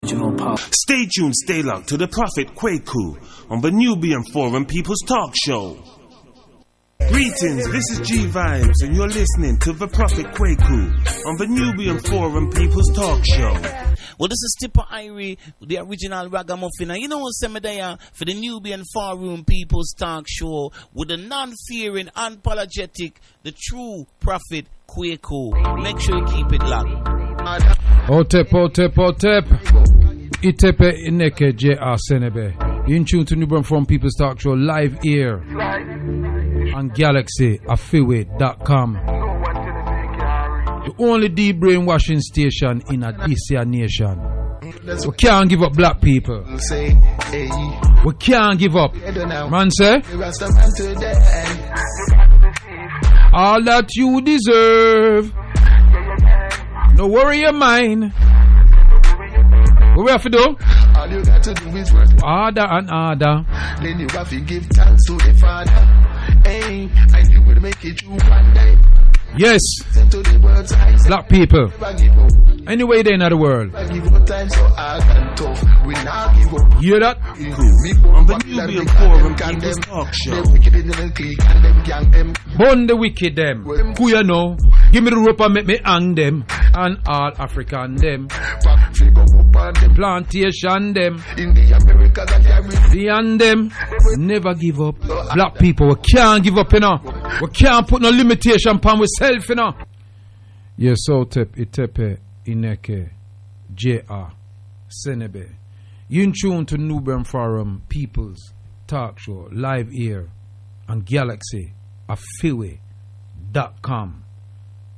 Stay tuned, stay locked to the Prophet Kwaku on the Nubian Forum People's Talk Show. Greetings, this is G Vibes, and you're listening to the Prophet Kwaku on the Nubian Forum People's Talk Show. Well, this is Tipper Irie, the original ragamuffin. And you know what's there for the Nubian Forum People's Talk Show with the non-fearing, unapologetic, the true Prophet Kwaku. Make sure you keep it locked. Otep. Itepe ineke J.R. Senebe. In tune to Nubian Forum People's Talk Show live here on Galaxy Afiwe.com. The only deep brainwashing station in a DC nation. We can't give up black people. We can't give up. Man say, all that you deserve. No worry your mind. What we have to do? All you got to do is work harder and harder. Then you have to give thanks to the Father. Hey, and you will make it through one day. Yes, black people. Anyway, they in the world. Hear that? On the Nubian Forum People's Talk Show. Burn the wicked them. Who you know? Give me the rope and make me hang them. And all African them. Plantation them. Beyond them. Never give up. Black people, we can't give up, you know. We can't put no limitation upon ourselves, you know. Yes, so itepe ineke J.R. Senebe. You in tune to Nubian Forum People's Talk Show live here on Galaxy Afiwe.com.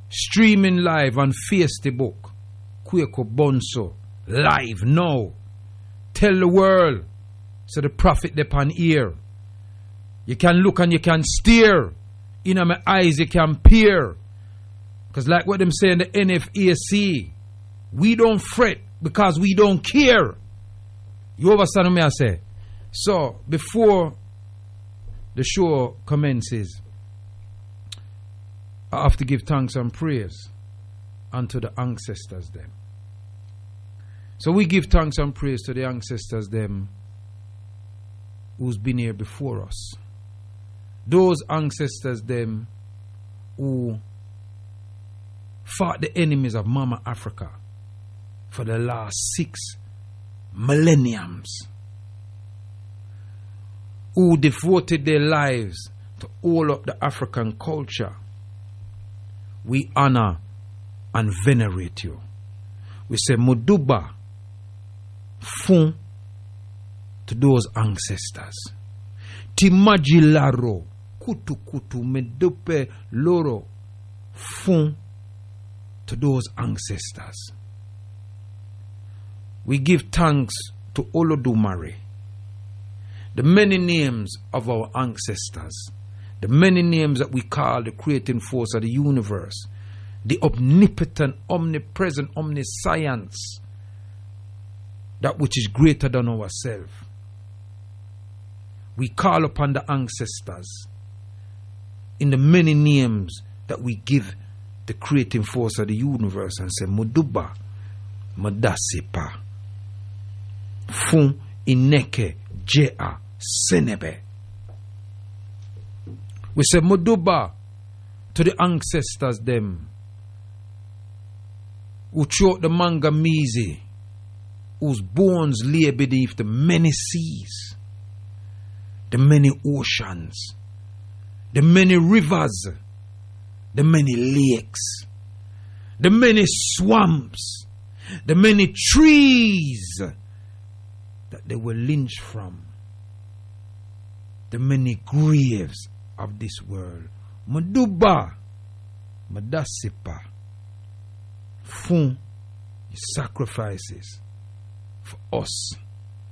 Streaming live on Facebook, Kwaku Bonso, live now. Tell the world, so the prophet upon ear. You can look and you can steer. In my eyes you can peer. Because like what them say in the NFAC, we don't fret because we don't care. You understand what I say? So, before the show commences, I have to give thanks and praise unto the ancestors them. So we give thanks and praise to the ancestors them who's been here before us. Those ancestors them who fought the enemies of Mama Africa for the last 6 millenniums, who devoted their lives to all of the African culture. We honor and venerate you. We say Muduba Fun to those ancestors. Timajilaro kutu medupe loro Fun to those ancestors. We give thanks to Olodumare, the many names of our ancestors, the many names that we call the creating force of the universe, the omnipotent, omnipresent, omniscience, that which is greater than ourselves. We call upon the ancestors in the many names that we give the creating force of the universe and say Muduba, Madasipa, Fun Ineke J.R. Senebe. We say Muduba to the ancestors them who choked the Mangamizi, whose bones lay beneath the many seas, the many oceans, the many rivers, the many lakes, the many swamps, the many trees that they were lynched from, the many graves of this world. Maduba, Madasipa, Fun sacrifices for us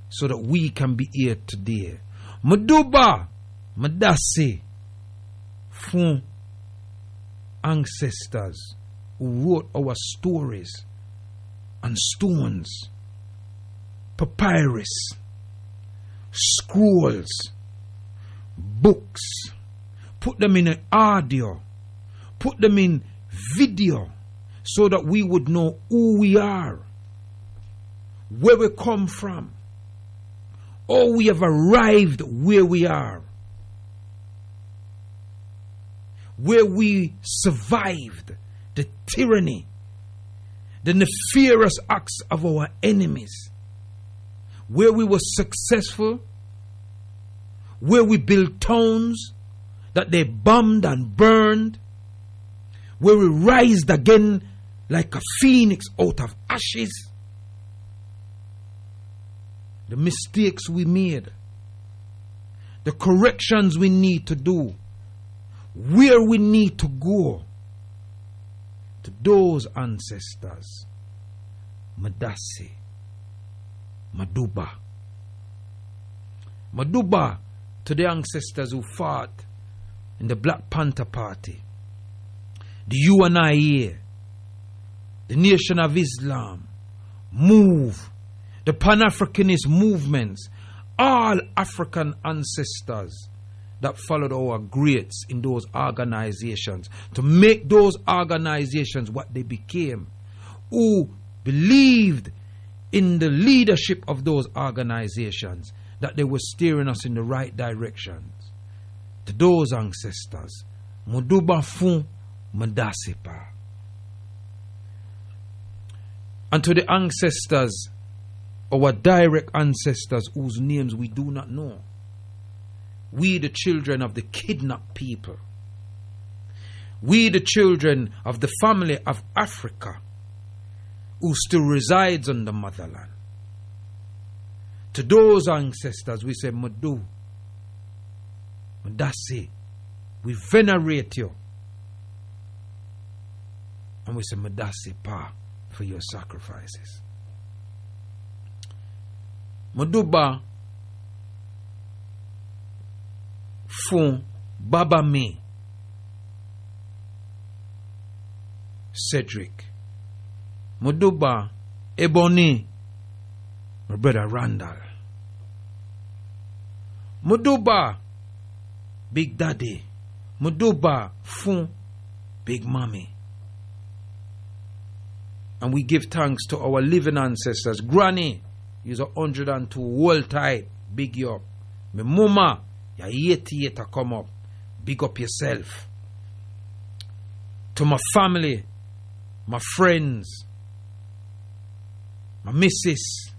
so that we can be here today. Maduba, Madasi, Fun ancestors who wrote our stories on stones, papyrus, scrolls, books, put them in an audio, put them in video so that we would know who we are, where we come from, how we have arrived where we are, where we survived the tyranny, the nefarious acts of our enemies, where we were successful, where we built towns that they bombed and burned, where we rised again like a phoenix out of ashes. The mistakes we made, the corrections we need to do, where we need to go. To those ancestors, Madasi, Maduba. Maduba to the ancestors who fought in the Black Panther Party, the UNIA, the Nation of Islam, MOVE, the Pan-Africanist movements, all African ancestors that followed our greats in those organizations to make those organizations what they became, who believed in the leadership of those organizations, that they were steering us in the right directions. To those ancestors, Muduba Fun Madasipa. And to the ancestors, our direct ancestors whose names we do not know, we the children of the kidnapped people, we the children of the family of Africa who still resides on the motherland. To those ancestors we say Madu, Madasi, we venerate you, and we say Madasi Pa for your sacrifices. Maduba Fun Baba Me Cedric, Maduba Ebony, my brother Randall, Maduba Big Daddy, Maduba Fun Big Mommy. And we give thanks to our living ancestors. Granny, you're 102, world tight, big you up. My mama, you're 88 to come up, big up yourself. To my family, my friends, my missus,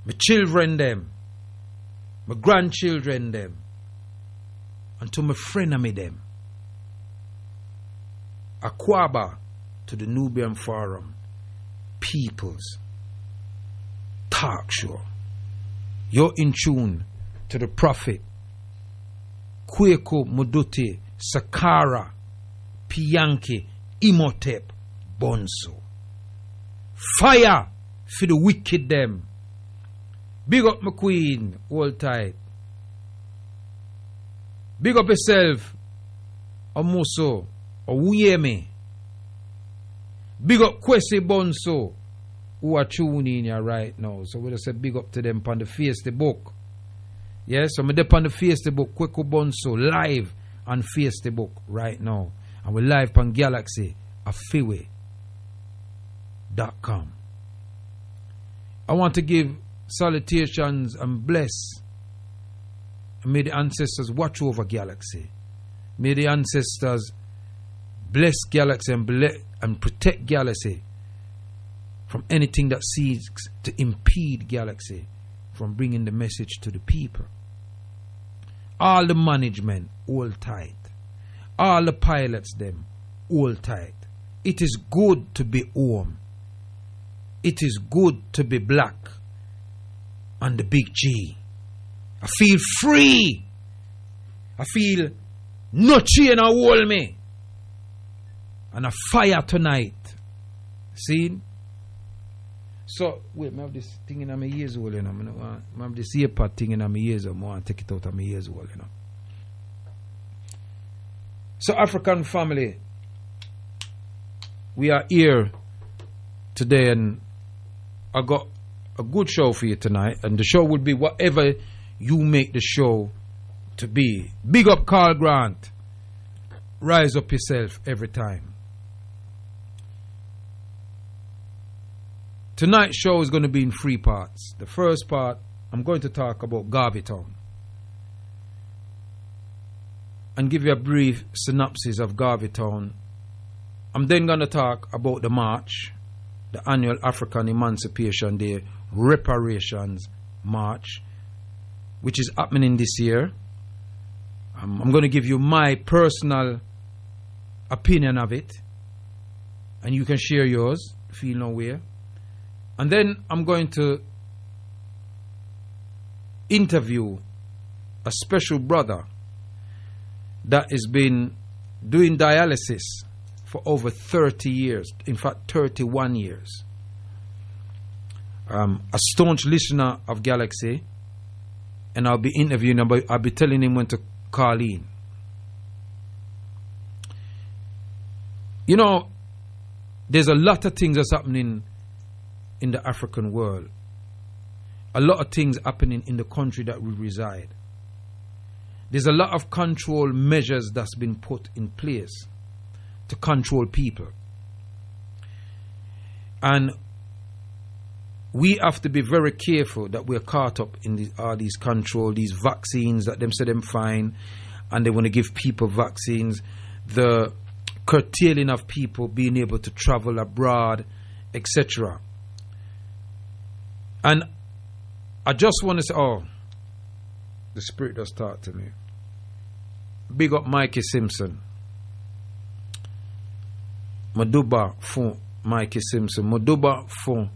my children them, my grandchildren them, and to my friend me them. Akwaba to the Nubian Forum, People's Talkshow. You're in tune to the Prophet, Kwaku, Muduti, Sakara, Piyanki, Imhotep, Bonso. Fire for the wicked them. Big up my queen, hold tight. Big up yourself, Amuso, Oyemi. Big up Kwesi Bonso, who are tuning in here right now. So we'll say big up to them on the Facebook. Yes, so I'm on the Facebook, Kwaku Bonso, live on Facebook right now. And we're live on Galaxy, afiwe.com. I want to give salutations and bless. And may the ancestors watch over Galaxy. May the ancestors bless Galaxy and protect Galaxy from anything that seeks to impede Galaxy from bringing the message to the people. All the management, hold tight. All the pilots, them, hold tight. It is good to be home. It is good to be black on the big G. I feel free. I feel no chain a hold me. And a fire tonight. See? So, wait, I have this thing in my ears hole, you know. I have this earpod thing in my ears hole. I want to take it out of my ears hole, you know. So, African family, we are here today, and I got a good show for you tonight. And the show will be whatever you make the show to be. Big up Carl Grant. Rise up yourself every time. Tonight's show is going to be in 3 parts. The first part, I'm going to talk about Garveytown and give you a brief synopsis of Garveytown. I'm then going to talk about the march, the annual African Emancipation Day Reparations March, which is happening this year. I'm going to give you my personal opinion of it, and you can share yours, feel no way. And then I'm going to interview a special brother that has been doing dialysis for over 30 years, in fact 31 years. A staunch listener of Galaxy, and I'll be interviewing him, but I'll be telling him when to call in. You know, there's a lot of things that's happening in the African world. A lot of things happening in the country that we reside. There's a lot of control measures that's been put in place to control people. And we have to be very careful that we're caught up in all these control, these vaccines that them say them fine, and they want to give people vaccines, the curtailing of people being able to travel abroad, etc. And I just want to say, oh, the Spirit does talk to me. Big up Mikey Simpson. Maduba fun Mikey Simpson. Maduba fun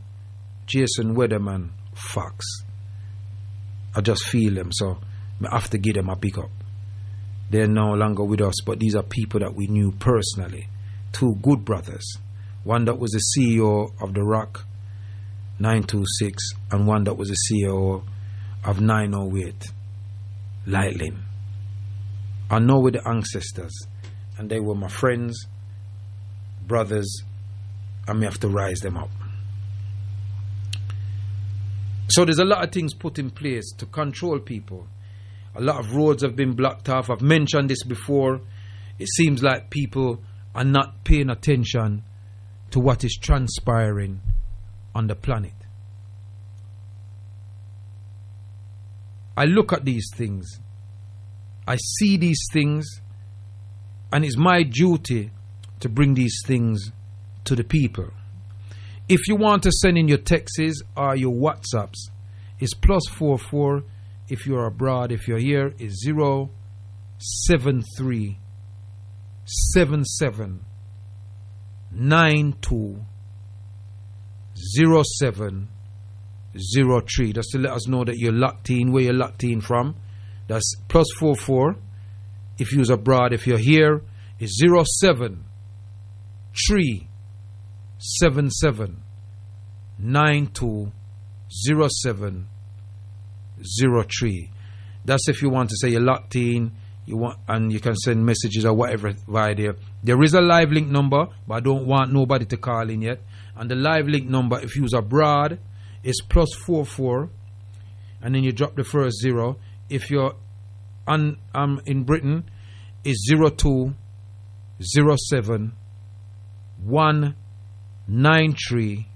Jason Weatherman Fox. I just feel them, so I have to give them a big up. They're no longer with us, but these are people that we knew personally. 2 good brothers. One that was the CEO of The Rock 926, and one that was the CEO of 908 Lightling. I know with the ancestors, and they were my friends, brothers, and we have to rise them up. So there's a lot of things put in place to control people. A lot of roads have been blocked off. I've mentioned this before. It seems like people are not paying attention to what is transpiring on the planet. I look at these things, I see these things, and it's my duty to bring these things to the people. If you want to send in your texts or your WhatsApps, it's +44. If you're abroad, if you're here, it's 073 77 92 0703. That's to let us know that you're locked in, where you're locked in from. That's +44. If you're abroad, if you're here, it's 073 77 92 0703. That's if you want to say you're locked in, you want, and you can send messages or whatever via there. There is a live link number, but I don't want nobody to call in yet. And the live link number, if you're abroad, is +44, and then you drop the first 0. If you're in Britain, it's 02 07 193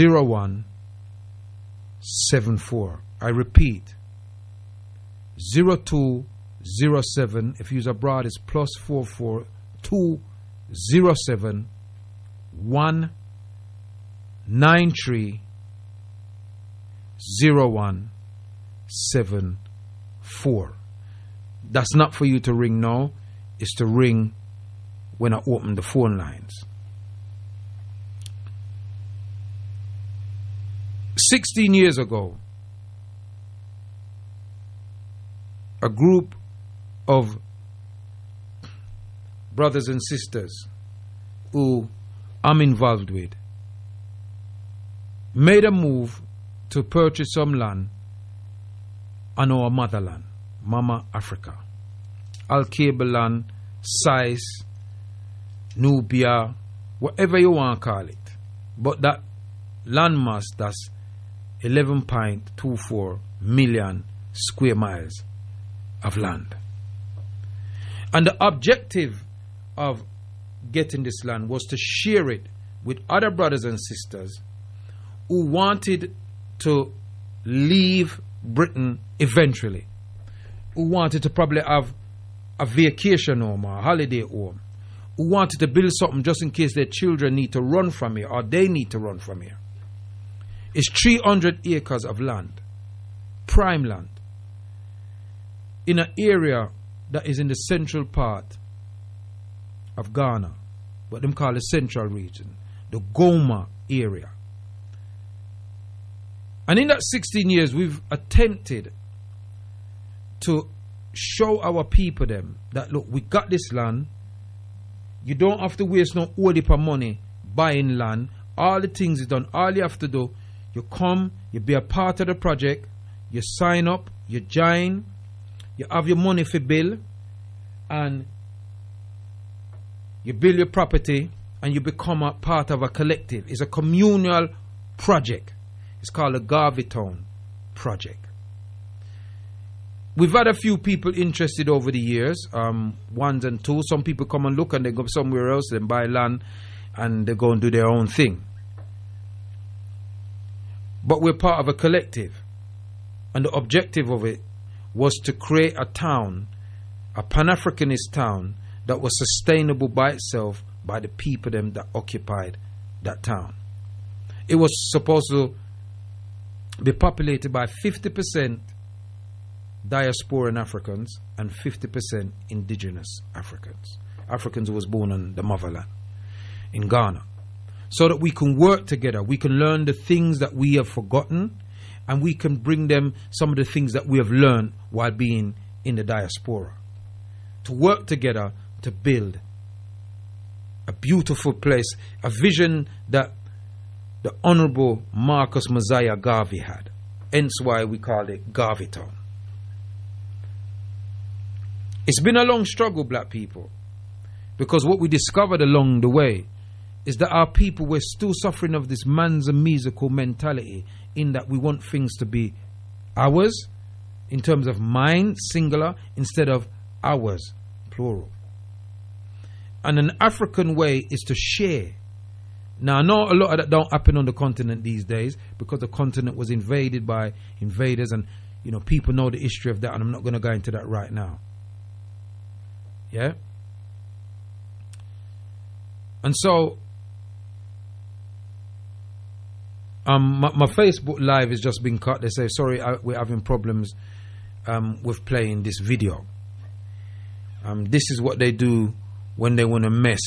0174. I repeat, 0207. If you're abroad, it's +44 207 193 0174. That's not for you to ring now. It's to ring when I open the phone lines. 16 years ago, a group of brothers and sisters who I'm involved with made a move to purchase some land on our motherland, Mama Africa. Alkebelan, Sais, Nubia, whatever you want to call it. But that landmass, that's 11.24 million square miles of land. And the objective of getting this land was to share it with other brothers and sisters who wanted to leave Britain eventually, who wanted to probably have a vacation home or a holiday home, who wanted to build something just in case their children need to run from here or they need to run from here. It's 300 acres of land, prime land, in an area that is in the central part of Ghana, what them call the central region, the Goma area. And in that 16 years, we've attempted to show our people them that, look, we got this land. You don't have to waste no old heap of money buying land. All the things is done. All you have to do, you come, you be a part of the project, you sign up, you join, you have your money for bill, and you build your property, and you become a part of a collective. It's a communal project. It's called the Garveytown Project. We've had a few people interested over the years, ones and two. Some people come and look and they go somewhere else and buy land and they go and do their own thing. But we're part of a collective. And the objective of it was to create a town, a Pan-Africanist town, that was sustainable by itself by the people them that occupied that town. It was supposed to be populated by 50% diasporan Africans and 50% indigenous Africans. Africans who was born on the motherland in Ghana. So that we can work together, we can learn the things that we have forgotten, and we can bring them some of the things that we have learned while being in the diaspora. To work together to build a beautiful place, a vision that the Honorable Marcus Mosiah Garvey had. Hence why we call it Garveytown. It's been a long struggle, black people, because what we discovered along the way is that our people were still suffering of this man's and musical mentality, in that we want things to be ours in terms of mine, singular, instead of ours, plural. And an African way is to share. Now, I know a lot of that don't happen on the continent these days, because the continent was invaded by invaders, and people know the history of that, and I'm not going to go into that right now. Yeah? And so my Facebook live has just been cut. They say, sorry, we're having problems with playing this video. This is what they do when they want to mess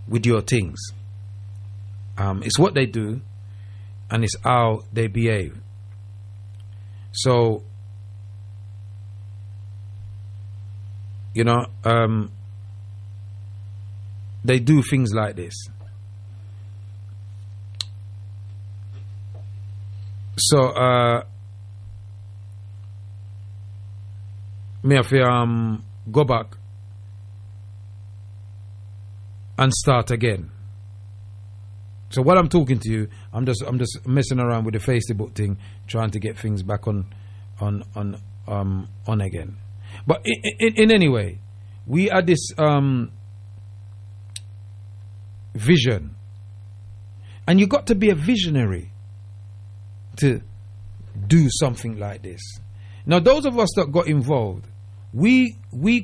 with your things. It's what they do, and it's how they behave. So, they do things like this. So, me have to go back and start again. So while I'm talking to you, I'm just messing around with the Facebook thing, trying to get things back on again. But in any way, we had this vision, and you got to be a visionary to do something like this. Now, those of us that got involved, we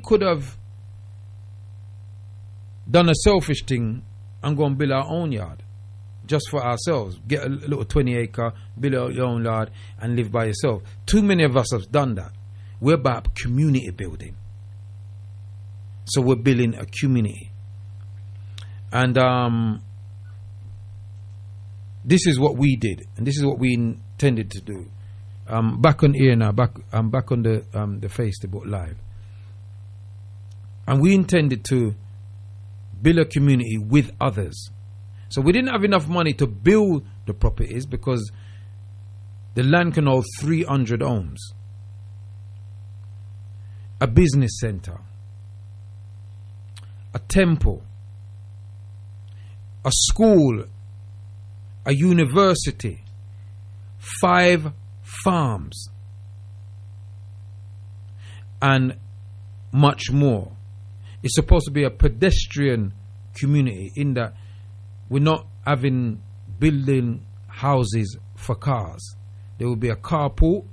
could have done a selfish thing and go and build our own yard just for ourselves. Get a little 20-acre, build your own yard and live by yourself. Too many of us have done that. We're about community building. So we're building a community. And this is what we did, and this is what we intended to do. Back on here now, back on the Facebook Live. And we intended to build a community with others. So we didn't have enough money to build the properties, because the land can hold 300 homes. A business center, a temple, a school, a university, 5 farms, and much more. It's supposed to be a pedestrian community, in that we're not building houses for cars. There will be a carport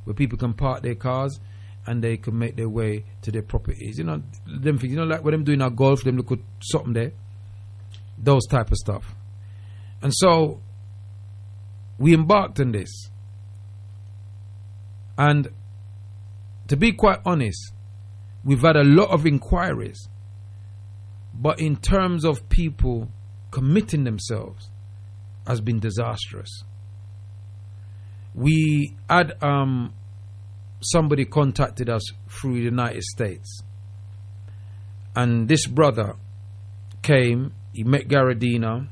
where people can park their cars and they can make their way to their properties. You know, them things, you know, like when them doing our golf, them look at something there. Those type of stuff. And so we embarked on this. And to be quite honest, we've had a lot of inquiries. But in terms of people committing themselves, has been disastrous. We had somebody contacted us through the United States, and this brother came, he met Garadina,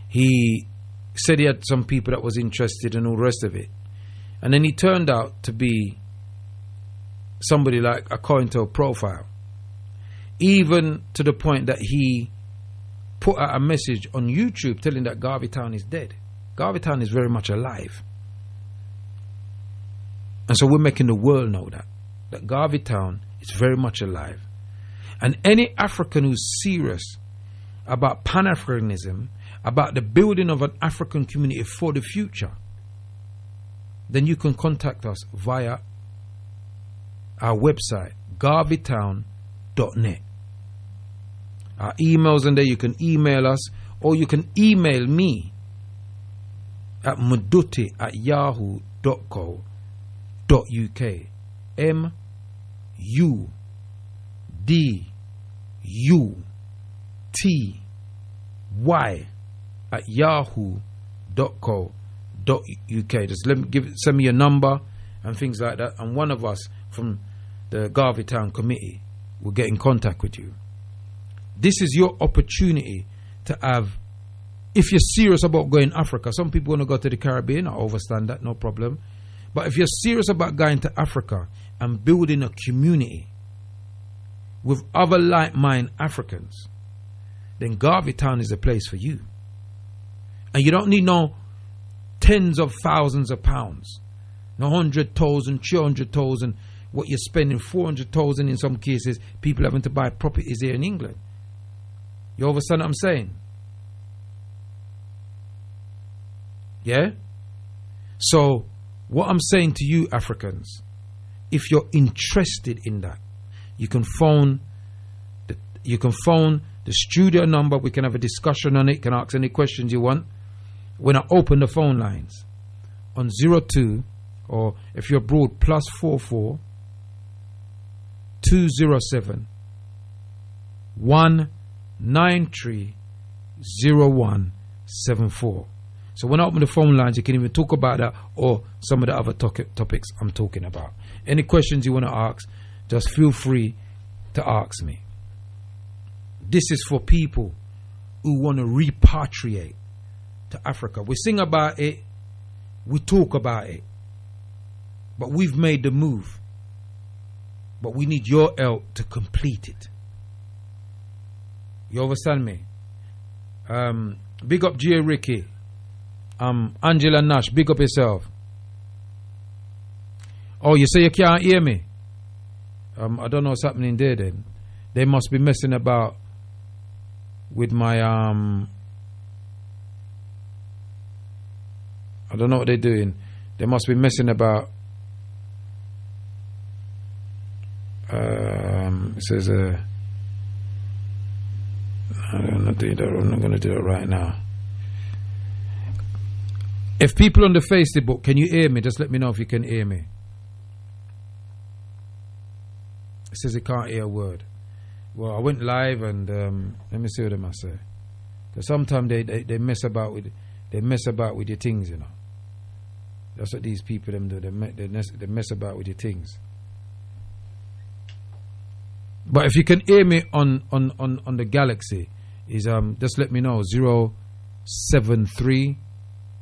he said he had some people that was interested and all the rest of it, and then he turned out to be somebody like according to a profile, even to the point that he put out a message on YouTube telling that Garvey Town is dead. Garvey Town is very much alive. And so we're making the world know that Garvey Town is very much alive. And any African who's serious about Pan-Africanism, about the building of an African community for the future, then you can contact us via our website, garveytown.net. Our emails in there, you can email us, or you can email me at muduti@yahoo.co.uk. MUDUTY@yahoo.co.uk. Just send me your number and things like that, and one of us from the Garvey Town Committee will get in contact with you. This is your opportunity to have, if you're serious about going to Africa, some people want to go to the Caribbean, I understand that, no problem. But if you're serious about going to Africa and building a community with other like-minded Africans, then Garvey Town is a place for you. And you don't need no tens of thousands of pounds, no 100,000, 200,000, what you're spending, 400,000 in some cases, people having to buy properties here in England. You understand what I'm saying? Yeah? So, what I'm saying to you Africans, if you're interested in that, you can phone the studio number, we can have a discussion on it, you can ask any questions you want. When I open the phone lines on 02, or if you're abroad, +44 207 1930174. So when I open the phone lines, you can even talk about that or some of the other topics I'm talking about. Any questions you want to ask, just feel free to ask me. This is for people who want to repatriate to Africa. We sing about it, we talk about it, but we've made the move. But we need your help to complete it. You understand me? Big up G.A. Ricky. Angela Nash, big up yourself. Oh, you say you can't hear me? I don't know what's happening there then. They must be messing about with my I don't know what they're doing. They must be messing about. It says I'm not doing that. I'm not going to do it right now. If people on the Facebook, can you hear me? Just let me know if you can hear me. It says it can't hear a word. Well, I went live and let me see what they must say. Because sometimes they mess about with your things, you know. That's what these people them do. They mess about with your things. But if you can hear me on the Galaxy, is just let me know. 073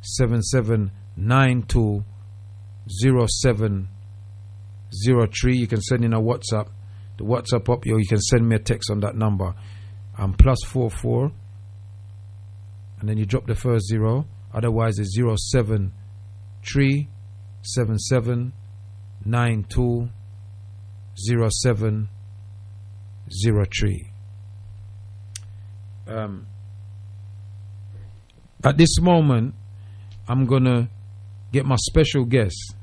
77920703. You can send in a WhatsApp. The WhatsApp up, you can send me a text on that number. +44, and then you drop the first 0. Otherwise, it's 073 77920703. At this moment, I'm going to get my special guest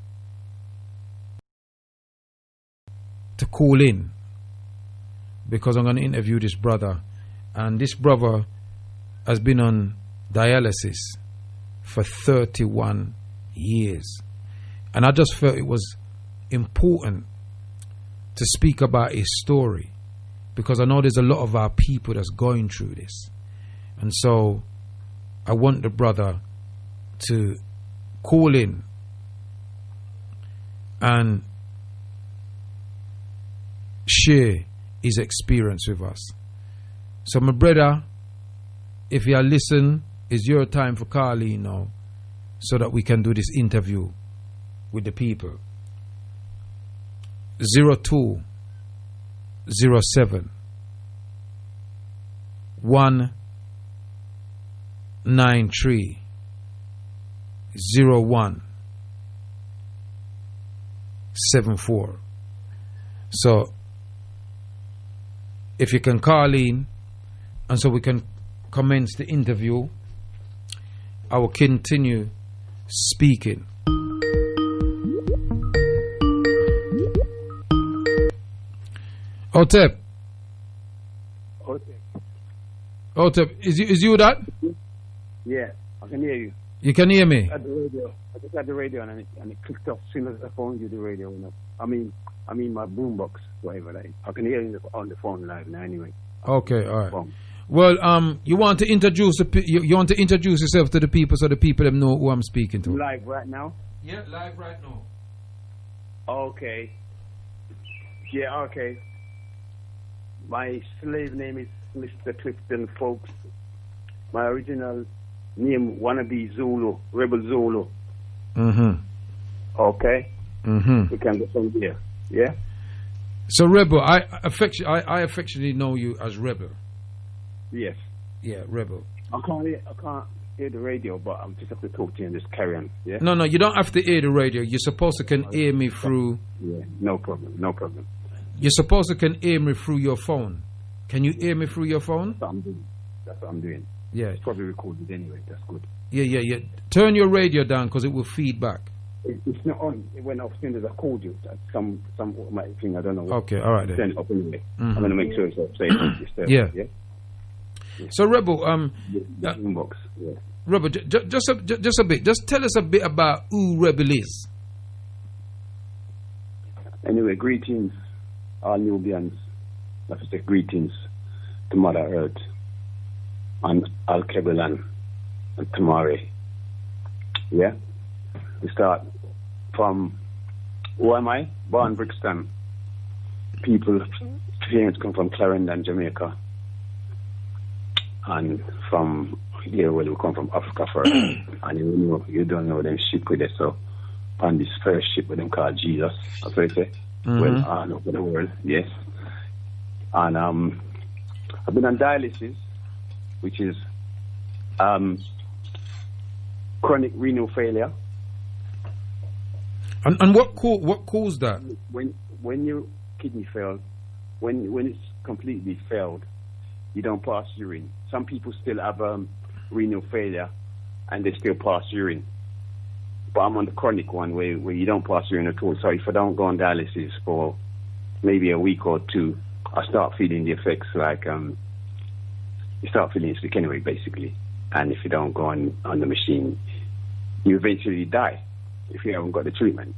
to call in because I'm going to interview this brother. And this brother has been on dialysis for 31 years. And I just felt it was important to speak about his story because I know there's a lot of our people that's going through this. And so I want the brother to call in and share his experience with us. So my brother, if you listen, it's your time for calling now so that we can do this interview with the people. 0207 193 0174. So if you can call in and so we can commence the interview, I will continue speaking. Otep, is you that? Yeah, I can hear you. You can hear me? At the radio. I just had the radio and it clicked off as soon as I phoned you the radio. You know? I mean my boombox, whatever that is. I can hear you on the phone live now anyway. Okay, all right. Well, you want to introduce you want to introduce yourself to the people so the people them know who I'm speaking to. Live right now? Yeah, live right now. Okay. Yeah, okay. My slave name is Mr. Clifton Folks. My original name wanna be Zulu, Rebel Zulu. Okay. We can go from here. Yeah. So Rebel, I affectionately know you as Rebel. Yes. Yeah, Rebel. I can't hear the radio, but I'm just have to talk to you and just carry on. Yeah. No, you don't have to hear the radio. You're supposed to can hear me through. Yeah. No problem. You're supposed to can hear me through your phone. Can you hear me through your phone? That's what I'm doing. Yeah. It's probably recorded anyway. That's good. Yeah. Turn your radio down because it will feed back. It's not on. It went off as soon as I called you. Some automatic thing. I don't know. Okay. All right then. Turn it up anyway. I'm gonna make sure it's safe. Yeah. So Rebel, inbox. Yeah. Rebel, just a bit. Just tell us a bit about who Rebel is. Anyway, greetings, all Nubians. Like I said, greetings to Mother Earth and Al Kebelan and Tamari. Yeah? We start from, who am I? Born Brixton. Parents come from Clarendon, Jamaica. And from here, well, we come from Africa first. And you don't know them ship with it, so on this first ship with them called Jesus, that's what I say. Well, all over the world, yes. And I've been on dialysis, which is chronic renal failure. And what caused that? When your kidney fails, when it's completely failed, you don't pass urine. Some people still have renal failure, and they still pass urine. But I'm on the chronic one where you don't pass urine at all. So if I don't go on dialysis for maybe a week or two, I start feeling the effects like you start feeling sick anyway, basically. And if you don't go on the machine, you eventually die if you haven't got the treatment.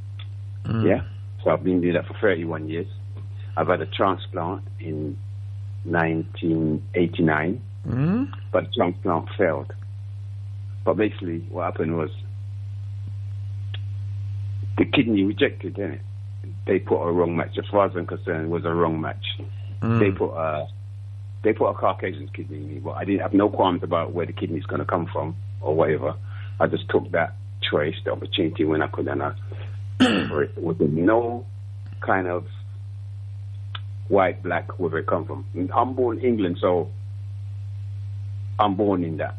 Yeah? So I've been doing that for 31 years. I've had a transplant in 1989, but the transplant failed. But basically what happened was the kidney rejected, didn't it? They put a wrong match. As far as I'm concerned, it was a wrong match. They put a Caucasian kidney in me, but I didn't have no qualms about where the kidney's going to come from or whatever. I just took that choice, the opportunity when I could, and with no kind of white, black, wherever it come from. I'm born in England, so I'm born in that.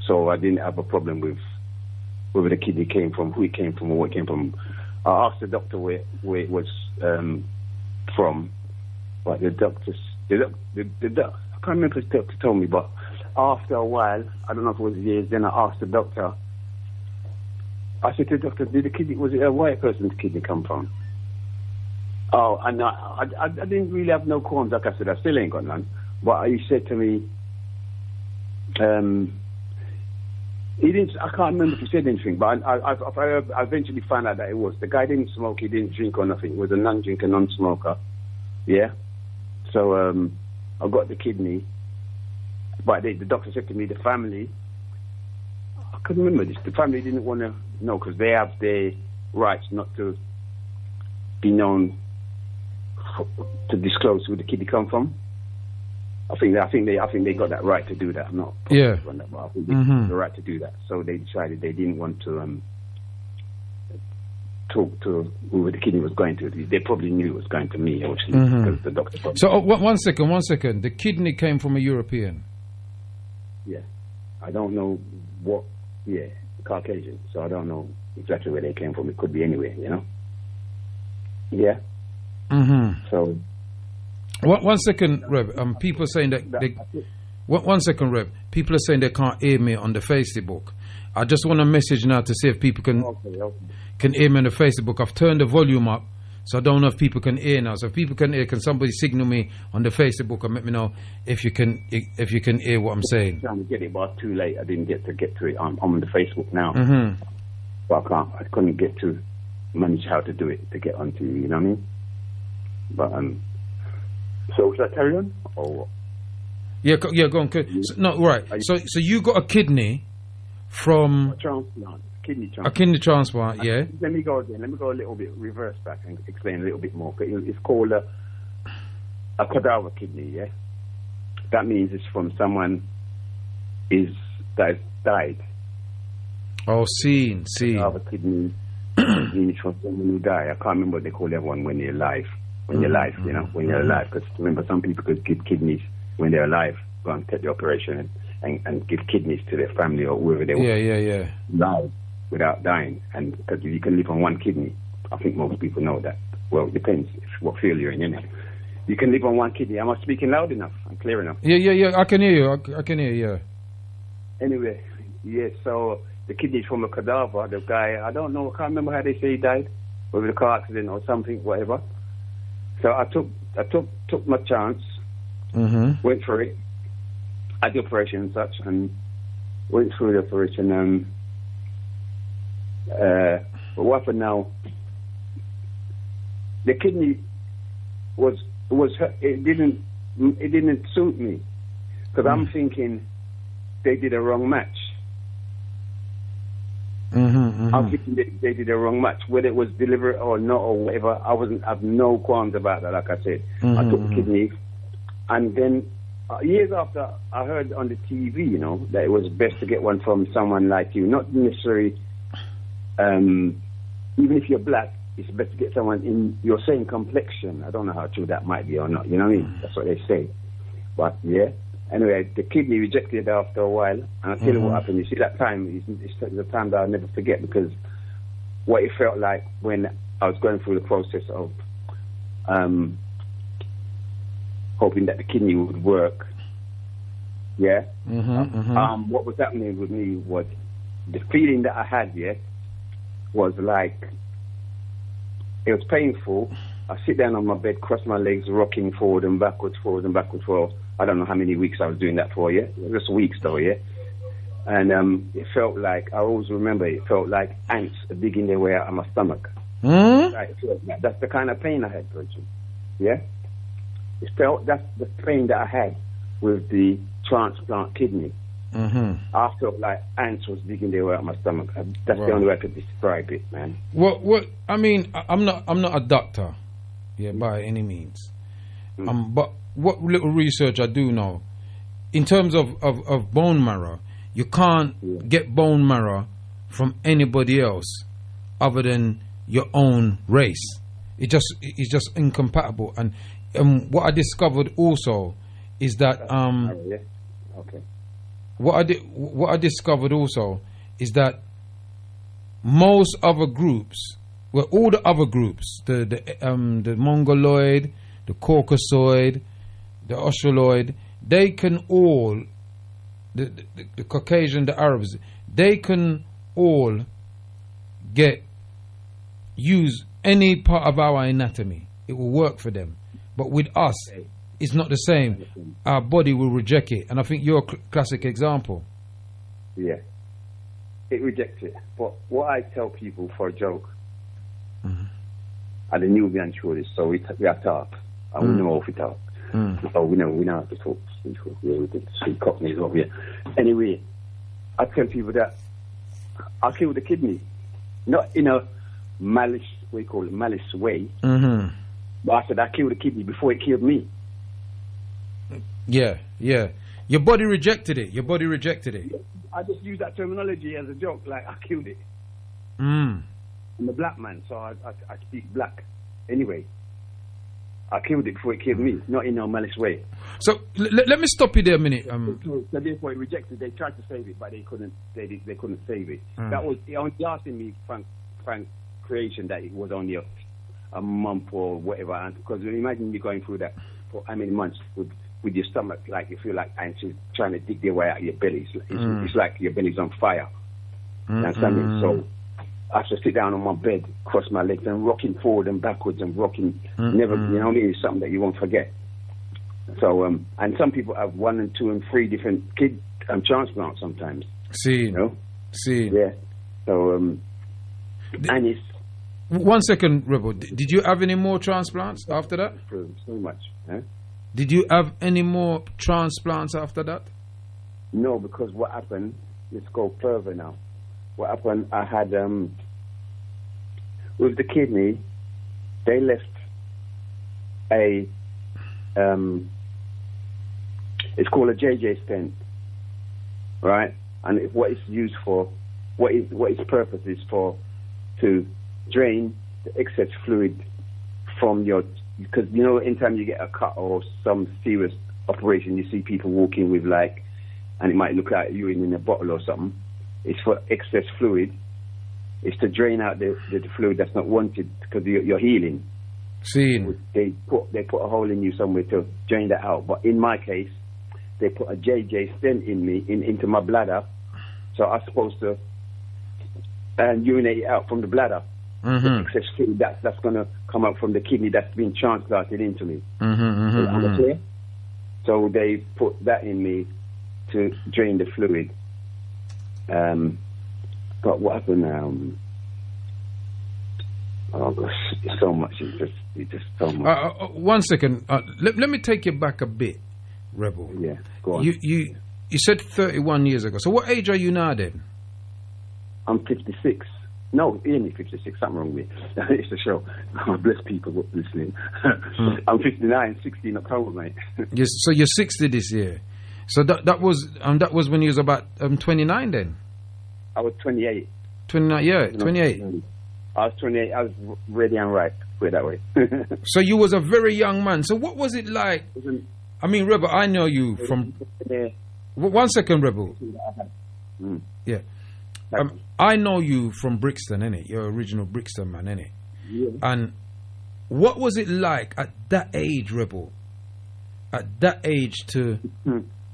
So I didn't have a problem with where the kidney came from, who it came from, or where it came from. I asked the doctor where it was from, but the doctor, I can't remember if the doctor told me, but after a while, I don't know if it was years, then I asked the doctor. I said to the doctor, was it a white person's kidney come from? Oh, and I didn't really have no qualms. Like I said, I still ain't got none. But he said to me, he didn't. I can't remember if he said anything, but I eventually found out that it was. The guy didn't smoke, he didn't drink or nothing. He was a non-drinker, non-smoker. Yeah. So I got the kidney, but the doctor said to me, the family, I couldn't remember this. The family didn't want to know because they have their rights not to be known to disclose who the kidney come from. I think they got that right to do that. I'm not on that, but I think they got the right to do that. So they decided they didn't want to talk to who the kidney was going to. They probably knew it was going to me, obviously, because the doctor. So one second. The kidney came from a European. Yeah, I don't know what. Yeah, Caucasian. So I don't know exactly where they came from. It could be anywhere, you know. Yeah. So. One second, Reb. People saying that they. One second, Reb. People are saying they can't hear me on the Facebook. I just want a message now to see if people can hear me on the Facebook. I've turned the volume up, so I don't know if people can hear now. So if people can hear, can somebody signal me on the Facebook and let me know if you can hear what I'm saying? I'm trying to get it, but too late. I didn't get to it. I'm on the Facebook now, but I couldn't get to manage how to do it to get onto you. You know what I mean? But So should I carry on? Or yeah, go on. No, right. So you got a kidney from a transplant, kidney transplant. A kidney transplant, yeah. Let me go again. Let me go a little bit reverse back and explain a little bit more. It's called a cadaver kidney. Yeah, that means it's from someone that has died. Oh, seen. Cadaver kidney means from someone who died. I can't remember what they call everyone when they're alive. When you're alive, you know, when you're alive. Because remember, some people could give kidneys when they're alive, go and take the operation and give kidneys to their family or whoever they want. Yeah. Live without dying. And because you can live on one kidney. I think most people know that. Well, it depends what field you're in, you know. You can live on one kidney. Am I speaking loud enough and clear enough? Yeah. I can hear you. I can hear you, yeah. Anyway, yeah, so the kidneys from a cadaver, the guy, I don't know, I can't remember how they say he died. Whether a car accident or something, whatever. So I took my chance, went for it, had the operation and such, and went through the operation. But what happened now? The kidney it didn't suit me because I'm thinking they did a wrong match. I'm thinking they did a wrong match, whether it was deliberate or not or whatever. I've no qualms about that. Like I said, I took the kidney, and then years after, I heard on the TV, you know, that it was best to get one from someone like you, not necessarily. Even if you're black, it's best to get someone in your same complexion. I don't know how true that might be or not. You know what I mean? That's what they say. But yeah. Anyway, the kidney rejected after a while, and I'll tell you what happened. You see, that time it's the time that I'll never forget, because what it felt like when I was going through the process of hoping that the kidney would work. Yeah. What was happening with me was the feeling that I had. Yeah, was like it was painful. I sit down on my bed, cross my legs, rocking forward and backwards for I don't know how many weeks I was doing that for, yeah? Just weeks though, yeah? And it felt like, I always remember, it felt like ants are digging their way out of my stomach. Like, that's the kind of pain I had, Virgin. Yeah? That's the pain that I had with the transplant kidney. I felt like ants was digging their way out of my stomach. That's the only way I could describe it, man. What? I mean, I'm not a doctor, yeah, by any means. But what little research I do know, in terms of bone marrow, you can't get bone marrow from anybody else other than your own race. It's just incompatible. And what I discovered also is that what I discovered also is that most other groups, well, all the other groups, the Mongoloid, the Caucasoid, the Australoid, they can all the Caucasian, the Arabs, they can all use any part of our anatomy. It will work for them. But with us, it's not the same. Our body will reject it. And I think you're a classic example. Yeah. It rejects it. But what I tell people for a joke, at the new man show this, so we talk. And we know how to talk. So we know how to talk. We cockneys over here. Anyway, I tell people that I killed the kidney. Not in a malice, what you call it, malice way. But I said I killed the kidney before it killed me. Yeah. Your body rejected it. I just use that terminology as a joke, like I killed it. I'm a black man, so I speak black. Anyway, I killed it before it killed me, not in no malice way. So let me stop you there a minute. So therefore it rejected. They tried to save it, but they couldn't. They couldn't save it. That was only asking me, Frank Creation, that it was only a month or whatever. And because imagine you going through that for how many months with your stomach, like you feel like ants trying to dig their way out of your belly. It's like your belly's on fire. You understand me? So I have to sit down on my bed, cross my legs, and rocking forward and backwards and rocking. Never, you know what I mean? It's something that you won't forget. So, and some people have 1 and 2 and 3 different transplants sometimes. See, you know? See, yeah. So, and it's 1 second, Rebel. Did you have any more transplants after that? So much. Huh? Did you have any more transplants after that? No, because what happened? Let's go further now. What happened? I had with the kidney, they left a it's called a JJ stent, right? And what it's used for, what its purpose is for, to drain the excess fluid from your, because you know, anytime you get a cut or some serious operation, you see people walking with like, and it might look like urine in a bottle or something. It's for excess fluid. It's to drain out the fluid that's not wanted because you're healing. Seen. They put a hole in you somewhere to drain that out. But in my case, they put a JJ stent in me into my bladder, so I'm supposed to urinate it out from the bladder. The excess fluid that's going to come out from the kidney that's been transplanted into me. Clear? So they put that in me to drain the fluid. But what happened? Oh gosh, it's so much. It's just so much. 1 second. Let me take you back a bit, Rebel. Yeah, go on. You said 31 years ago. So what age are you now then? I'm 56. No, only 56. Something wrong with me. It's the show. Bless people listening. I'm 59, 60 in October, mate. Yes. So you're 60 this year. So that was when you was about 29 then. I was 28. 29, yeah, 28. I was 28. I was ready and right, put it that way. So you was a very young man. So what was it like? I mean, Rebel, I know you from... 1 second, Rebel. Yeah. I know you from Brixton, innit? You're original Brixton man, innit? Yeah. And what was it like at that age, Rebel? At that age to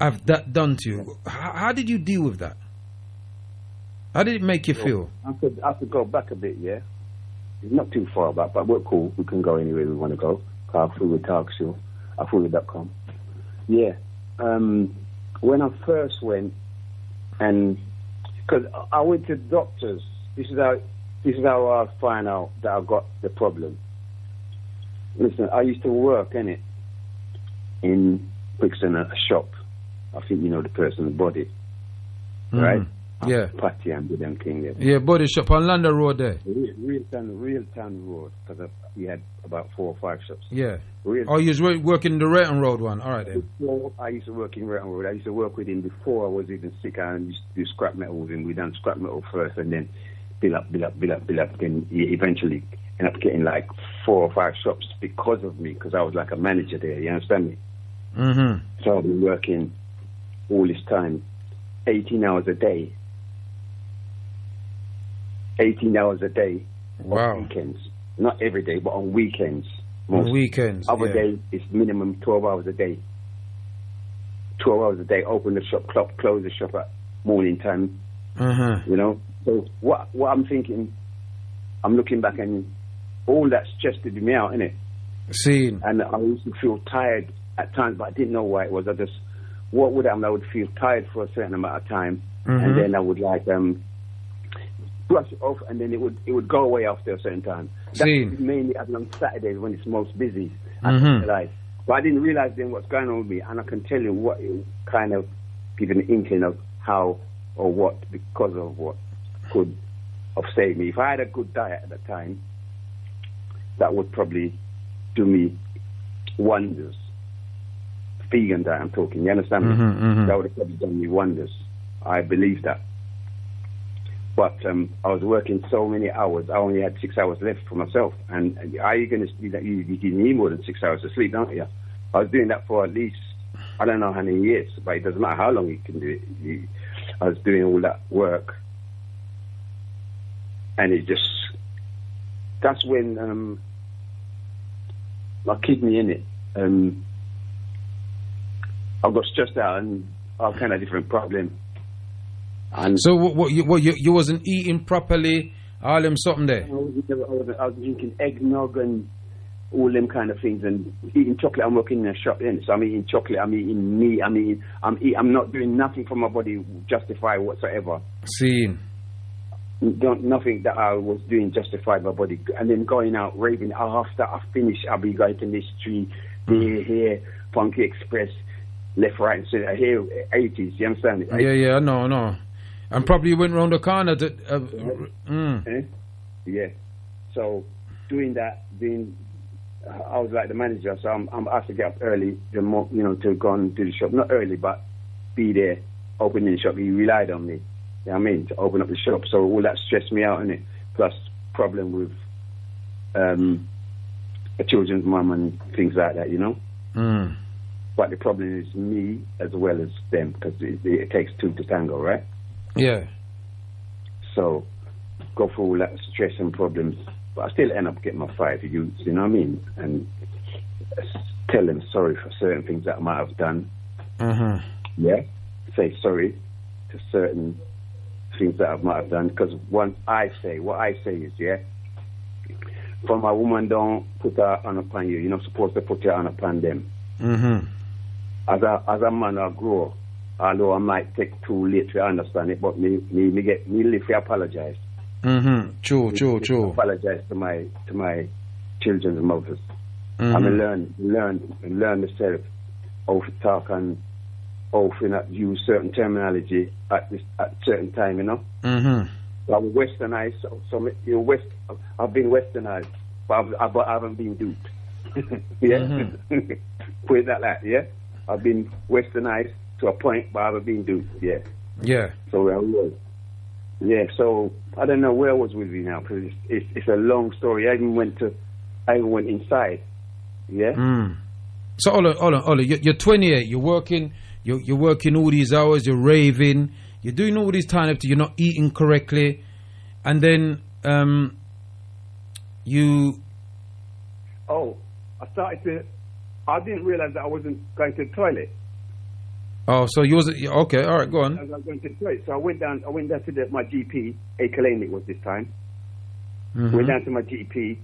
have that done to you? How did you deal with that? How did it make you feel? I could go back a bit, yeah. It's not too far back, but we're cool. We can go anywhere we want to go. Through with Talkshow, through.com. Yeah. When I first went, and because I went to doctors, this is how I find out that I got the problem. Listen, I used to work in Brixton at a shop. I think you know the person, the body, right? Yeah. Patty and them king there. Yeah, body shop on London Road there. Real town road, because we had about 4 or 5 shops. Yeah. You was working the Retton Road one. All right then. Before I used to work in Retton Road. I used to work with him before I was even sick. I used to do scrap metal with him. We done scrap metal first, and then build up. Then he eventually ended up getting like 4 or 5 shops because of me, because I was like a manager there. You understand me? So I've been working all this time, 18 hours a day. 18 hours a day. Wow. On weekends. Not every day, but on weekends. On weekends. Other days, it's minimum 12 hours a day. 12 hours a day, open the shop, close the shop at morning time. You know. So what I'm thinking, I'm looking back and all that stressed me out, innit? Seen. And I used to feel tired at times, but I didn't know why it was. What would happen? I would feel tired for a certain amount of time, and then I would like brush it off, and then it would go away after a certain time. That's mainly on Saturdays when it's most busy. But I didn't realize then what's going on with me, and I can tell you what it kind of give an inkling of how or what, because of what could have saved me. If I had a good diet at the time, that would probably do me wonders. Vegan diet, I'm talking. You understand me? That would have probably done me wonders. I believe that. But I was working so many hours. I only had 6 hours left for myself. And are you going to see that you need more than 6 hours of sleep, don't you? I was doing that for at least, I don't know how many years, but it doesn't matter how long you can do it. I was doing all that work. And it just, that's when my kidney in it, I got stressed out and all kind of different problem. And so you wasn't eating properly, all them something there? I was drinking eggnog and all them kind of things, and eating chocolate. I'm working in a shop, so I'm eating chocolate, I'm eating meat, I'm not doing nothing for my body justify whatsoever. Seen. Nothing that I was doing justified my body, and then going out raving. After I finish, I'll be going to this street, here, Funky Express, left, right, and center. Here, 80s. You understand? Yeah, I know. And probably went round the corner to. Yeah. So doing that, I was like the manager, so I have to get up early, to go and do the shop. Not early, but be there, opening the shop. He relied on me. You know what I mean, to open up the shop. So all that stressed me out, innit? Plus problem with a children's mum and things like that, you know? But the problem is me as well as them, because it takes two to tango, right? Yeah. So go through all that stress and problems, but I still end up getting my 5 youths, you know what I mean? And tell them sorry for certain things that I might have done. Yeah? Say sorry to certain things that I might have done, because what I say is, from a woman, don't put her on upon you. You're not supposed to put your hand upon them. As a man, I grow, although I might take too late to understand it, but me live to apologize. True. Apologize to my children's mothers. I mean, learn myself how to talk and how to not use certain terminology at certain time, you know. So I'm westernized, so I've been westernized, but I haven't been duped. Put it like that, yeah. I've been westernized to a point, but I haven't been duped, yeah. So I was. Yeah, so I don't know where I was with you now, because it's a long story. I even went inside. Yeah. So hold on. You're 28. You're working. You're working all these hours. You're raving. You're doing all these time after you're not eating correctly, and then you. Oh, I didn't realize that I wasn't going to the toilet. Oh, so you wasn't okay? All right, go on. I was going to the toilet, so I went down to my GP. Akelane it was this time. Went down to my GP,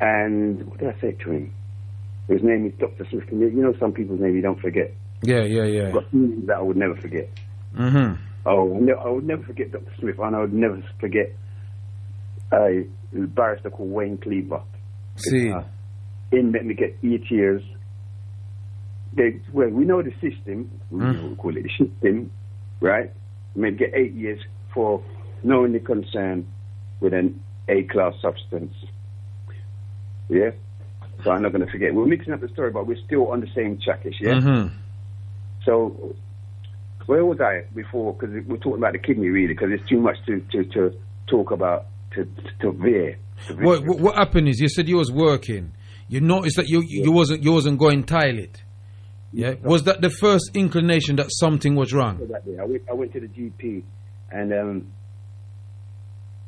and what did I say to him? His name is Dr. Smith. You know, some people's name you don't forget. Yeah. I've got things that I would never forget. Oh, I would never forget Dr. Smith, and I would never forget a barrister called Wayne Cleaver. See. He made me get 8 years. We know the system. We call it the system, right? Made me get 8 years for knowingly concerned with an A-class substance. Yeah? So I'm not going to forget. We're mixing up the story, but we're still on the same trackish, yeah? So, where was I before? Because we're talking about the kidney, really, because it's too much to talk about, to veer. What happened is, you said you was working. You noticed that you wasn't going toilet. Yeah? Was that the first inclination that something was wrong? I went to the GP, and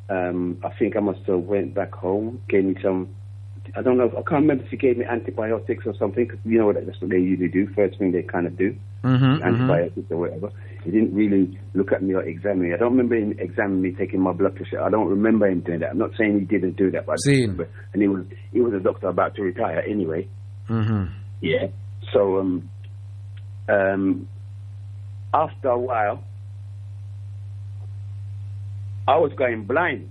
I think I must have went back home, gave me some I don't know. I can't remember if he gave me antibiotics or something. Cause you know that's what they usually do. First thing they kind of do, antibiotics or whatever. He didn't really look at me or examine me. I don't remember him examining me, taking my blood pressure. I don't remember him doing that. I'm not saying he didn't do that, but I remember. And he was a doctor about to retire anyway. Yeah. So after a while, I was going blind.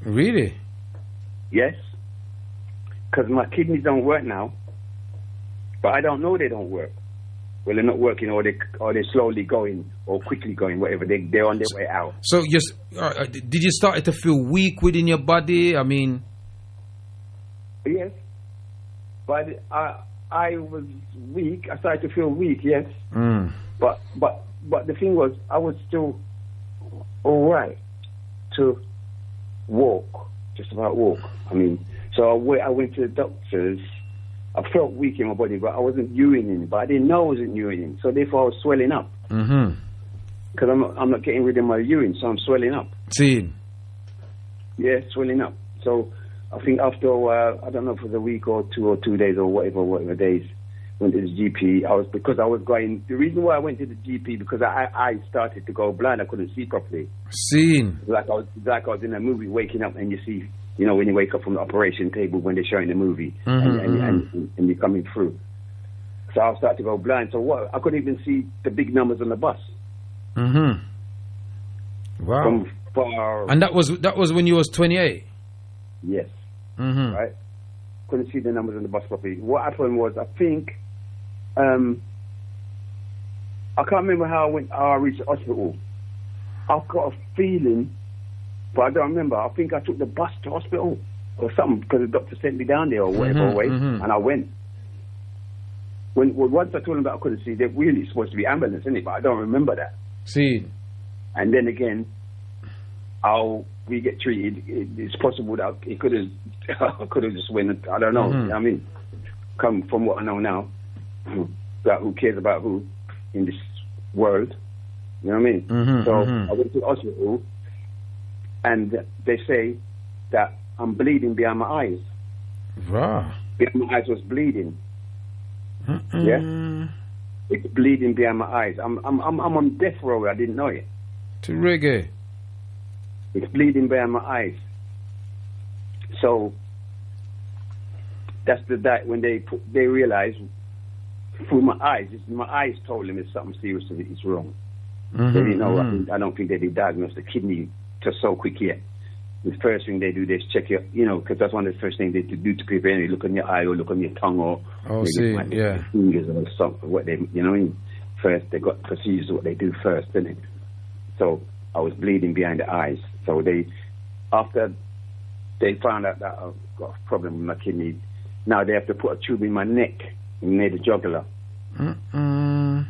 Really? Yes. Because my kidneys don't work now, but I don't know they don't work. Well, they're not working, or they're slowly going, or quickly going, whatever. They're on their way out. So, did you start to feel weak within your body? I mean, yes, but I was weak. I started to feel weak. Yes, but the thing was, I was still all right to walk, just about walk. I mean, so I went to the doctors. I felt weak in my body, but I wasn't urinating. But I didn't know I wasn't urinating, so therefore I was swelling up. Because I'm not getting rid of my urine, so I'm swelling up. See. Yeah, swelling up. So I think after a while, I don't know if it was a week or 2 days or whatever days, went to the GP. The reason why I went to the GP, because I started to go blind. I couldn't see properly. Seen. Like I was in a movie, waking up, and you see, you know, when you wake up from the operation table when they're showing the movie, and you're coming through. So I started to go blind. So I couldn't even see the big numbers on the bus. Wow. From far. And that was when you was 28. Yes. Right. Couldn't see the numbers on the bus properly. What happened was, I think, I can't remember how I reached the hospital. I've got a feeling, but I don't remember. I think I took the bus to hospital or something, because the doctor sent me down there or whatever way, and I went. Once I told them that I couldn't see, they're really supposed to be ambulance, isn't it? But I don't remember that. See. And then again, how we get treated, it's possible that I could have just went. I don't know. You know what I mean, come from what I know now, that who cares about who in this world? You know what I mean? So I went to the hospital, and they say that I'm bleeding behind my eyes. Wow. Behind my eyes was bleeding. Yeah, it's bleeding behind my eyes. I'm on death row. I didn't know it. To reggae. It's bleeding behind my eyes. So that's when they realized through my eyes told them it's something serious, it's wrong. They didn't know. I don't think they did diagnose the kidney just so quick yet. The first thing they do is check your, because that's one of the first things they do to people. Anyway, look on your eye or look on your tongue or fingers or something. What they, you know what I mean? First, they got procedures what they do first, didn't it? So I was bleeding behind the eyes. So after they found out that I've got a problem with my kidney, now they have to put a tube in my neck, near the jugular,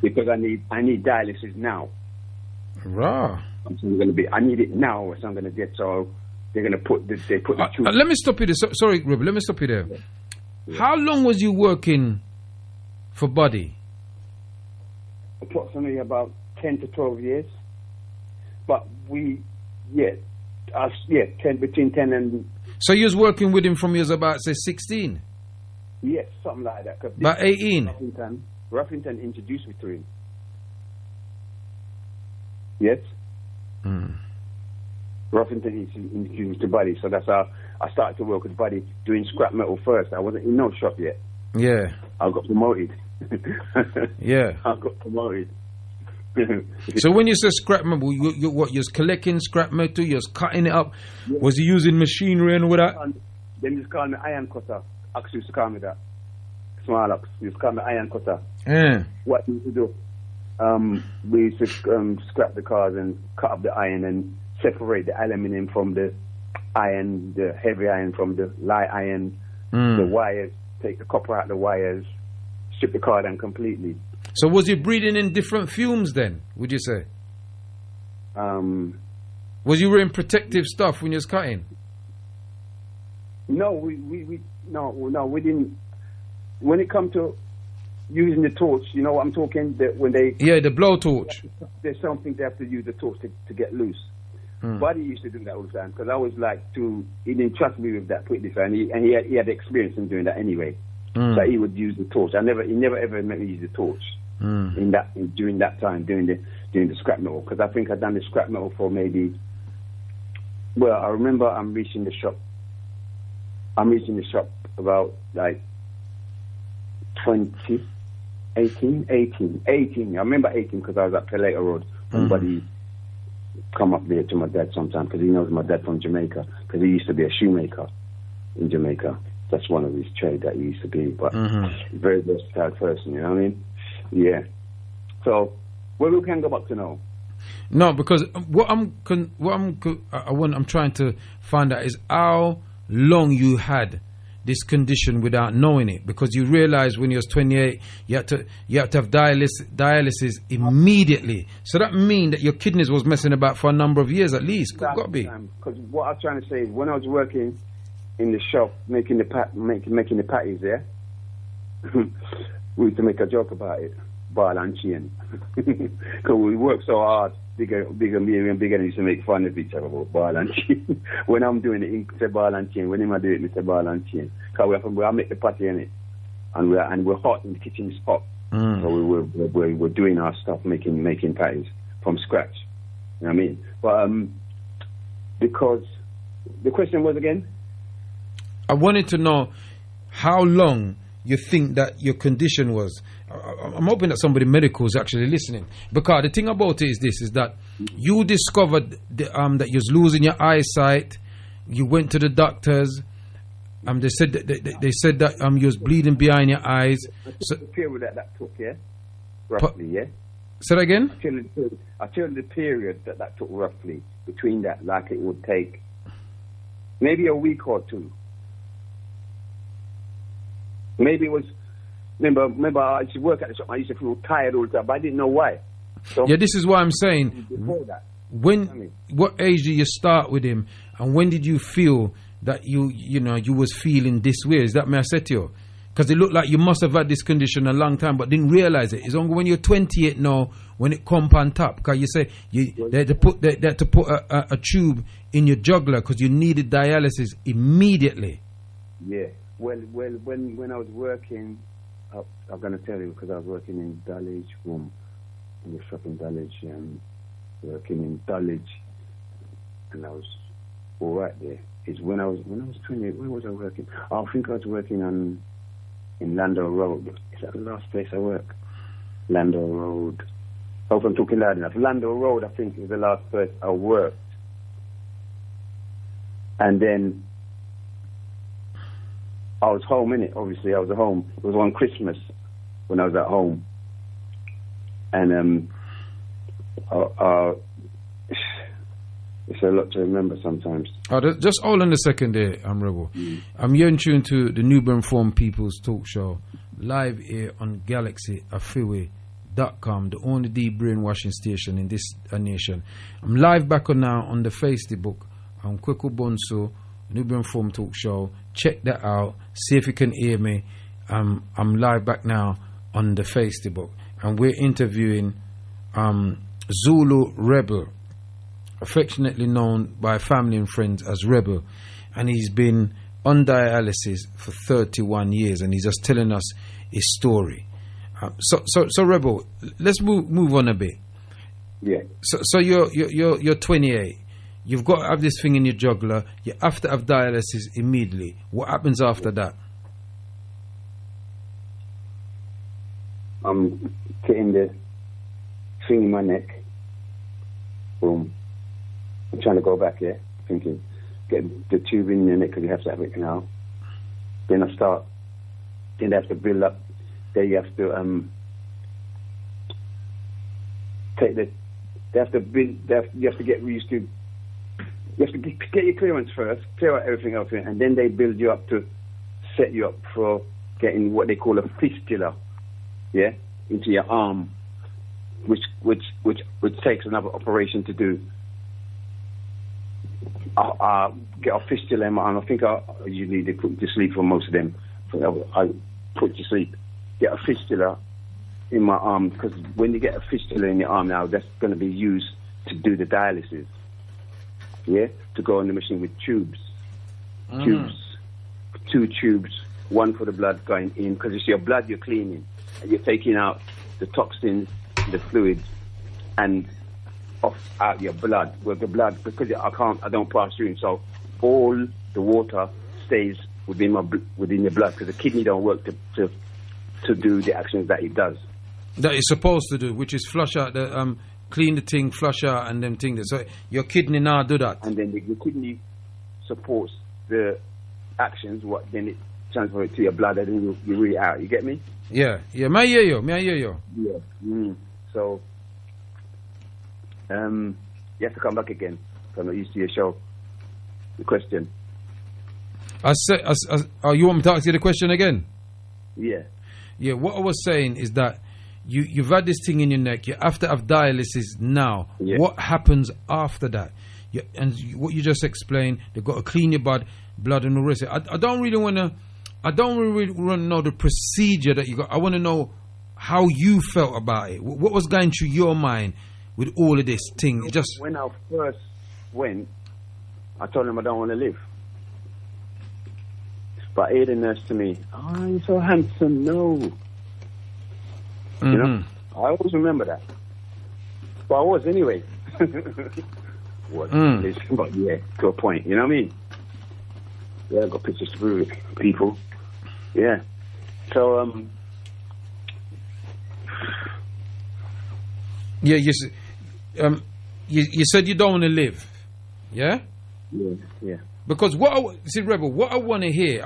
because I need dialysis now. Raw. I need it now, or so I'm going to get. So they're going to put the tube. Let me stop you there. Sorry, Ruben. Let me stop you there. Yeah. How long was you working for Buddy? Approximately about 10 to 12 years. But between 10 and. So you was working with him from you was about, say, 16? Yes, something like that. About 18? Ruffington introduced me to him. Yes. Ruffington introduced to Buddy, so that's how I started to work with Buddy, doing scrap metal first. I wasn't in no shop yet. Yeah. I got promoted. Yeah. I got promoted. So when you say scrap metal, you was collecting scrap metal, you was cutting it up. Yeah. Was you using machinery and all that? They used to call me iron cutter. Ox used to call me that. Small ox used to call me iron cutter. Yeah. What we used to do? We used to scrap the cars and cut up the iron and separate the aluminium from the iron, the heavy iron from the light iron, the wires, take the copper out of the wires, strip the car down completely. So was you breathing in different fumes then, would you say? Was you wearing protective stuff when you was cutting? No, we didn't. When it come to using the torch, you know what I'm talking? When they the blowtorch. There's something they have to use the torch to get loose. Buddy used to do that all the time because I was like, he didn't trust me with that, put it this way, and he had experience in doing that anyway. So he would use the torch. He never ever let me use the torch during that time, doing the scrap metal, because I think I'd done the scrap metal for maybe. Well, I remember I'm reaching the shop about like 18. I remember 18 because I was at Peleta Road. Somebody come up there to my dad sometime because he knows my dad from Jamaica, because he used to be a shoemaker in Jamaica. That's one of his trade that he used to be, but very versatile person, you know what I mean? Yeah. So, where we can go back to now? No, because I'm trying to find out is how long you had this condition without knowing it, because you realized when you was 28 you had to have dialysis immediately. So that mean that your kidneys was messing about for a number of years at least. Got to be. Because what I was trying to say is, when I was working in the shop making the patties, yeah, we used to make a joke about it, ball and chain, because we worked so hard. Bigger, and bigger, and used to make fun of each other about ball and chain. When I'm doing it, he say ball and chain. When him I do it, me say ball and chain. Because I make the patty in it, and we're hot in the kitchen, it's hot. So we're doing our stuff, making patties from scratch. You know what I mean? But because the question was again, I wanted to know how long you think that your condition was. I'm hoping that somebody medical is actually listening, because the thing about it is that you discovered that you was losing your eyesight. You went to the doctors. They said that you was bleeding behind your eyes. So the period that took, yeah, roughly, yeah. Say that again. I tell you the period that took roughly between that, like it would take maybe a week or two. Maybe it was. Remember, I used to work at the shop. I used to feel tired all the time, but I didn't know why. So yeah, this is why I'm saying. Before that, what age did you start with him, and when did you feel that you was feeling this way? Is that may I said to you? Because it looked like you must have had this condition a long time, but didn't realize it. It's only when you're 28 now when it come on top. Because you say they had to put a tube in your jugular because you needed dialysis immediately. Yeah. Well, when I was working. I'm going to tell you, because I was working in Dulwich in the shop in Dulwich, working in Dulwich, and I was all right there. It's when I was 28. Where was I working? I think I was working in Landau Road. Is that the last place I work? Landau Road. I hope I'm talking loud enough. Landau Road, I think, is the last place I worked. And then I was home, innit? Obviously, I was at home. It was on Christmas when I was at home. And it's a lot to remember sometimes. Just hold on a second there, Rebel. You're in tune to the Newborn Form People's Talk Show, live here on GalaxyAfriwe.com, the only deep brainwashing station in this nation. I'm live back now on the Facebook. I'm Kwaku Bonso, Newborn Form Talk Show. Check that out. See if you can hear me. I'm live back now on the Facebook, and we're interviewing Zulu Rebel, affectionately known by family and friends as Rebel, and he's been on dialysis for 31 years, and he's just telling us his story. So Rebel, let's move on a bit. Yeah. So you're 28. You've got to have this thing in your jugular. You have to have dialysis immediately. What happens after that? I'm getting the thing in my neck. Boom. I'm trying to go back here, thinking, get the tube in your neck because you have to have it now. Then I start. Then they have to build up. Then you have to take the. They have to build. You have to get used to. You have to get your clearance first, clear out everything else, and then they build you up to set you up for getting what they call a fistula, yeah, into your arm, which takes another operation to do. I get a fistula in my arm. I think you need to put to sleep for most of them. I put to sleep. Get a fistula in my arm, because when you get a fistula in your arm now, that's going to be used to do the dialysis. yeah, to go on the machine with tubes. Tubes. 2 tubes, one for the blood going in, because it's your blood you're cleaning, and you're taking out the toxins, the fluids, and out your blood. Well, the blood, because I don't pass urine, so all the water stays within your blood, because the kidney don't work to do the actions that it does. That it's supposed to do, which is flush out the clean the thing, flush out, and them things. So your kidney now do that, and then the kidney supports the actions. What then it transfers it to your blood, and then you read it out. You get me? Yeah. May I hear you? Yeah. So you have to come back again. I'm not used to your show. The question. You want me to ask you the question again? Yeah. Yeah. What I was saying is that you've had this thing in your neck. You have to have dialysis now. Yeah. What happens after that? And what you just explained, they've got to clean your blood and the rest. I don't really want to know the procedure that you got. I want to know how you felt about it. What was going through your mind with all of this thing? Just when I first went, I told him I don't want to live. But he the nurse to me, "Oh, you're so handsome." No. Mm-hmm. You know, I always remember that. But I was anyway. But yeah, to a point. You know what I mean? Yeah, I got pictures to prove it, people. Yeah. So yeah, you said you don't want to live. Yeah. Yeah. Because Rebel, what I want to hear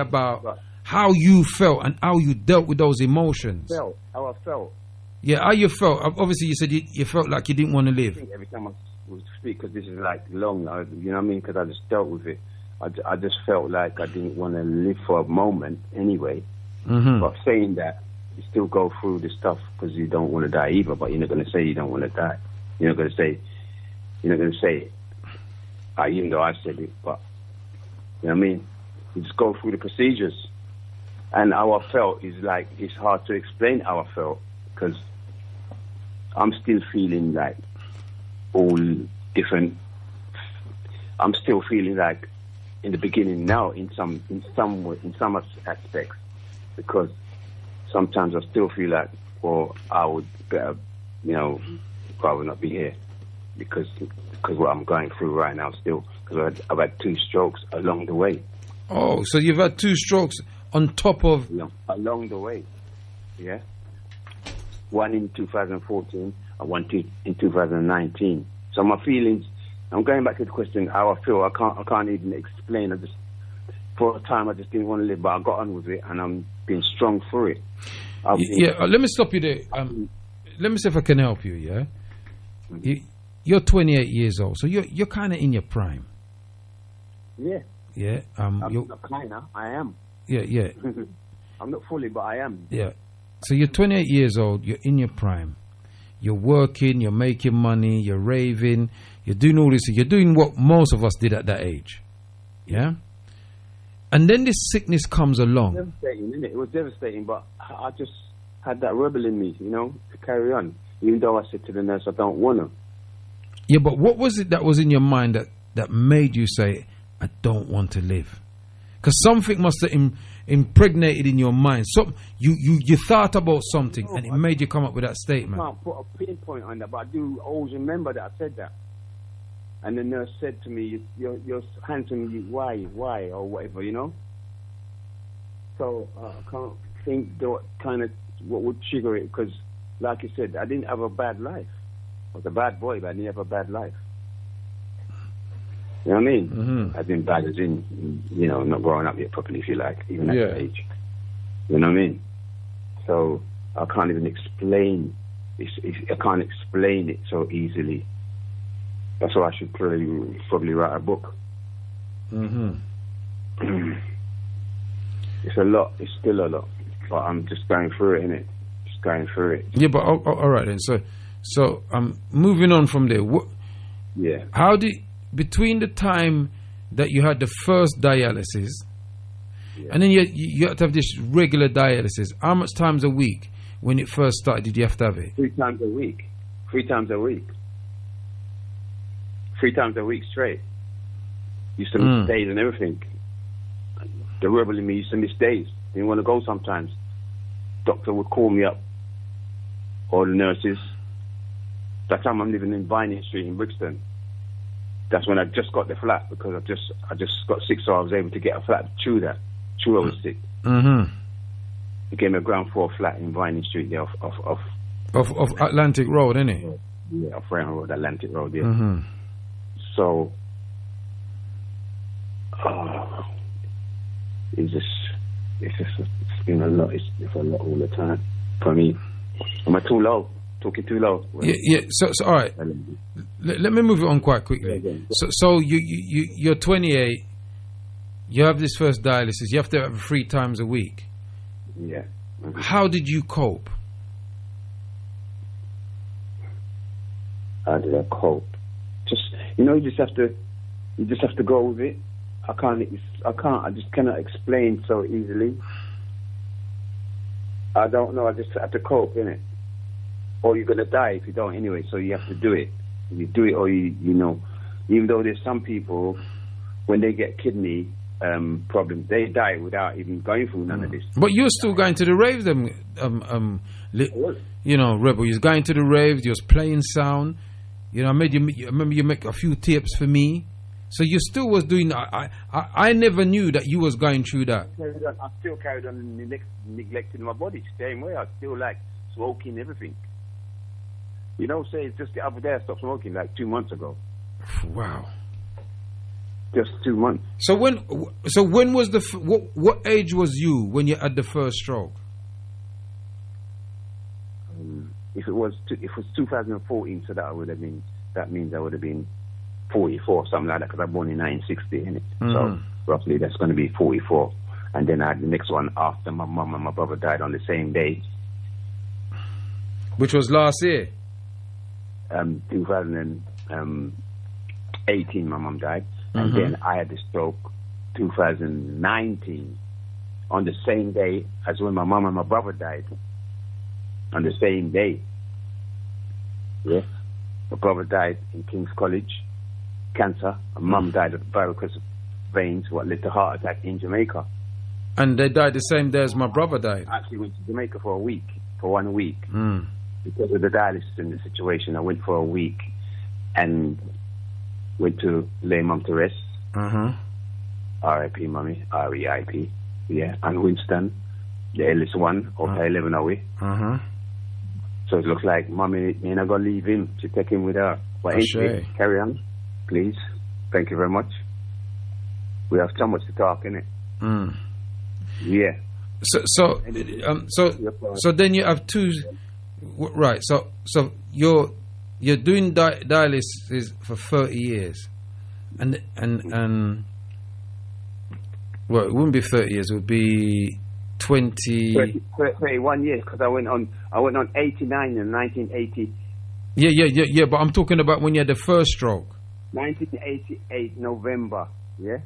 about how you felt and how you dealt with those emotions. How I felt. Yeah, how you felt. Obviously, you said you felt like you didn't want to live. I think every time I would speak, because this is like long, you know what I mean? Because I just dealt with it. I just felt like I didn't want to live for a moment anyway. Mm-hmm. But saying that, you still go through this stuff because you don't want to die either, but you're not going to say you don't want to die. You're not going to say it. Even though I said it, but you know what I mean? You just go through the procedures. And how I felt is like, it's hard to explain how I felt, because I'm still feeling like all different. I'm still feeling like in the beginning now in some aspects, because sometimes I still feel like, well, I would better, rather not be here, because what I'm going through right now still, because I've had 2 strokes along the way. Oh, so you've had 2 strokes on top of... along the way, yeah. One in 2014 and one in 2019. So my feelings, I'm going back to the question, how I feel, I can't even explain. For a time I just didn't want to live, but I got on with it, and I'm being strong through it. Let me stop you there. Let me see if I can help you, yeah? You're 28 years old, so you're kind of in your prime. Yeah. Yeah. I'm not kind of, I am. Yeah. I'm not fully, but I am. Yeah. So you're 28 years old, you're in your prime. You're working, you're making money, you're raving, you're doing all this. You're doing what most of us did at that age. Yeah? And then this sickness comes along. It was devastating, isn't it? It was devastating, but I just had that rebel in me, to carry on. Even though I said to the nurse, I don't want to. Yeah, but what was it that was in your mind that made you say, I don't want to live? Because something must have impregnated in your mind. So you thought about something, and it made you come up with that statement. I can't put a pinpoint on that, but I do always remember that I said that. And the nurse said to me, you're handsome, why, or whatever, So I can't think what would trigger it, because, like you said, I didn't have a bad life. I was a bad boy, but I didn't have a bad life. You know what I mean? Mm-hmm. I've been bad as in, not growing up yet properly, if you like, even at that age. You know what I mean? So I can't even explain. I can't explain it so easily. That's why I should probably write a book. Mm-hmm. It's a lot. It's still a lot. But I'm just going through it, innit? Just going through it. Yeah, but all right then. So moving on from there. Yeah. How between the time that you had the first dialysis, and then you had to have this regular dialysis, how much times a week when it first started did you have to have it? 3 times a week. 3 times a week. 3 times a week straight. Used to miss days and everything. The rebel in me used to miss days. Didn't want to go sometimes. Doctor would call me up, or the nurses. That time I'm living in Vining Street in Brixton. That's when I just got the flat, because I just got sick, so I was able to get a flat through I was sick. Mm-hmm. It gave me a ground floor flat in Vining Street there off Atlantic Road, innit? Yeah, off Raymond Road, Atlantic Road, yeah. Mm-hmm. So, it's been a lot. It's a lot all the time for me. Am I too low? Talking too low? Well, Yeah. So all right. Let me move it on quite quickly. So you're 28. You have this first dialysis. You have to have it 3 times a week. Yeah. Mm-hmm. How did you cope? How did I cope? You just have to go with it. I just cannot explain so easily. I don't know. I just have to cope, innit? Or you're gonna die if you don't anyway. So you have to do it. You do it, or you know. Even though there's some people, when they get kidney problems, they die without even going through none of this. But you're still going to the raves, you know, Rebel. You're going to the raves. You're playing sound. You know, I remember you make a few tapes for me. So you still was doing. I never knew that you was going through that. I still carried on neglecting my body same way. I still like smoking everything. You know, say it's just the other day I stopped smoking like 2 months ago. Wow. Just 2 months. So when was what age was you when you had the first stroke? If it was 2014, so that means I would have been 44, something like that, because I'm born in 1960, innit? So roughly that's going to be 44. And then I had the next one after my mum and my brother died on the same day. Which was last year? 2018, my mum died. And then I had the stroke 2019, on the same day as when my mum and my brother died. On the same day. Yeah. My brother died in King's College, cancer. And mum died of varicose veins, what led to heart attack in Jamaica. And they died the same day as my brother died? I actually went to Jamaica for 1 week. Because of the dialysis in the situation, I went for a week and went to lay mum to rest. R.I.P. mummy, R.E.I.P. Yeah, and Winston, the eldest one, of her 11 away. So it looks like mummy ain't not gonna leave him. She take him with her. But anyway, carry on, please. Thank you very much. We have so much to talk, innit? Yeah. So then you have two. Right, so you're doing dialysis for 30 years, and well, it wouldn't be 30 years. It would be 31 years, because I went on 89 in 1980. Yeah. But I'm talking about when you had the first stroke. 1988 November. Yeah.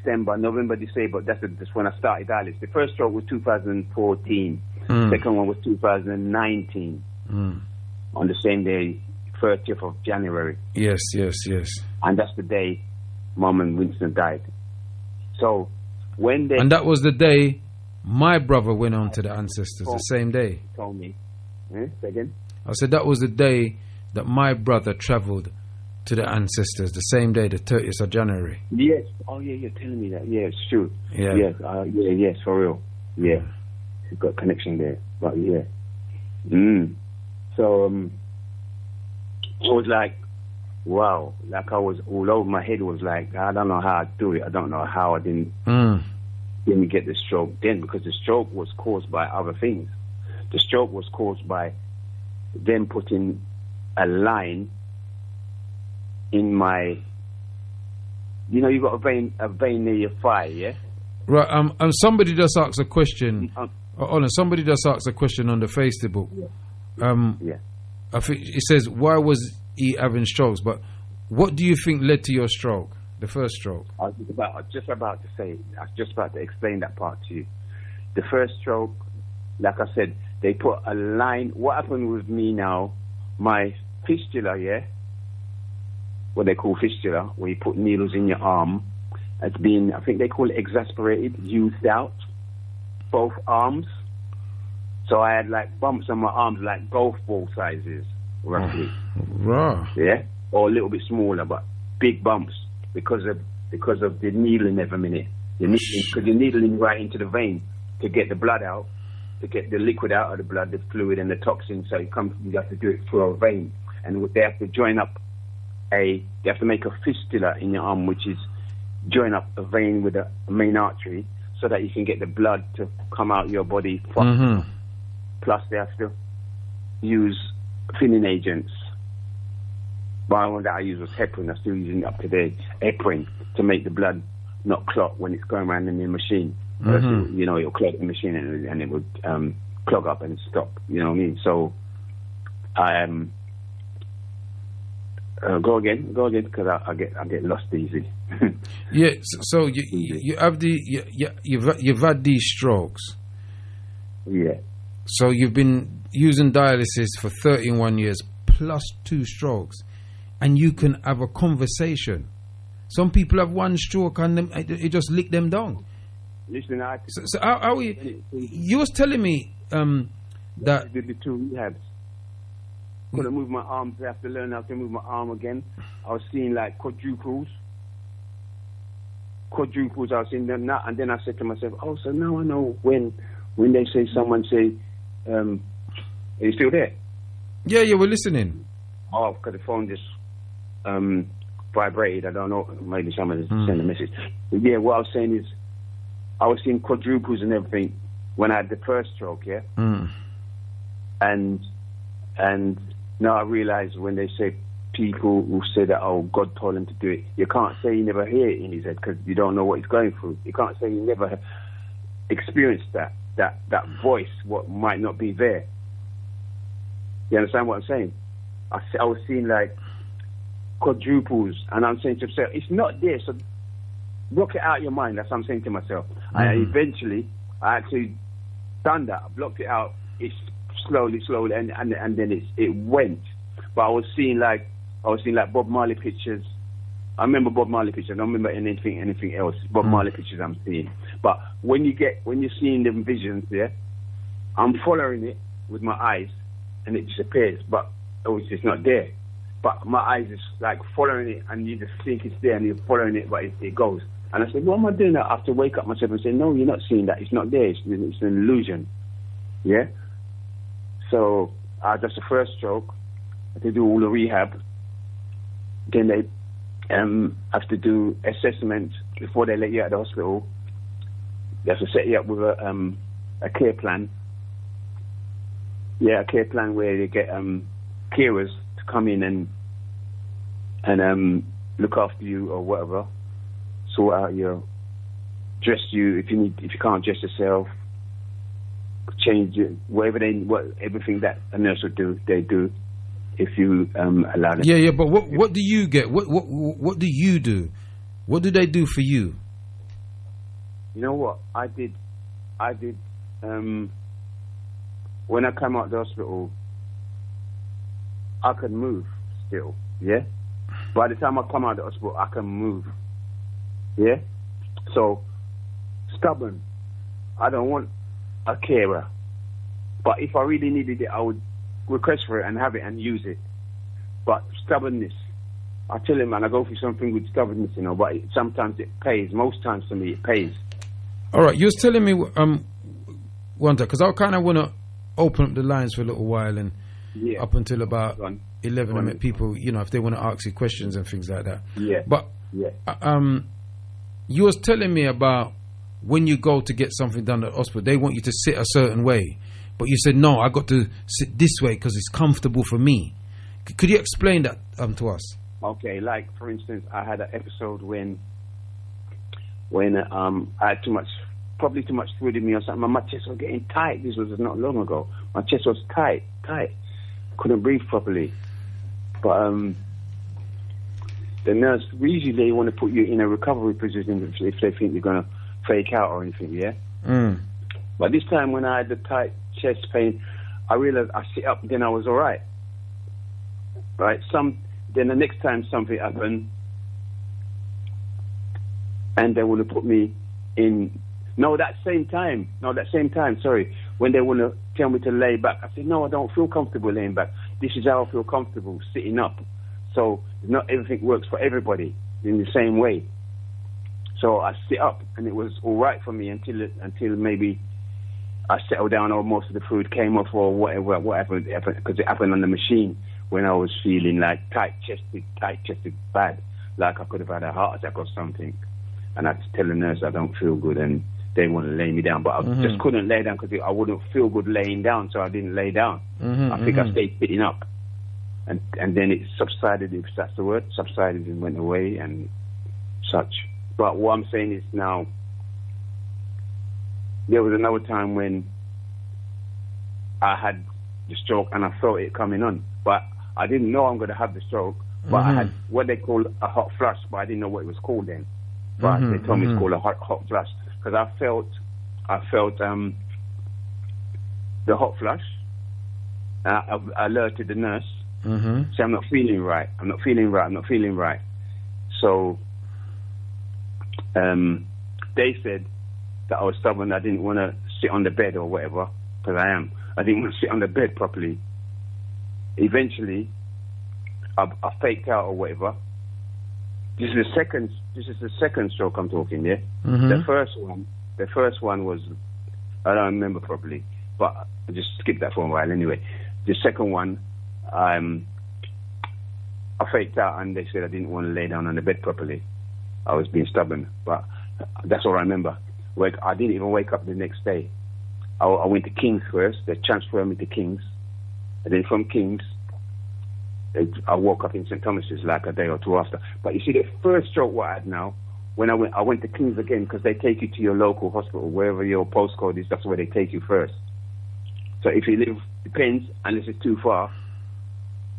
November, December. That's when I started dialysis. The first stroke was 2014. Second one was 2019. On the same day, 30th of January. Yes. And that's the day Mum and Winston died. So when they... And that was the day my brother went on to the ancestors, the same day. Told me. Say again? I said that was the day that my brother travelled to the ancestors, the same day, the 30th of January. Yes. Oh, yeah, you're telling me that. Yeah, it's true. Yeah. Yes, yes, for real. Yeah. You've got connection there. But, yeah. So, it was like, wow. Like I was all over my head. Was like, I don't know how I do it. I don't know how I didn't get the stroke then, because the stroke was caused by other things. The stroke was caused by them putting a line in my, you know, you got a vein near your thigh, yeah. Right. Somebody just asked a question. Somebody just asked a question on the Facebook. Yeah. I think it says, why was he having strokes? But what do you think led to your stroke, the first stroke? I was just about to explain that part to you. The first stroke, like I said, they put a line. What happened with me now? My fistula, yeah. what they call fistula, where you put needles in your arm. It's been, I think they call it exasperated, used out, both arms. So I had like bumps on my arms, like golf ball sizes, roughly. Raw. Yeah, or a little bit smaller, but big bumps because of the needling every minute. Because you're needling right into the vein to get the blood out, to get the liquid out of the blood, the fluid and the toxin. So you have to do it through a vein, and they have to join up they have to make a fistula in your arm, which is join up a vein with a main artery, so that you can get the blood to come out your body. Plus, they have to use thinning agents. But one that I used was heparin. I'm still using it up today, heparin, to make the blood not clot when it's going around in the machine. You know, it'll clog the machine and it would clog up and stop. You know what I mean? So, go again, because I get lost easy. Yeah. So you have you've had these strokes. Yeah. So you've been using dialysis for 31 years plus 2 strokes, and you can have a conversation. Some people have 1 stroke and it just lick them down. Listen, so how are you was telling me that I did the 2 rehabs. Couldn't move my arms. I have to learn how to move my arm again. I was seeing like quadruples. I was seeing them now, and then I said to myself, "Oh, so now I know when they say someone say, are you still there?" Yeah, we're listening. Oh, because the phone just vibrated. I don't know. Maybe someone sent a message. But yeah, what I was saying is, I was seeing quadruples and everything when I had the first stroke. Yeah, and now I realize when they say people who say that, oh, God told him to do it, you can't say you never hear it in his head because you don't know what he's going through. You can't say you never experienced that voice, what might not be there. You understand what I'm saying? I was seeing like quadruples, and I'm saying to myself, it's not there, so block it out of your mind. That's what I'm saying to myself. I eventually, I actually done that. I blocked it out. It's slowly, and then it went. But I was seeing like Bob Marley pictures. I remember Bob Marley pictures. I don't remember anything else. Bob Marley pictures I'm seeing. But when you're seeing them visions, yeah, I'm following it with my eyes, and it disappears. But it's just not there. But my eyes is like following it, and you just think it's there, and you're following it, but it goes. And I said, what am I doing now? I have to wake up myself and say, no, you're not seeing that. It's not there. It's an illusion. Yeah. So that's the first stroke. They do all the rehab. Then they have to do assessment before they let you out of the hospital. They have to set you up with a care plan. Yeah, a care plan where they get carers to come in and look after you or whatever. Sort out dress you if you can't dress yourself. Change it, everything that a nurse would do, they do. If you allow them. Yeah, but what do you get? What do you do? What do they do for you? You know what? I did when I came out of the hospital, I could move still, yeah? By the time I come out of the hospital, I can move. Yeah? So stubborn. I don't want a carer. But if I really needed it, I would request for it and have it and use it. But stubbornness, I tell him, man, I go through something with stubbornness, you know, but sometimes it pays. Most times for me, it pays. All right, you was telling me, Wanda, because I kind of want to open up the lines for a little while and up until about 11 minutes, people, you know, if they want to ask you questions and things like that. Yeah. But you was telling me about when you go to get something done at the hospital, they want you to sit a certain way. But you said, no, I got to sit this way because it's comfortable for me. Could you explain that to us? Okay, like, for instance, I had an episode when I had probably too much food in me or something. My chest was getting tight. This was not long ago. My chest was tight. Couldn't breathe properly. But the nurse, usually they want to put you in a recovery position if they think you're going to fake out or anything, yeah? But this time when I had the tight chest pain, I realized I sit up, then I was all right. Right? then the next time something happened, and they want to put me in. That same time, sorry, when they want to tell me to lay back, I said, no, I don't feel comfortable laying back. This is how I feel comfortable, sitting up. So not everything works for everybody in the same way. So I sit up, and it was all right for me until maybe I settled down, or most of the food came off, or whatever, because it happened on the machine when I was feeling like tight-chested, bad, like I could have had a heart attack or something. And I had to tell the nurse I don't feel good, and they want to lay me down, but I just couldn't lay down because I wouldn't feel good laying down, so I didn't lay down. I think I stayed sitting up, and then it subsided, if that's the word, subsided and went away and such. But what I'm saying is now, there was another time when I had the stroke and I felt it coming on, but I didn't know I'm going to have the stroke, but I had what they call a hot flush, but I didn't know what it was called then. But they told me it's called a hot flush, because I felt the hot flush. I alerted the nurse, say I'm not feeling right. So they said that I was stubborn. I didn't want to sit on the bed or whatever, because I didn't want to sit on the bed properly. Eventually, I faked out or whatever. This is the second stroke I'm talking, yeah? The first one was, I don't remember properly, but I just skipped that for a while anyway. The second one, I faked out, and they said I didn't want to lay down on the bed properly. I was being stubborn, but that's all I remember. I didn't even wake up the next day. I went to King's first. They transferred me to King's, and then from King's, I woke up in St. Thomas's like a day or two after. But you see, the first stroke what I had now, when I went to King's again, because they take you to your local hospital, wherever your postcode is, that's where they take you first. So if you live, depends, unless it's too far,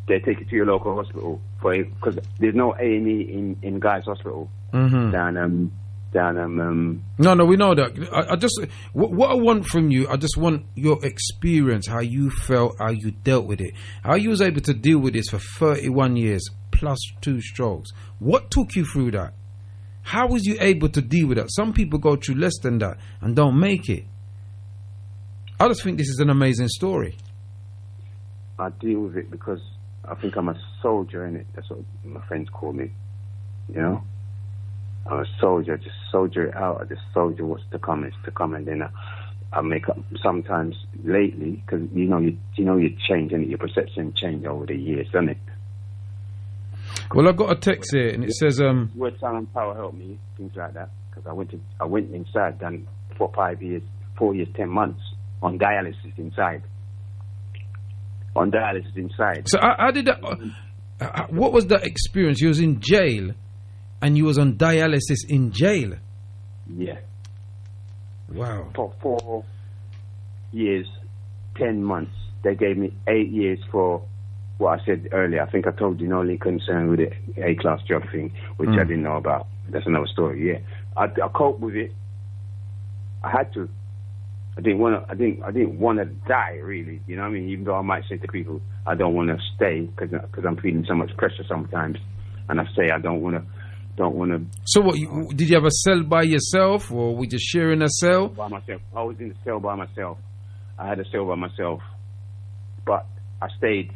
they take you to your local hospital, because there's no A&E in Guy's Hospital down No, we know that. I just what I want from you, I just want your experience, how you felt, how you dealt with it, how you was able to deal with this for 31 years plus 2 strokes. What took you through that? How was you able to deal with that? Some people go through less than that and don't make it. I just think this is an amazing story. I deal with it because I think I'm a soldier in it. That's what my friends call me. You know, I'm a soldier. I just soldier it out. I just soldier what's to come is to come, and then I make up sometimes lately, because you change, and your perception change over the years, doesn't it? Well, I've got a text here, and it says, "Word Silent Power helped me," things like that, because I went inside, done for 4 years, 10 months on dialysis inside. So how did that? What was that experience? You was in jail, and you was on dialysis in jail. Yeah. Wow. For 4 years, 10 months. They gave me 8 years for what I said earlier. I think I told you, only concern with the A-class job thing, which I didn't know about. That's another story. Yeah. I coped with it. I had to. I didn't want to die, really. You know what I mean? Even though I might say to people, I don't want to stay because I'm feeling so much pressure sometimes, and I say I don't want to. So what? Did you have a cell by yourself, or were you just sharing a cell? By myself. I was in the cell by myself. I had a cell by myself, but I stayed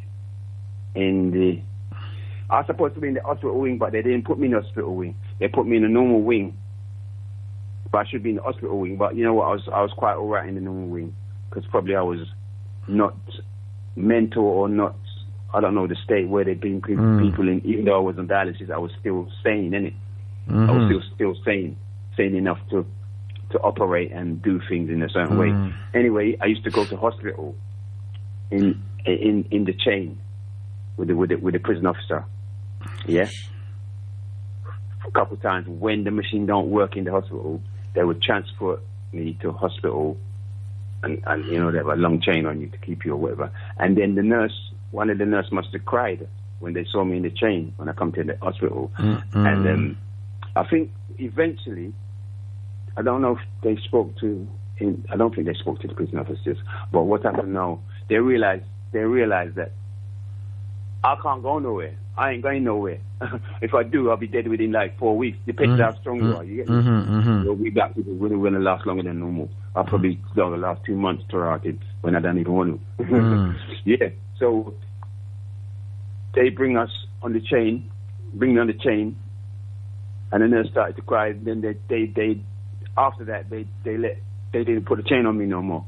in the. I was supposed to be in the hospital wing, but they didn't put me in the hospital wing. They put me in a normal wing. But I should be in the hospital wing. But you know what? I was quite all right in the normal wing, because probably I was not mental or not. I don't know the state where they bring people in. Even though I was on dialysis, I was still sane, innit? I was still sane enough to operate and do things in a certain way. Anyway, I used to go to hospital in the chain with the prison officer. Yeah. A couple of times when the machine don't work in the hospital, they would transfer me to hospital, and you know, they have a long chain on you to keep you or whatever. And then one of the nurse must have cried when they saw me in the chain when I come to the hospital. And I think eventually, I don't know if they spoke to him. I don't think they spoke to the prison officers. But what happened now? They realized that I can't go nowhere. I ain't going nowhere. If I do, I'll be dead within like 4 weeks. Depends how strong you are. You get me? You'll be back to really going to last longer than normal. I'll probably last 2 months to when I don't even want to. Yeah. So they bring us on the chain, and the nurse started to cry. Then they after that they didn't put a chain on me no more.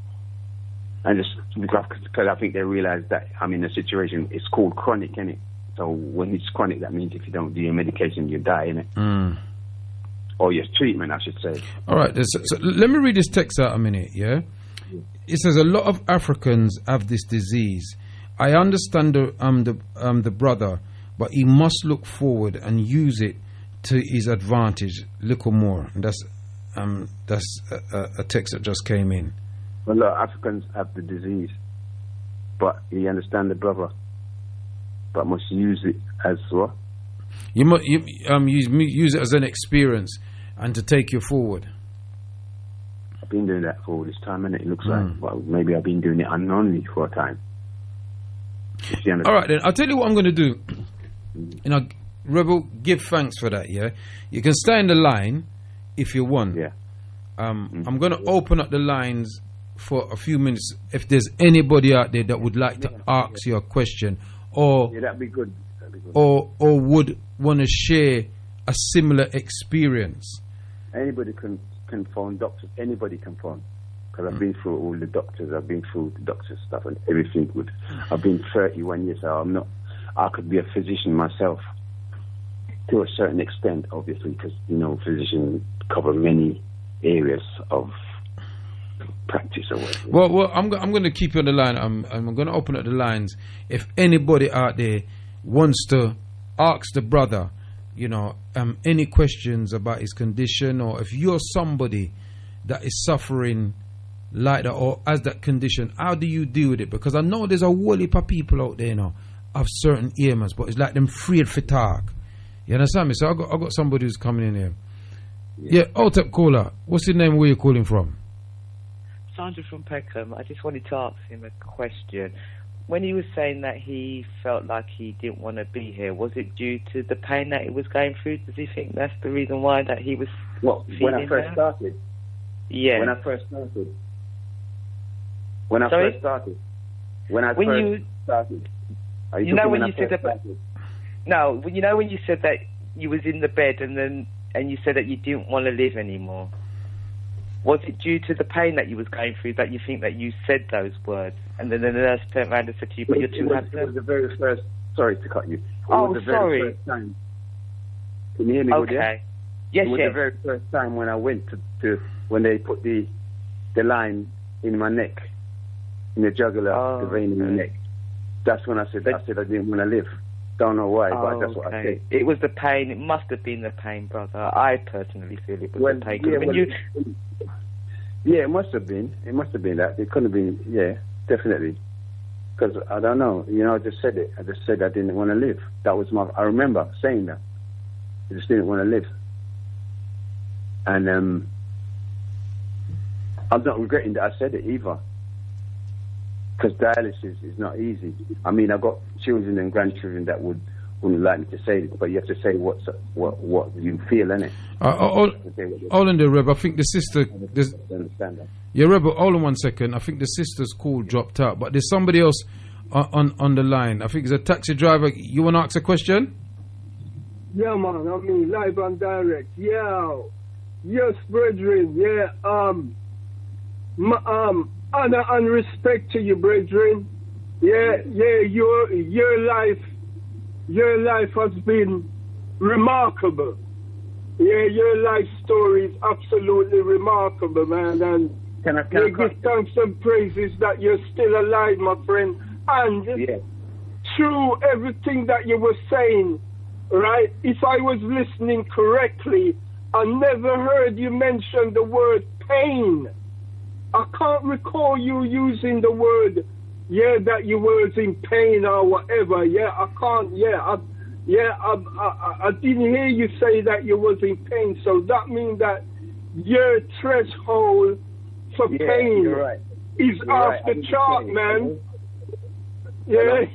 And just because I think they realized that I'm in a situation. It's called chronic, innit? So when it's chronic, that means if you don't do your medication, you die, innit? Or your treatment, I should say. All right. So let me read this text out a minute. Yeah. It says a lot of Africans have this disease. I understand the brother, but he must look forward and use it to his advantage. Little more. And that's a text that just came in. Well, look, Africans have the disease, but you understand the brother, but must use it as what? You must use it as an experience and to take you forward. I've been doing that for all this time, and it looks like, well, maybe I've been doing it unknowingly for a time. All right, then I'll tell you what I'm going to do. Rebel, give thanks for that. Yeah, you can stay in the line if you want. Yeah. I'm going to open up the lines for a few minutes. If there's anybody out there that would like to ask you a question, or that'd be good. Or would want to share a similar experience. Anybody can phone doctors. Anybody can phone. Because I've been through all the doctors. I've been through the doctor's stuff and everything good. I've been 31 years, so I could be a physician myself to a certain extent, obviously, because, physicians cover many areas of practice or whatever. Well, I'm going to keep you on the line. I'm going to open up the lines. If anybody out there wants to ask the brother, any questions about his condition, or if you're somebody that is suffering like that or has that condition, how do you deal with it? Because I know there's a whole heap of people out there, of certain ailments, but it's like them afraid for talk. You understand me? So I got somebody who's coming in here. Yeah, Otep caller. What's your name? Where you calling from? Sandra from Peckham. I just wanted to ask him a question. When he was saying that he felt like he didn't want to be here, was it due to the pain that he was going through? Does he think that's the reason why that he was when I first started? Yeah. When I first started. When I first started. You know when you said that? No, you know when you said that you was in the bed and you said that you didn't want to live anymore. Was it due to the pain that you was going through that you think that you said those words, and then the nurse turned around and said to you, "But you're too happy"? It was the very first. Sorry to cut you. Sorry. First time. Can you hear me? Okay. Yes. It was the very first time when I went to when they put the line in my neck, in the jugular, the vein in my neck. That's when I said I didn't want to live. Don't know why, but that's what I said. It was the pain. It must have been the pain, brother. I personally feel it was the pain. It must have been. It must have been that. It couldn't have been. Yeah, definitely. Because I don't know. I just said it. I just said I didn't want to live. That was I remember saying that. I just didn't want to live. And I'm not regretting that I said it either. Because dialysis is not easy. I mean, I've got children and grandchildren that wouldn't like me to say it, but you have to say what you feel, innit? All in the Reb, I think the sister... understand that. Yeah, Reb, hold on 1 second. I think the sister's call dropped out, but there's somebody else on the line. I think it's a taxi driver. You want to ask a question? Yeah, man. I mean, live and direct. Yeah. Yes, brethren. Yeah. Honor and respect to you, brethren. Yeah. Your life has been remarkable. Yeah, your life story is absolutely remarkable, man. And we give thanks and praises that you're still alive, my friend. And through everything that you were saying, right? If I was listening correctly, I never heard you mention the word pain. I can't recall you using the word, that you was in pain or whatever. I can't. I didn't hear you say that you was in pain. So that means that your threshold for pain is off the chart, man. Yeah.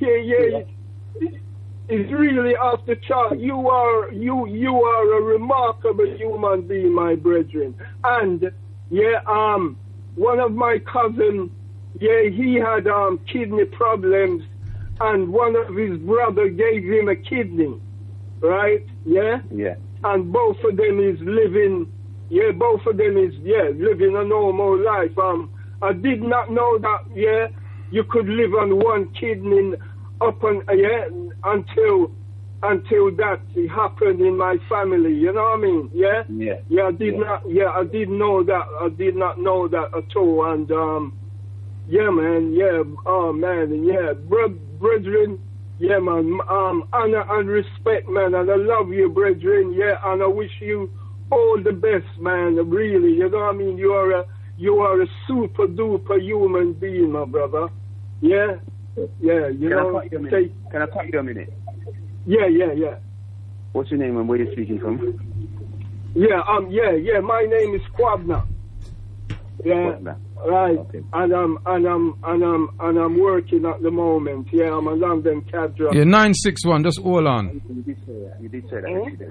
is really off the chart. You are a remarkable human being, my brethren. And one of my cousins, he had kidney problems, and one of his brother gave him a kidney, right? Yeah. And both of them is living living a normal life. I did not know that you could live on one kidney until that happened in my family. You know what I mean? I didn't know that. I did not know that at all. And brethren, man, honor and respect, man, and I love you, brethren, and I wish you all the best, man, really, you know what I mean? You are a super duper human being, my brother. Can I cut you a minute? Yeah. What's your name and where you speaking from? My name is Kwabna. Right. Okay. And I'm working at the moment. I'm a London cab driver. 961, just hold on. You did say that.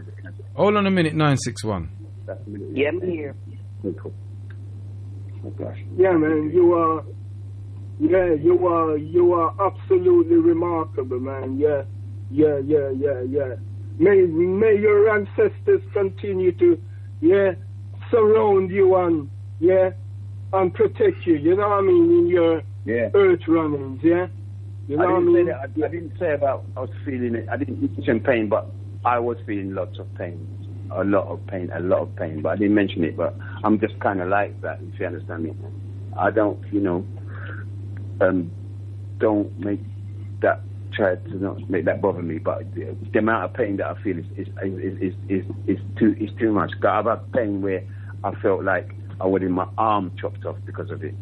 Hold on a minute, 961. I'm here. Cool. Oh gosh. Yeah, man, you are absolutely remarkable, man. Yeah. May your ancestors continue to surround you and protect you, you know what I mean, in your earth runnings, You know what I mean? I didn't say about I was feeling it. I didn't mention pain, but I was feeling lots of pain. A lot of pain, but I didn't mention it, but I'm just kind of like that, if you understand me. I don't, don't make that, try to not make that bother me, but the amount of pain that I feel is too much. I've had pain where I felt like I wanted my arm chopped off because of it.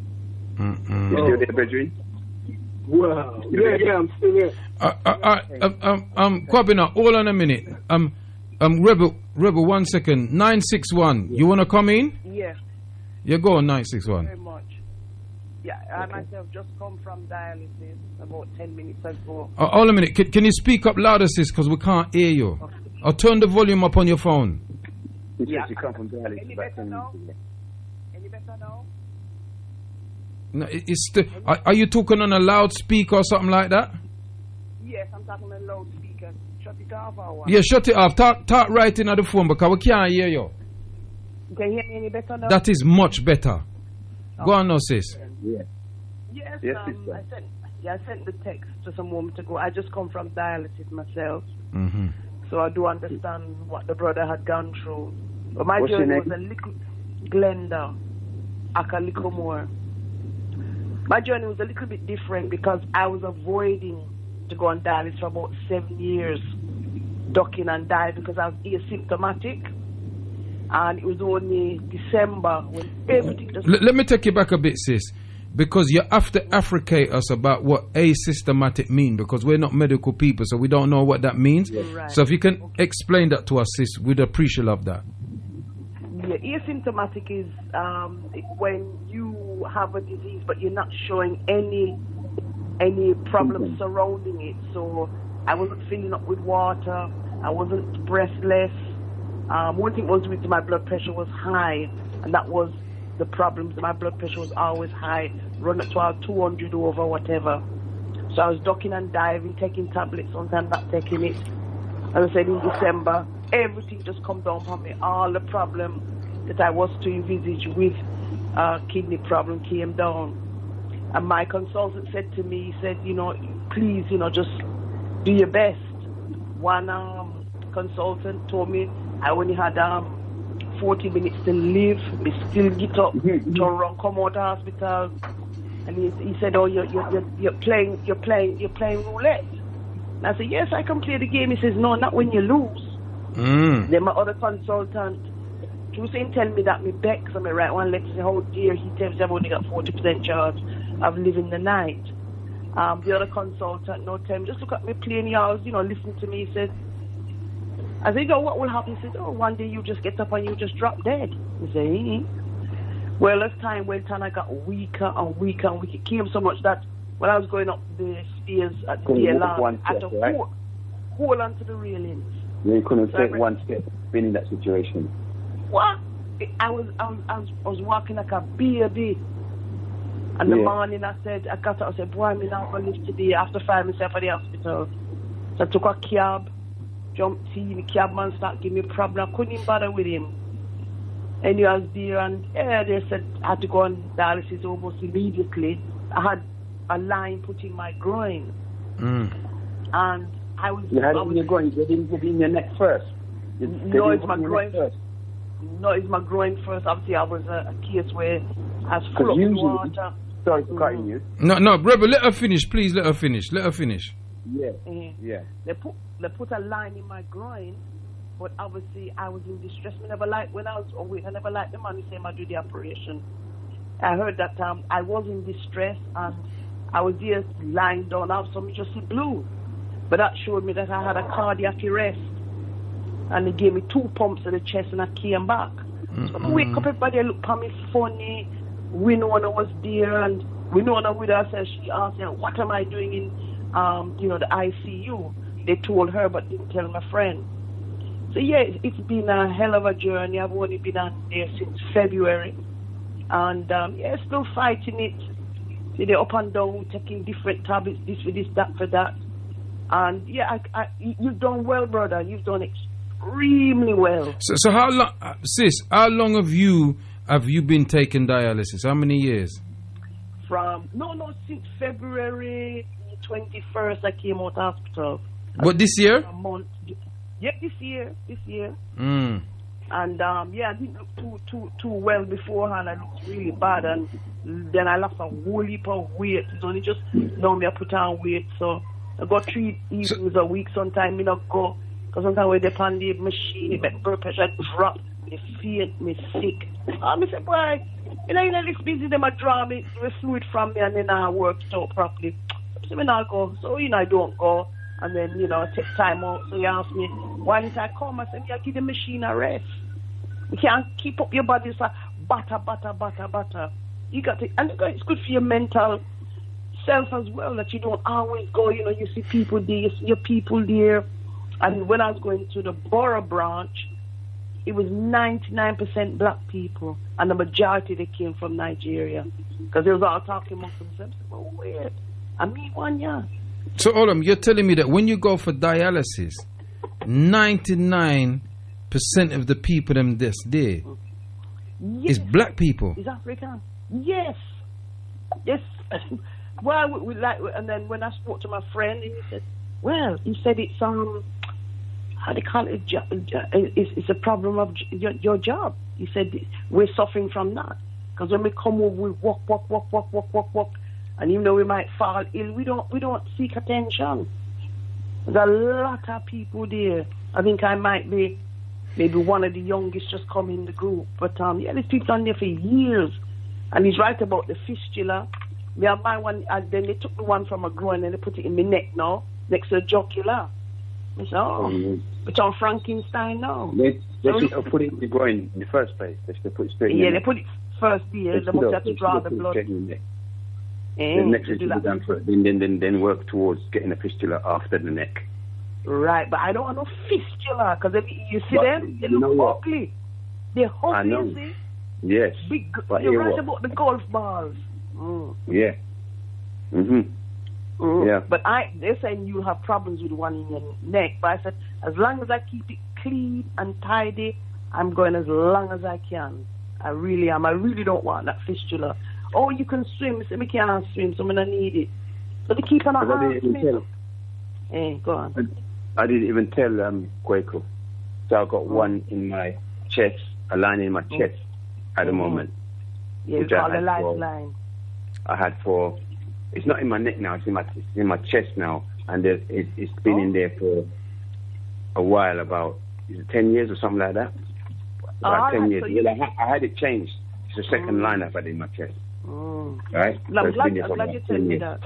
You still there, Bridget? Wow. Yeah, I'm still there. Kwabina, hold on a minute. Rebel, 1 second. 961, you want to come in? Yeah. You go on 961. Very much. Yeah, I myself just come from dialysis about 10 minutes ago. Hold a minute. Can you speak up louder, sis, because we can't hear you. Okay. Or turn the volume up on your phone. You come from dialysis. Any better now? No, are you talking on a loudspeaker or something like that? Yes, I'm talking on a loudspeaker. Shut it off or what? Yeah, shut it off. Talk right into the phone because we can't hear you. Can you hear me any better now? That is much better. Go on now, sis. Yes, I sent the text just a moment ago. I just come from dialysis myself. Mm-hmm. So I do understand what the brother had gone through. But my What's journey was a little Glenda, a little more. My journey was a little bit different because I was avoiding to go on dialysis for about 7 years, ducking and diving because I was asymptomatic. And it was only December when everything just... Let me take you back a bit, sis. Because you have to affricate us about what asystematic mean, because we're not medical people, so we don't know what that means. Yeah. Right. So if you can explain that to us, sis, we'd appreciate of that. Yeah, asymptomatic is when you have a disease but you're not showing any problems surrounding it. So I wasn't filling up with water, I wasn't breathless. One thing was with my blood pressure was high, and that was the problems. My blood pressure was always high, running to 200 over whatever. So I was ducking and diving, taking tablets, sometimes not taking it. As I said, in December, everything just come down on me. All the problem that I was to envisage with kidney problem came down. And my consultant said to me, he said, please, just do your best. One consultant told me I only had 40 minutes to live. We still get up to run, come out of hospital, and he said, "Oh, you're playing roulette." And I said, "Yes, I can play the game." He says, "No, not when you lose." Then my other consultant, he was saying, tell me that me Bex, I right one. Let's see how dear he tells me I've only got 40% chance of living the night. The other consultant, no time, just look at me playing yours, listen to me. He said. I said, what will happen? He said, one day you just get up and you just drop dead. He said, Well, as time went on, I got weaker and weaker and weaker. It came so much that when I was going up the stairs at the DLR, at the hold on to the railings. You couldn't take one step being in that situation. What? I was walking like a baby. And the morning I got up, I said, boy, I'm not going to live today. After 5 myself at the hospital. So I took a cab, jumped in, the cabman started giving me a problem. I couldn't even bother with him. And he was there, and they said I had to go on dialysis almost immediately. I had a line put in my groin. And I was... You had it in your groin, you didn't get it in your neck first? No, it's my groin first. No, it's my groin first. Obviously, I was a case where I was full of water. Sorry for cutting you. No, Rebel, let her finish, please. Let her finish. Yeah. Yeah. They put a line in my groin, but obviously I was in distress. I never liked the man who said I do the operation. I heard that I was in distress and I was there lying down. I was just blue, but that showed me that I had a cardiac arrest, and they gave me 2 pumps to the chest, and I came back. So I wake up, everybody looked at me funny. Winona was there, and Winona with us, and she asked me, what am I doing in the ICU? They told her, but didn't tell my friend. So yeah, it's been a hell of a journey. I've only been out there since February, and still fighting it. They're up and down, taking different tablets, this for this, that for that. And you've done well, brother. You've done extremely well. So how long, sis? How long have you been taking dialysis? How many years? Since February 21st, I came out of hospital. What, this year? A month. Yeah, this year. And I didn't look too well beforehand. I looked really bad, and then I lost a whole heap of weight. It's only just now me I put on weight, so I got 3 evenings a week. Sometimes me not go, because sometimes when they on the machine, the blood pressure drop, me faint, me sick. I say, boy, this busy, them a draw me the fluid from me, and then I work it out properly. So me not go. So I don't go. And then, I take time out. So he asked me, why didn't I come? I said, I give the machine a rest. You can't keep up your body, so batter. You got to, and it's good for your mental self as well, that you don't always go, you see people there, you see your people there. And when I was going to the Borough branch, it was 99% black people, and the majority, they came from Nigeria. Because they was all talking amongst themselves. Oh, weird. I mean, one, yeah. So, Olam, you're telling me that when you go for dialysis, 99% of the people that's there is black people? Is African? Yes. Well, and then when I spoke to my friend, he said, it's how they call it, it's a problem of your job. He said, we're suffering from that. Because when we come over, we walk. And even though we might fall ill, we don't seek attention. There's a lot of people there. I think I might be maybe one of the youngest just come in the group. But there's people on there for years. And he's right about the fistula. Me have my one, and then they took the one from my groin and they put it in my neck now, next to the jugular. I said, it's on Frankenstein now. They should put it in the groin in the first place. They should put it straight in the neck. They put it first there. They must have to draw the blood. The next should be done first, then work towards getting a fistula after the neck. Right, but I don't want no fistula, because you see them, they look ugly. They're ugly, I know. You see? Yes. You're right about the golf balls. Yeah. Yeah. But they're saying you have problems with one in your neck. But I said, as long as I keep it clean and tidy, I'm going as long as I can. I really am. I really don't want that fistula. Oh, you can swim. I said, I can't swim, so I don't need it. So they keep on asking me. Go on. I didn't even tell Kwaku. So I got one in my chest, a line in my chest at the moment. Yeah, it's called a lifeline. I had for, it's not in my neck now, it's in my chest now, and it's been in there for a while, about 10 years or something like that. About 10 years. So I had it changed. It's the second line I've had in my chest. Right? I'm glad you told me that.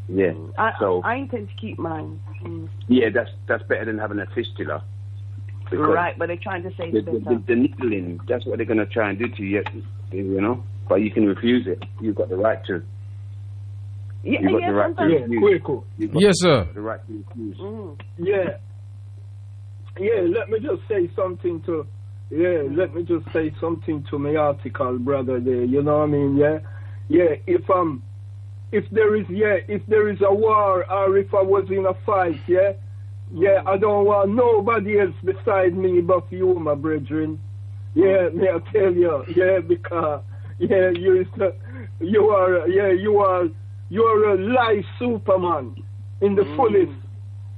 Yeah. I intend to keep mine. Yeah, that's better than having a fistula. Right, but they're trying to say it's better. The needling, that's what they're going to try and do to you, But you can refuse it. You've got the right to. Yeah, You got the right to refuse. Kwaku. Yes, sir. The right to refuse. Yeah. Yeah, let me just say something to my article, brother there. You know what I mean? Yeah. Yeah, if there is a war or if I was in a fight, yeah, I don't want nobody else beside me but you, my brethren. Yeah, may I tell you, yeah, because you are a live Superman in the fullest.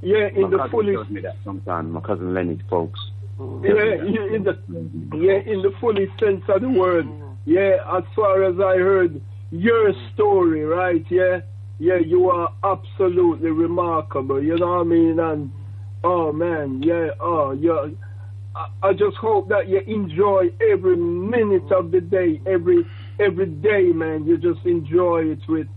Yeah, in the fullest. Told me that sometime. My cousin Lenny, folks. In the fullest sense of the word. Yeah, as far as I heard your story, right? Yeah, you are absolutely remarkable. You know what I mean? And oh man, I just hope that you enjoy every minute of the day, every day, man. You just enjoy it with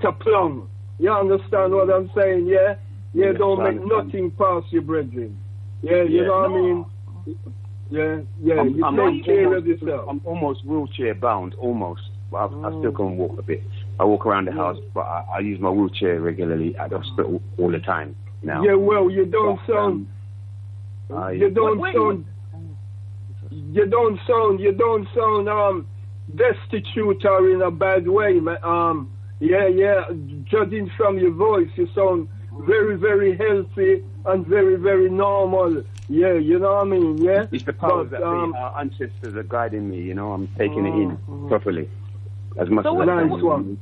a plum. You understand what I'm saying? Yeah. Yeah, don't make nothing pass you, brethren. Yeah, you know what I mean? Yeah, you take care of yourself. I'm almost wheelchair bound, almost. But I still can walk a bit. I walk around the house, but I use my wheelchair regularly at the hospital all the time now. Yeah, well, you don't sound destitute or in a bad way. Judging from your voice, you sound very, very healthy and very, very normal. Yeah, you know what I mean? Yeah. It's the powers that our ancestors are guiding me. You know, I'm taking it in properly as much as I can.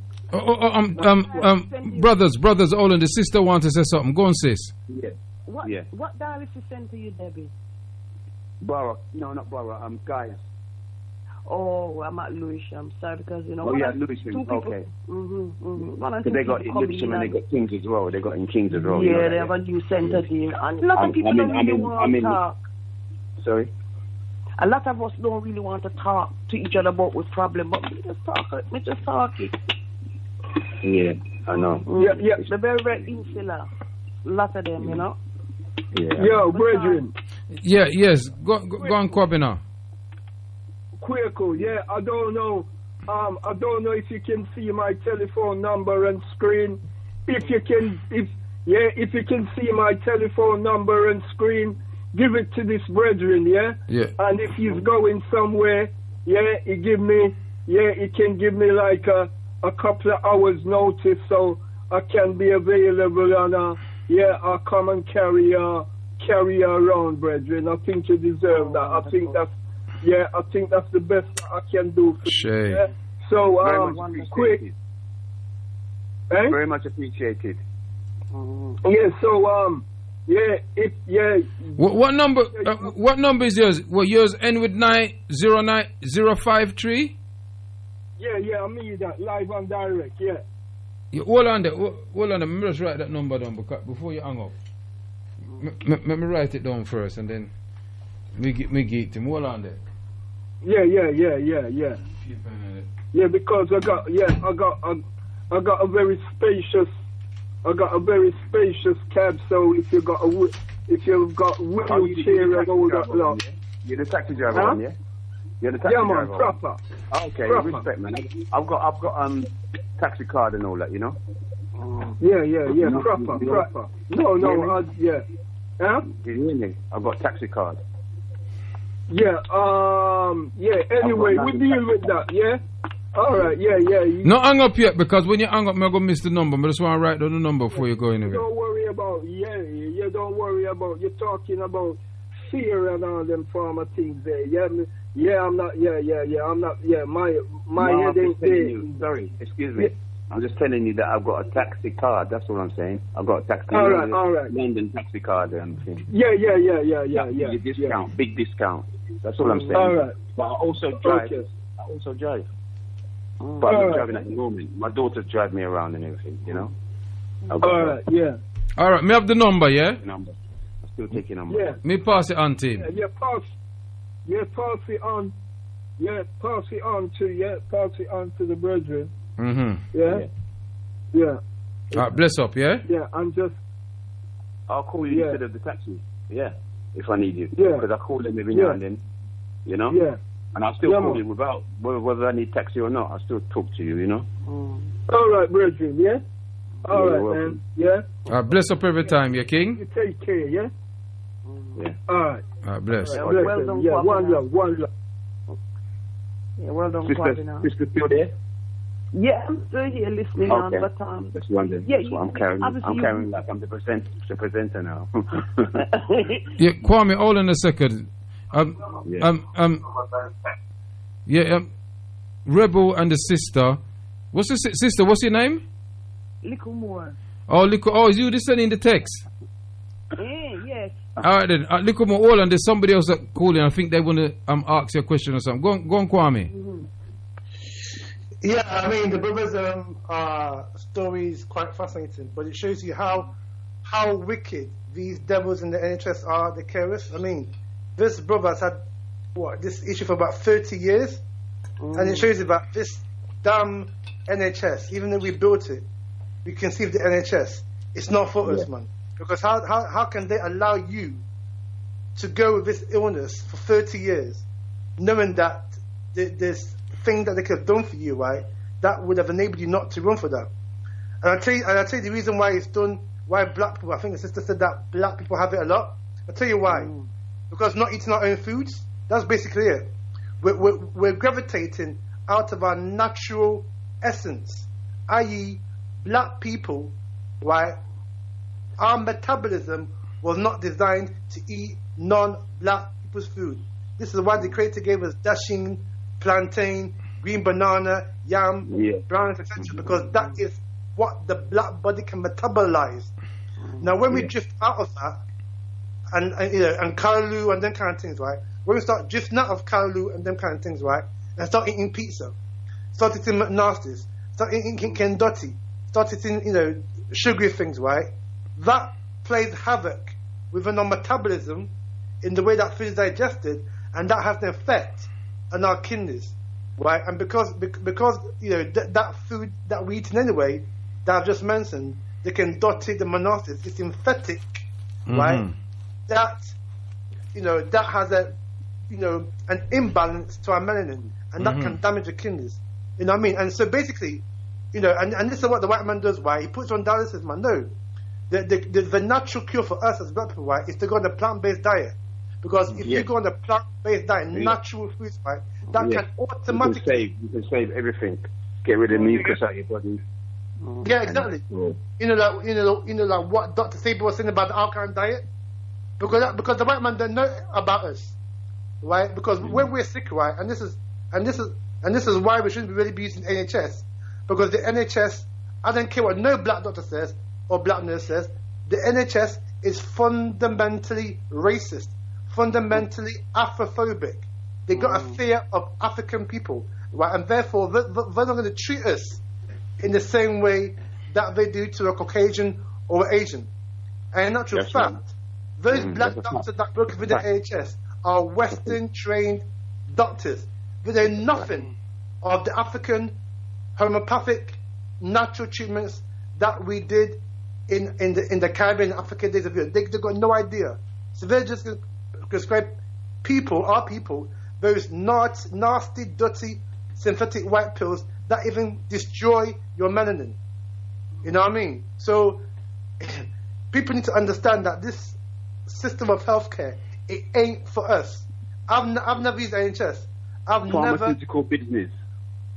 Brothers, all and the sister want to say something. Go on, sis. Yeah. What dialysis center you, Debbie? Borough. No, not Borough. Guys. Oh, I'm at Lewisham. Sorry, because you know. Oh yeah, Lewisham. Okay. So they got in Lewisham and they got Kings as well. They got in Kings as well. Yeah, you know, they have a new centre here, and a lot of people don't really want to talk. Sorry. A lot of us don't really want to talk to each other about with problem, but we just talk it. Yeah, I know. Yeah. They're very, very insular. A lot of them, you know. Yeah. Yo, brethren. Yeah, yes. Go on, Kwabena. Kwaku, yeah, I don't know if you can see my telephone number and screen. If you can see my telephone number and screen, give it to this brethren, yeah? Yeah. And if he's going somewhere, he can give me like a couple of hours notice so I can be available and I'll come and carry you around, brethren. I think you deserve that. I think that's the best I can do for you. Yeah? So, quick. Very much appreciated. Yeah, so, What number? What number is yours? Well, yours end with 909053. Yeah, I mean that live and direct. Yeah. Hold on there. Let me just write that number down before you hang up. Let me write it down first, and then me get him. Hold on there. Yeah. Yeah, because I got a very spacious cab. So if you've got wheelchair and all that lot. You're the taxi driver, one, yeah? You're the taxi driver. Yeah, man, proper. Okay, proper. Respect, man. I've got taxi card and all that, you know. Yeah, proper. No, yeah. Huh? Did you hear me? I've got taxi card. Yeah, anyway, we deal with that, yeah? Alright, yeah. No hang up yet, because when you hang up, I'm going to miss the number. I just want to write down the number before you go anywhere. Don't worry about, don't worry about, you're talking about fear and all them form of things there, I'm not, my head ain't there. Sorry, excuse me. I'm just telling you that I've got a taxi card. That's what I'm saying. I've got a taxi. All right. London taxi card and thing. Yeah. Discount, big discount. That's what I'm saying. All right. But I also drive. Okay. But I'm not driving at the moment. My daughters drive me around and everything, you know. All right. Yeah. All right. Me have the number, yeah. Number. I'm still taking number. Yeah. Me pass it on to him. Pass it on. Yeah, pass it on to the brethren. Yeah. All right, bless up, yeah? Yeah, I'm just... I'll call you instead of the taxi. Yeah, if I need you. Yeah. Because I call them every now and then, you know? Yeah. And I'll still call you without, whether I need taxi or not, I'll still talk to you, you know? All right, brethren, yeah? All right, man. Yeah. Bless up every time, yeah, King. You take care, yeah. Yeah. All right. Bless. All right. Well done, Yeah, Kwaku. one love. Yeah, well done, Sister, Kwaku now. sister still there? Yeah, I'm still here listening Okay. on, but That's wondering. yeah, That's what I'm carrying. obviously I'm you- carrying like I'm the presenter now. Yeah, Kwame, hold on a second. Rebel and the sister. What's the sister? What's your name? Little more. Oh, is you just sending the text? Yes. All right then. Little more all, and there's somebody else that calling. I think they want to ask you a question or something. Go on, Kwame. Mm-hmm. Yeah, I mean the brother's story is quite fascinating, but it shows you how wicked these devils in the NHS are, the carers. I mean, this brother has had this issue for about 30 years, and it shows you that this damn NHS, even though we built it, we conceived the NHS, it's not for us, man. Because how can they allow you to go with this illness for 30 years, knowing that there's thing that they could have done for you, right? That would have enabled you not to run for that. And I'll tell you the reason why it's done. Why black people? I think the sister said that black people have it a lot. I'll tell you why. Because not eating our own foods. That's basically it. We're gravitating out of our natural essence, i.e., black people. Right? Our metabolism was not designed to eat non-black people's food. This is why the Creator gave us dashing, plantain, green banana, yam, brown, etc. Because that is what the black body can metabolize. Now, when we drift out of that, and callaloo and them kind of things, right? When we start drifting out of callaloo and them kind of things, right? And start eating pizza, start eating McNasties, start eating Kendotti, start eating, sugary things, right? That plays havoc within our metabolism in the way that food is digested, and that has an effect on our kidneys, right? And because that food that we eat anyway, that I've just mentioned, the Kendotti, the McNasties, it's synthetic, right? That that has an imbalance to our melanin, and that can damage the kidneys. You know what I mean? And so basically, and this is what the white man does, right? He puts on dialysis, man. No, the natural cure for us as black people, right, is to go on a plant-based diet. Because if you go on a plant-based diet, natural foods, right, that can automatically you can save everything. Get rid of mucus out of your body. Yeah, exactly. Like what Dr. Saber was saying about the alkaline diet, because the white man don't know about us, right? Because when we're sick, right, and this is why we shouldn't really be using NHS, because the NHS, I don't care what no black doctor says or black nurse says, the NHS is fundamentally racist, fundamentally Afrophobic. They got a fear of African people, right? And therefore, they're not going to treat us in the same way that they do to a Caucasian or Asian. And in actual fact, those black doctors that work with the NHS are Western-trained doctors. They know nothing of the African homeopathic natural treatments that we did in the Caribbean and African days of Europe. They got no idea. So they're just going to prescribe our people, those nasty, dirty, synthetic white pills that even destroy your melanin. You know what I mean? So people need to understand that this system of healthcare, it ain't for us. I've never used NHS. Pharmaceutical business.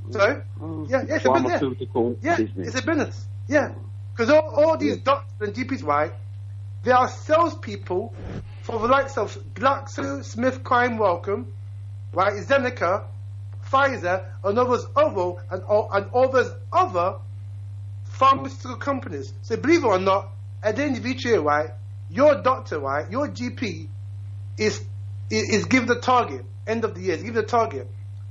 Sorry? Yeah, it's a business. Yeah, it's a business. Yeah. Because all these doctors and GPs, right, they are salespeople for the likes of GlaxoSmithKline Wellcome, right, Zeneca, Pfizer, and all those other pharmaceutical companies. So believe it or not, at the end of each year, right, your doctor, right, your GP is given the target, end of the year, is given the target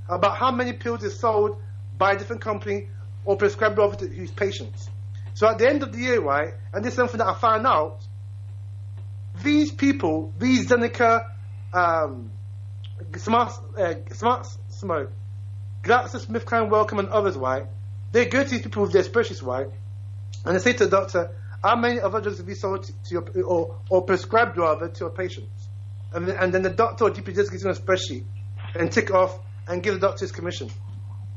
about how many pills is sold by a different company or prescribed over to his patients. So at the end of the year, right, and this is something that I found out, these people, these Zeneca, Smart Smoke, GlaxoSmithKline Wellcome and others, right, they go to these people with their spreadsheets, right, and they say to the doctor, how many other drugs have you sold to your, or prescribed rather to your patients? And then the doctor or GP just gives him a spreadsheet and tick off and give the doctor his commission.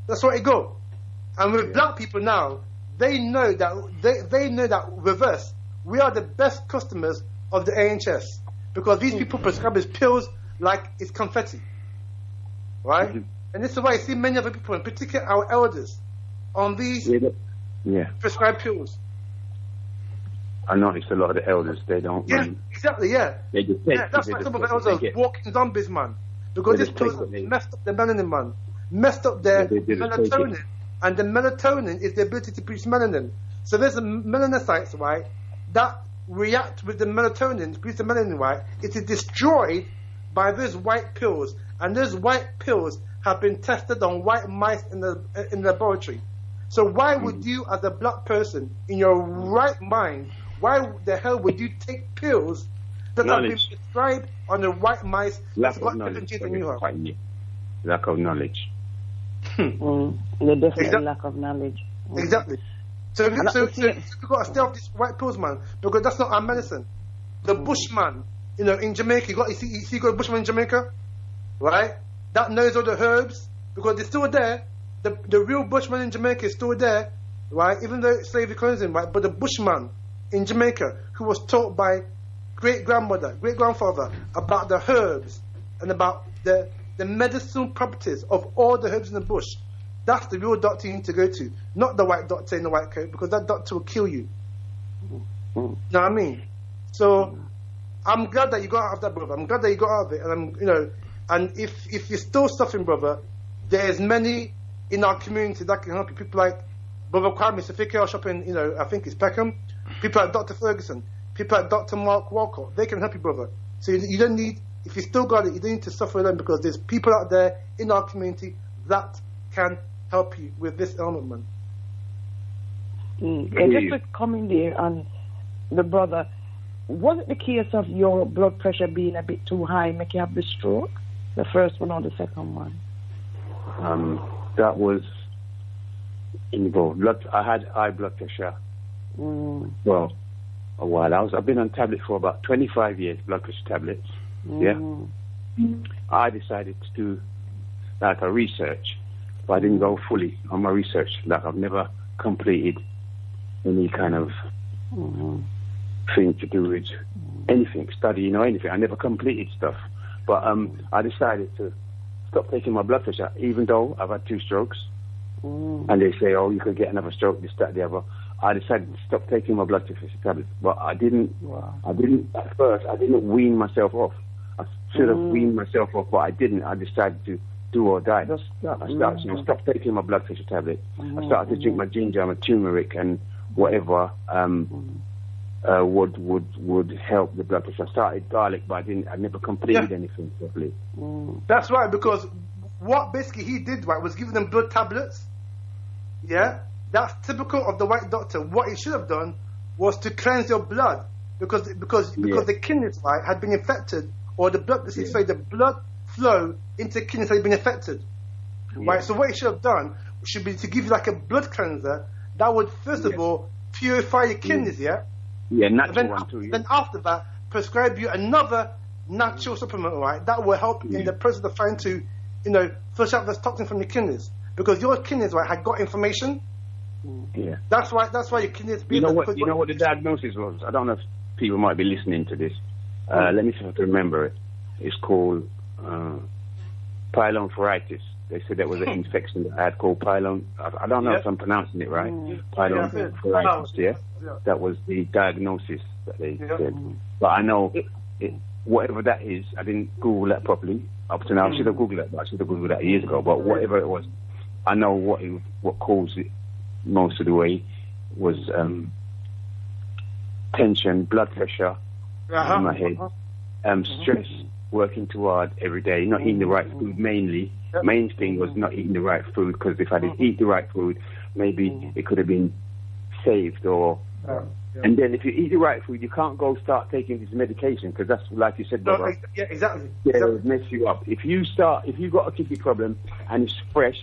That's what it go. And with black people now, they know that they know that with us, we are the best customers of the NHS because these people prescribe these pills like it's confetti, right? Mm-hmm. And this is why I see many other people, in particular our elders, on these prescribed pills. I noticed a lot of the elders, they don't. Exactly, They just take that's why some of the elders are walking zombies, man. Because these pills messed up their melanin, man. Messed up their melatonin. And the melatonin is the ability to produce melanin. So there's the melanocytes, right, that react with the melatonin, to produce the melanin, right? It is destroyed by those white pills. And those white pills have been tested on white mice in the laboratory. So why would you, as a black person, in your right mind, why the hell would you take pills that have been prescribed on the white mice that's got different genes than you have? Lack of knowledge. The definite lack of knowledge. Exactly. So we've got to stay off these white pills, man, because that's not our medicine. The Bushman, in Jamaica, you see got a Bushman in Jamaica, right? That knows all the herbs because they're still there. The real Bushman in Jamaica is still there, right? Even though slavery cleansed him, right? But the Bushman in Jamaica, who was taught by great-grandmother, great-grandfather about the herbs and about the medicinal properties of all the herbs in the bush, that's the real doctor you need to go to, not the white doctor in the white coat, because that doctor will kill you. You know what I mean? So I'm glad that you got out of that, brother. I'm glad that you got out of it, and and if you're still suffering, brother, there's many in our community that can help you. People like Brother Kwame Safika shopping, I think it's Peckham. People like Dr. Ferguson. People like Dr. Mark Walcott. They can help you, brother. So you don't need, if you still got it, you don't need to suffer alone because there's people out there in our community that can help you with this ailment, man. And just to come in there on the brother, was it the case of your blood pressure being a bit too high make you have the stroke? The first one or the second one? That was involved. I had high blood pressure. Well, a while. I've been on tablets for about 25 years, blood pressure tablets. I decided to do like a research, but I didn't go fully on my research. Like I've never completed any kind of thing to do with anything, studying or anything. I never completed stuff. But I decided to stop taking my blood pressure, even though I've had 2 strokes. And they say, oh, you could get another stroke, this, that, the other. I decided to stop taking my blood pressure tablets. But I didn't, at first, I didn't wean myself off. I should have weaned myself off, but I didn't. I decided to do or die. I stopped taking my blood pressure tablet. I started to drink my ginger, my turmeric, and whatever would help the blood pressure. I started garlic, but I never completed anything properly. That's right, because what basically he did, right, was giving them blood tablets. Yeah, that's typical of the white doctor. What he should have done was to cleanse your blood because the kidneys, right, had been infected, or the blood the blood flow into the kidneys had been affected. Right, so what he should have done should be to give you like a blood cleanser that would first of all purify your kidneys, natural one too. Then after that, prescribe you another natural supplement, right, that will help in the process of trying to, flush out this toxin from your kidneys, because your kidneys, right, had got inflammation. That's why your kidneys. You know what the diagnosis was? I don't know if people might be listening to this. Let me see if I can remember it. It's called pyelonephritis. They said that was an infection that I had called pylon. I don't know if I'm pronouncing it right. Pyelonephritis. That was the diagnosis that they said. But I know whatever that is, I didn't Google that properly up to now. I should have Googled that, but I should have Googled that years ago. But whatever it was, I know what caused it most of the way was tension, blood pressure in my head, stress, working too hard every day, not eating the right food mainly. Main thing was not eating the right food, because if I didn't eat the right food, maybe it could have been saved. Or and then if you eat the right food, you can't go start taking this medication, because that's like you said, brother. Exactly. Yeah, it would mess you up. If you got a kidney problem and it's fresh,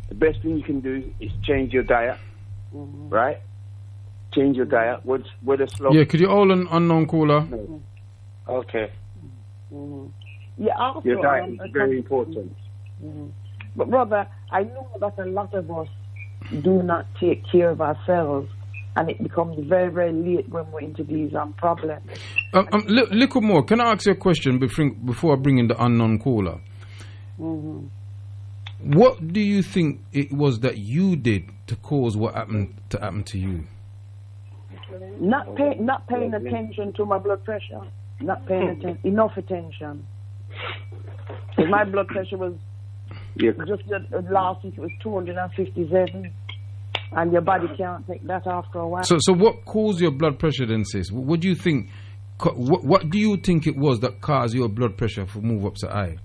the best thing you can do is change your diet, right? Change your diet. With a slow. Yeah, could you hold an unknown caller? No. Okay. Also, your diet is very important. But brother, I know that a lot of us do not take care of ourselves, and it becomes very, very late when we're into these problems. Little more. Can I ask you a question before I bring in the unknown caller? Mm-hmm. What do you think it was that you did to cause what happened to you? Not paying attention to my blood pressure. Not paying enough attention. My blood pressure was just last week. It was 257, and your body can't take that after a while. So what caused your blood pressure then, sis? What do you think? What do you think it was that caused your blood pressure to move up so high?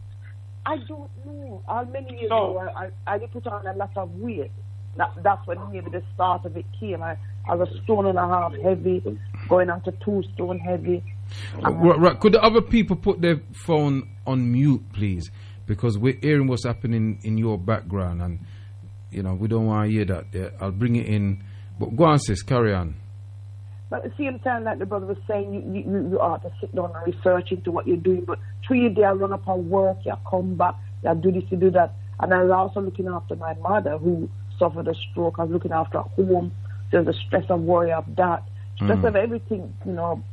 I don't know. How many years ago I did put on a lot of weight. That's when maybe the start of it came. I was 1.5 stone heavy, going on to 2 stone heavy. Right. Could the other people put their phone on mute, please? Because we're hearing what's happening in your background, and we don't want to hear that. Yeah, I'll bring it in. But go on, sis, carry on. But at the same time, like the brother was saying, you ought to sit down and research into what you're doing. But 3 days, I run up and work, you come back, you do this, you do that. And I was also looking after my mother who suffered a stroke. I was looking after her home. There's the stress and worry of that. Stress of everything,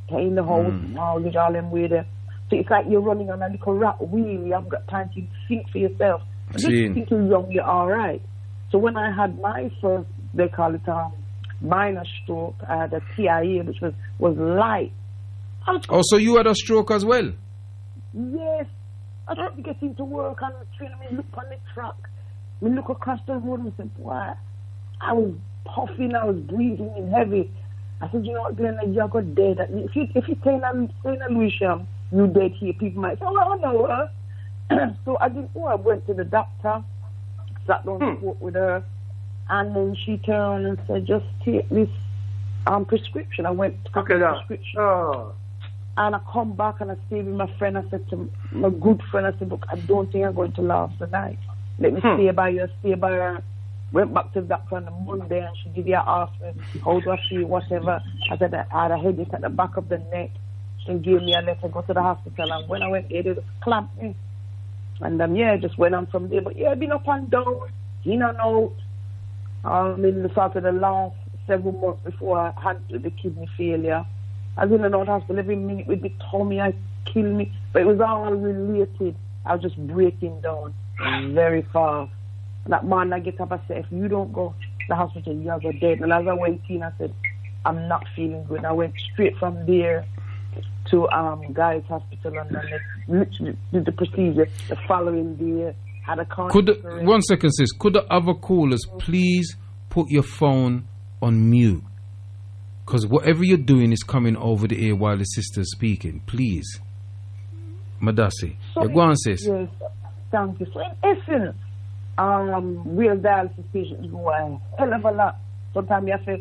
paying the house, mortgage, all them way there. So it's like you're running on a little rat wheel. You haven't got time to think for yourself. Just think you're young, you're all right. So when I had my first, they call it minor stroke, I had a TIA, which was light. So you had a stroke as well? Yes. I tried to get into work on the train. I look on the track. I look across the road and said, boy, I was puffing, I was breathing in heavy. I said, you know what, Glenn, you're good dead. If you stay in a Lewisham, you dead here. People might say, oh, no. So I didn't know. I went to the doctor, sat down and spoke with her, and then she turned and said, just take this prescription. I went to the prescription. Oh. And I come back and I stayed with my friend. I said to my good friend, I said, look, I don't think I'm going to last the night. Let me stay by you, stay by her. Went back to the doctor on the Monday and she did ask me, how do I feel, whatever. I said I had a headache at the back of the neck. She gave me a letter, go to the hospital. And when I went there, they just clamped me. And just went on from there. But I've been up and down, in and out. In the sort of the last several months before I had the kidney failure. I was in and out of hospital every minute with the tummy, I kill me. But it was all related. I was just breaking down very fast. That man, I get up, I said, if you don't go to the hospital, you are go dead. And as I went in, I said, I'm not feeling good. I went straight from there to Guy's Hospital, and then they literally did the procedure. The following day, had a car. One second, sis. Could the other callers please put your phone on mute? Because whatever you're doing is coming over the air while the sister's speaking. Please. Madasi. Go on, sis. Yes, thank you. So in essence, real dialysis patients go a hell of a lot. Sometimes you have to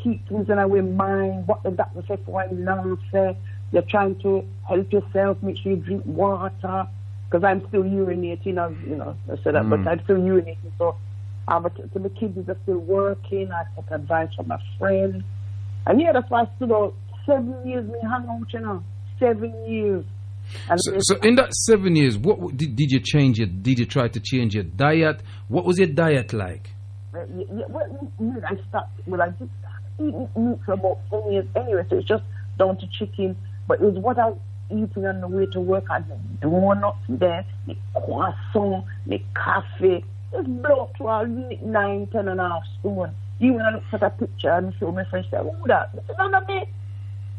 keep things in our mind, what the doctor said for what you say. You're trying to help yourself, make sure you drink water. Because I'm still urinating, I said that, but I'm still urinating. So the kids are still working. I take advice from my friend. And that's why I stood out 7 years, me hang out, 7 years. And so in that 7 years, what did you change? Did you try to change your diet? What was your diet like? I did start eating meat for about 10 years anyway, so it's just down to chicken. But it was what I was eating on the way to work. I had the donuts there, the croissant, the coffee. It's blown to all 9, 10 and a half stone. Even when I looked at a picture and showed my friends, said, who that? I said, none of me.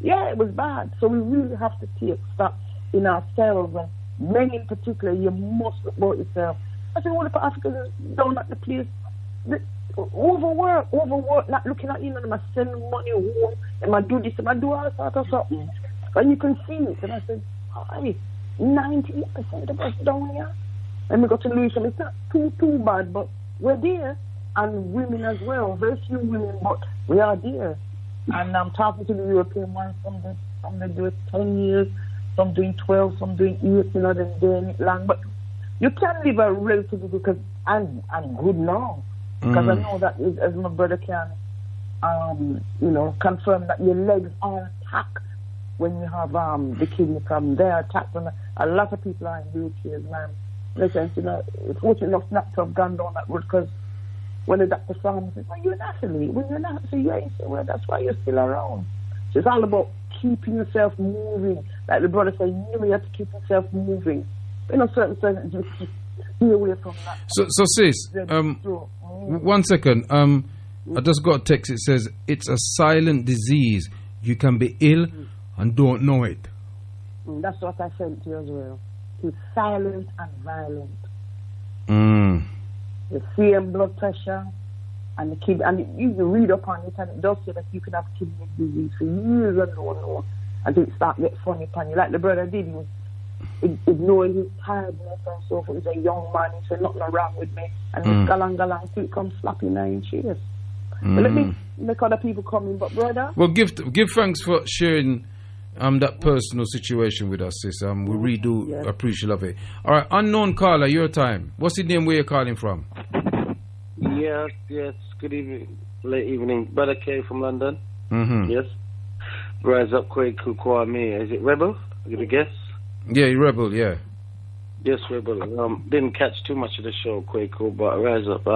Yeah, it was bad. So we really have to take stock in ourselves, and men in particular, you must look about yourself. I said, all the Africans down at the place, overwork, not looking at you, and I send money home, and I do this, and I do all sort of something. And you can see it. And I said, 98% of us down here. And we got to Lewisham. It's not too bad, but we're there. And women as well. Very few women, but we are there. And I'm talking to the European ones. Some they do it 10 years, some doing 12, some doing 8, they're doing it long. But you can live a relatively good, because I'm good now. Because I know that, as my brother can, confirm that your legs are attacked when you have the kidney problem. They are attacked, and a lot of people are in wheelchairs, man. Listen, it's fortunate enough not to have gone down that road, because when the doctor saw him, he said, well, you're an athlete. When you're an athlete, you ain't, well, that's why you're still around. So it's all about keeping yourself moving. Like the brother said, you have to keep yourself moving. In a certain sense, just be away from that. So sis, one second. I just got a text. It says, it's a silent disease. You can be ill and don't know it. That's what I sent to you as well. It's silent and violent. The same blood pressure and the kidney, and you can read up on it, and it does say that you can have kidney disease for years and no, until it start get funny upon you. Like the brother did, he was ignoring his tiredness and so forth. He's a young man, he said nothing wrong with me, and this galang keep come slapping her in cheers. But let me make other people come in, but brother. Well, give thanks for sharing that personal situation with us, sis. We really do appreciate it. All right, unknown caller, your time. What's the name where you're calling from? Yes. Good evening, late evening. Brother K from London. Yes. Rise up, Kwaku, Kwame. Is it Rebel? I get a guess. Yeah, Rebel. Yeah. Yes, Rebel. Didn't catch too much of the show, Kwaku, but rise up.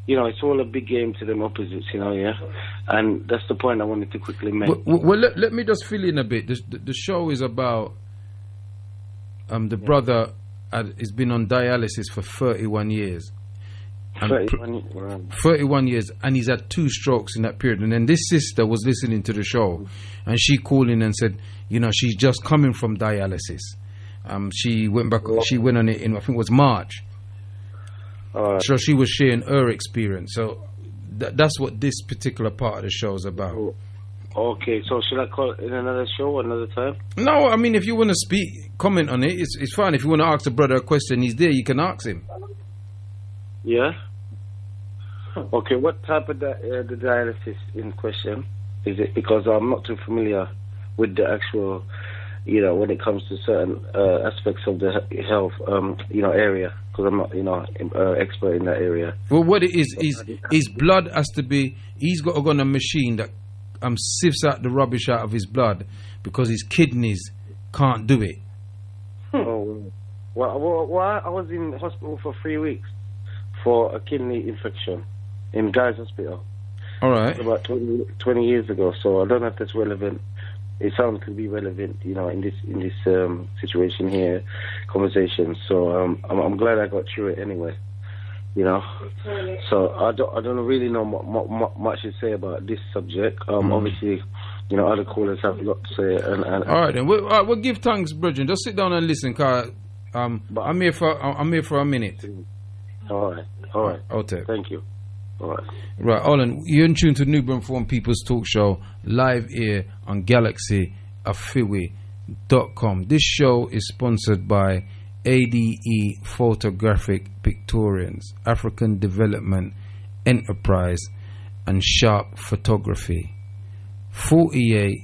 It's all a big game to them opposites, and that's the point I wanted to quickly make. Well, let me just fill in a bit. The show is about the brother has been on dialysis for 31 years. 31 years, and he's had 2 strokes in that period. And then this sister was listening to the show, and she called in and said, she's just coming from dialysis. She went on it in, I think it was March. So she was sharing her experience. So that's what this particular part of the show is about. Okay, so should I call in another show another time? No, I mean, if you want to comment on it, it's fine. If you want to ask the brother a question, he's there, you can ask him. Yeah? Okay, what type of the dialysis in question is it? Because I'm not too familiar with the actual, when it comes to certain aspects of the health, area. Because I'm not, expert in that area. Well, what it is his blood has to be. He's got to go on a machine that sifts out the rubbish out of his blood because his kidneys can't do it. Oh, well, I was in hospital for 3 weeks for a kidney infection in Guy's Hospital. All right. About 20 years ago. So I don't know if that's relevant. It sounds to be relevant, in this situation here, conversation. So I'm glad I got through it anyway, So I don't really know much to say about this subject. Obviously, other callers have a lot to say. And all right, then we'll give thanks, Bridget. Just sit down and listen, cause I'm here for a minute. All right. Okay. Thank you. All right. Right, Olin, you're in tune to Newborn Form People's Talk Show, live here on GalaxyAfiwi.com. This show is sponsored by ADE Photographic Pictorians, African Development Enterprise, and Sharp Photography. 48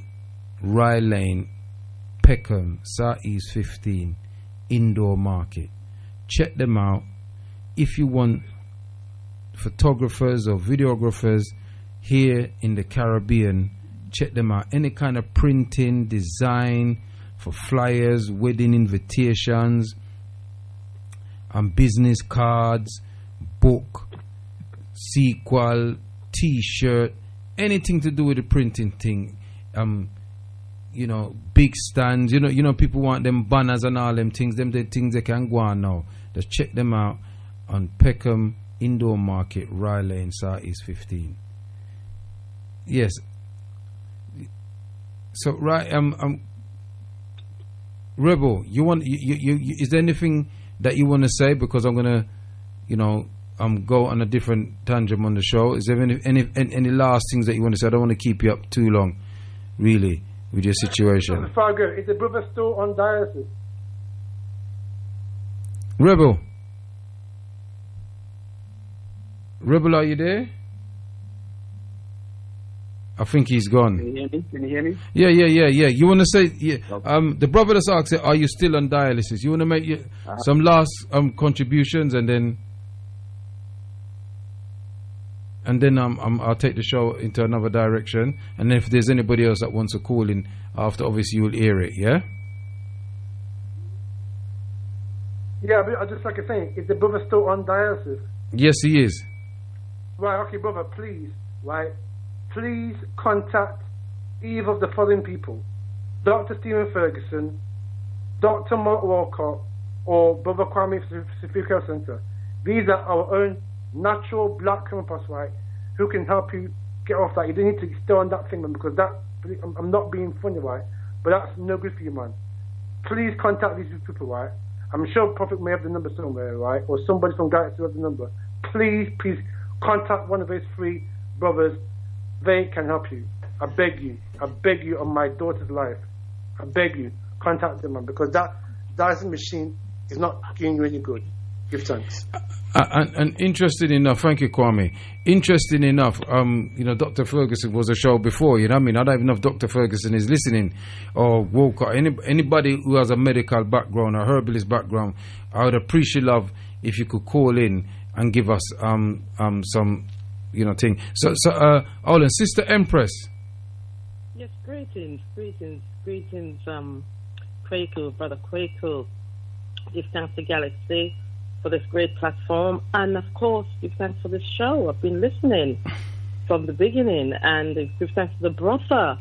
Rye Lane, Peckham, Southeast 15, Indoor Market. Check them out. If you want photographers or videographers here in the Caribbean, check them out. Any kind of printing, design for flyers, wedding invitations, and business cards, book, sequel, t-shirt, anything to do with the printing thing. Big stands, people want them banners and all them things, the things they can go on now. Just check them out on Peckham Indoor Market, Rye Lane, Southeast 15. Yes. So right, Rebel, you is there anything that you want to say? Because I'm gonna, go on a different tangent on the show. Is there any last things that you want to say? I don't want to keep you up too long, really, with your situation. Fargo, is the brother still on dialysis? Rebel, are you there? I think he's gone. Can you hear me? Yeah. You want to say, the brother just asked, are you still on dialysis? You want to make some last contributions, and then I'll take the show into another direction. And then if there's anybody else that wants to call in after, obviously you'll hear it, yeah? Yeah, but I just like I saying, is the brother still on dialysis? Yes, he is. Right, okay, brother, please, right? Please contact either of the following people: Dr. Stephen Ferguson, Dr. Mark Walcott, or Brother Kwame Sifika Center. These are our own natural black counterparts, right? Who can help you get off that. You don't need to stay on that thing, man, because that, I'm not being funny, right? But that's no good for you, man. Please contact these people, right? I'm sure Prophet may have the number somewhere, right? Or somebody from Galaxy will have the number. Please contact one of those three brothers. They can help you. I beg you on my daughter's life. I beg you, contact them, man, because that dialysis machine is not doing you any good. Give thanks. And interesting enough, thank you, Kwame. Interesting enough, Dr. Ferguson was a show before, you know what I mean? I don't even know if Dr. Ferguson is listening, or Walcott, anybody who has a medical background, a herbalist background. I would appreciate love if you could call in and give us some, thing. So, hold on, Sister Empress. Yes, greetings, Kwaku, Brother Kwaku. Give thanks to Galaxy for this great platform, and of course give thanks for this show. I've been listening from the beginning, and give thanks to the brother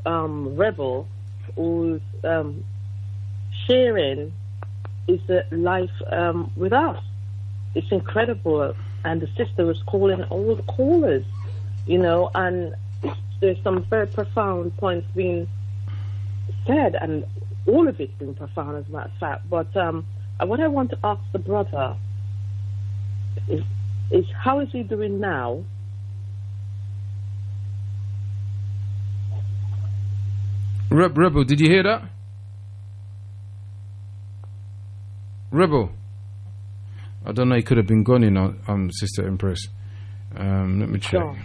Rebel, who's sharing his life with us. It's incredible, and the sister was calling all the callers, and there's some very profound points being said, and all of it's been profound as a matter of fact. But what I want to ask the brother is how is he doing now? Rebel, did you hear that? Rebel, I don't know, he could have been gone, Sister Empress. Let me check. Sure.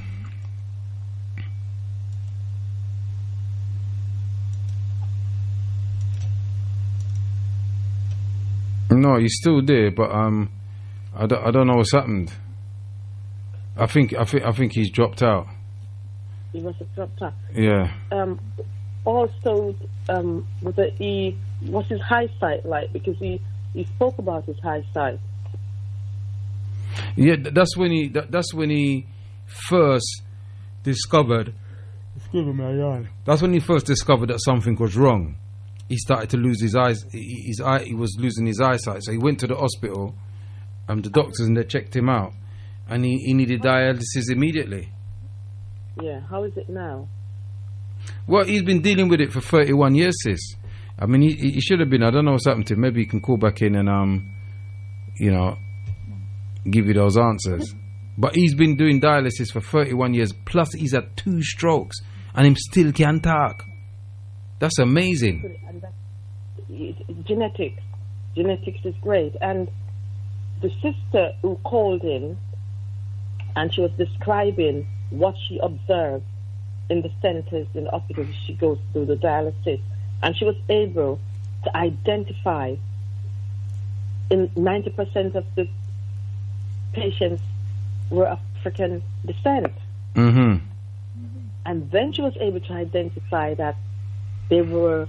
No, he's still there, but I don't know what's happened. I think he's dropped out. He must have dropped out. Yeah. Also, what's his eyesight like? Because he spoke about his eyesight. Yeah, that's when he first discovered. Excuse me, my yawn. That's when he first discovered that something was wrong. He started to lose his eyes. He was losing his eyesight. So he went to the hospital, the doctors, and they checked him out, and he needed dialysis immediately. Yeah, how is it now? Well, he's been dealing with it for 31 years, sis. I mean, he should have been. I don't know what's happened to him. Maybe he can call back in and give you those answers. But he's been doing dialysis for 31 years. Plus, he's had 2 strokes, and him still can't talk. That's amazing. And that's genetics is great. And the sister who called in, and she was describing what she observed in the centers in the hospital. She goes through the dialysis, and she was able to identify in 90% of the patients were of African descent. Mm-hmm. And then she was able to identify that they were,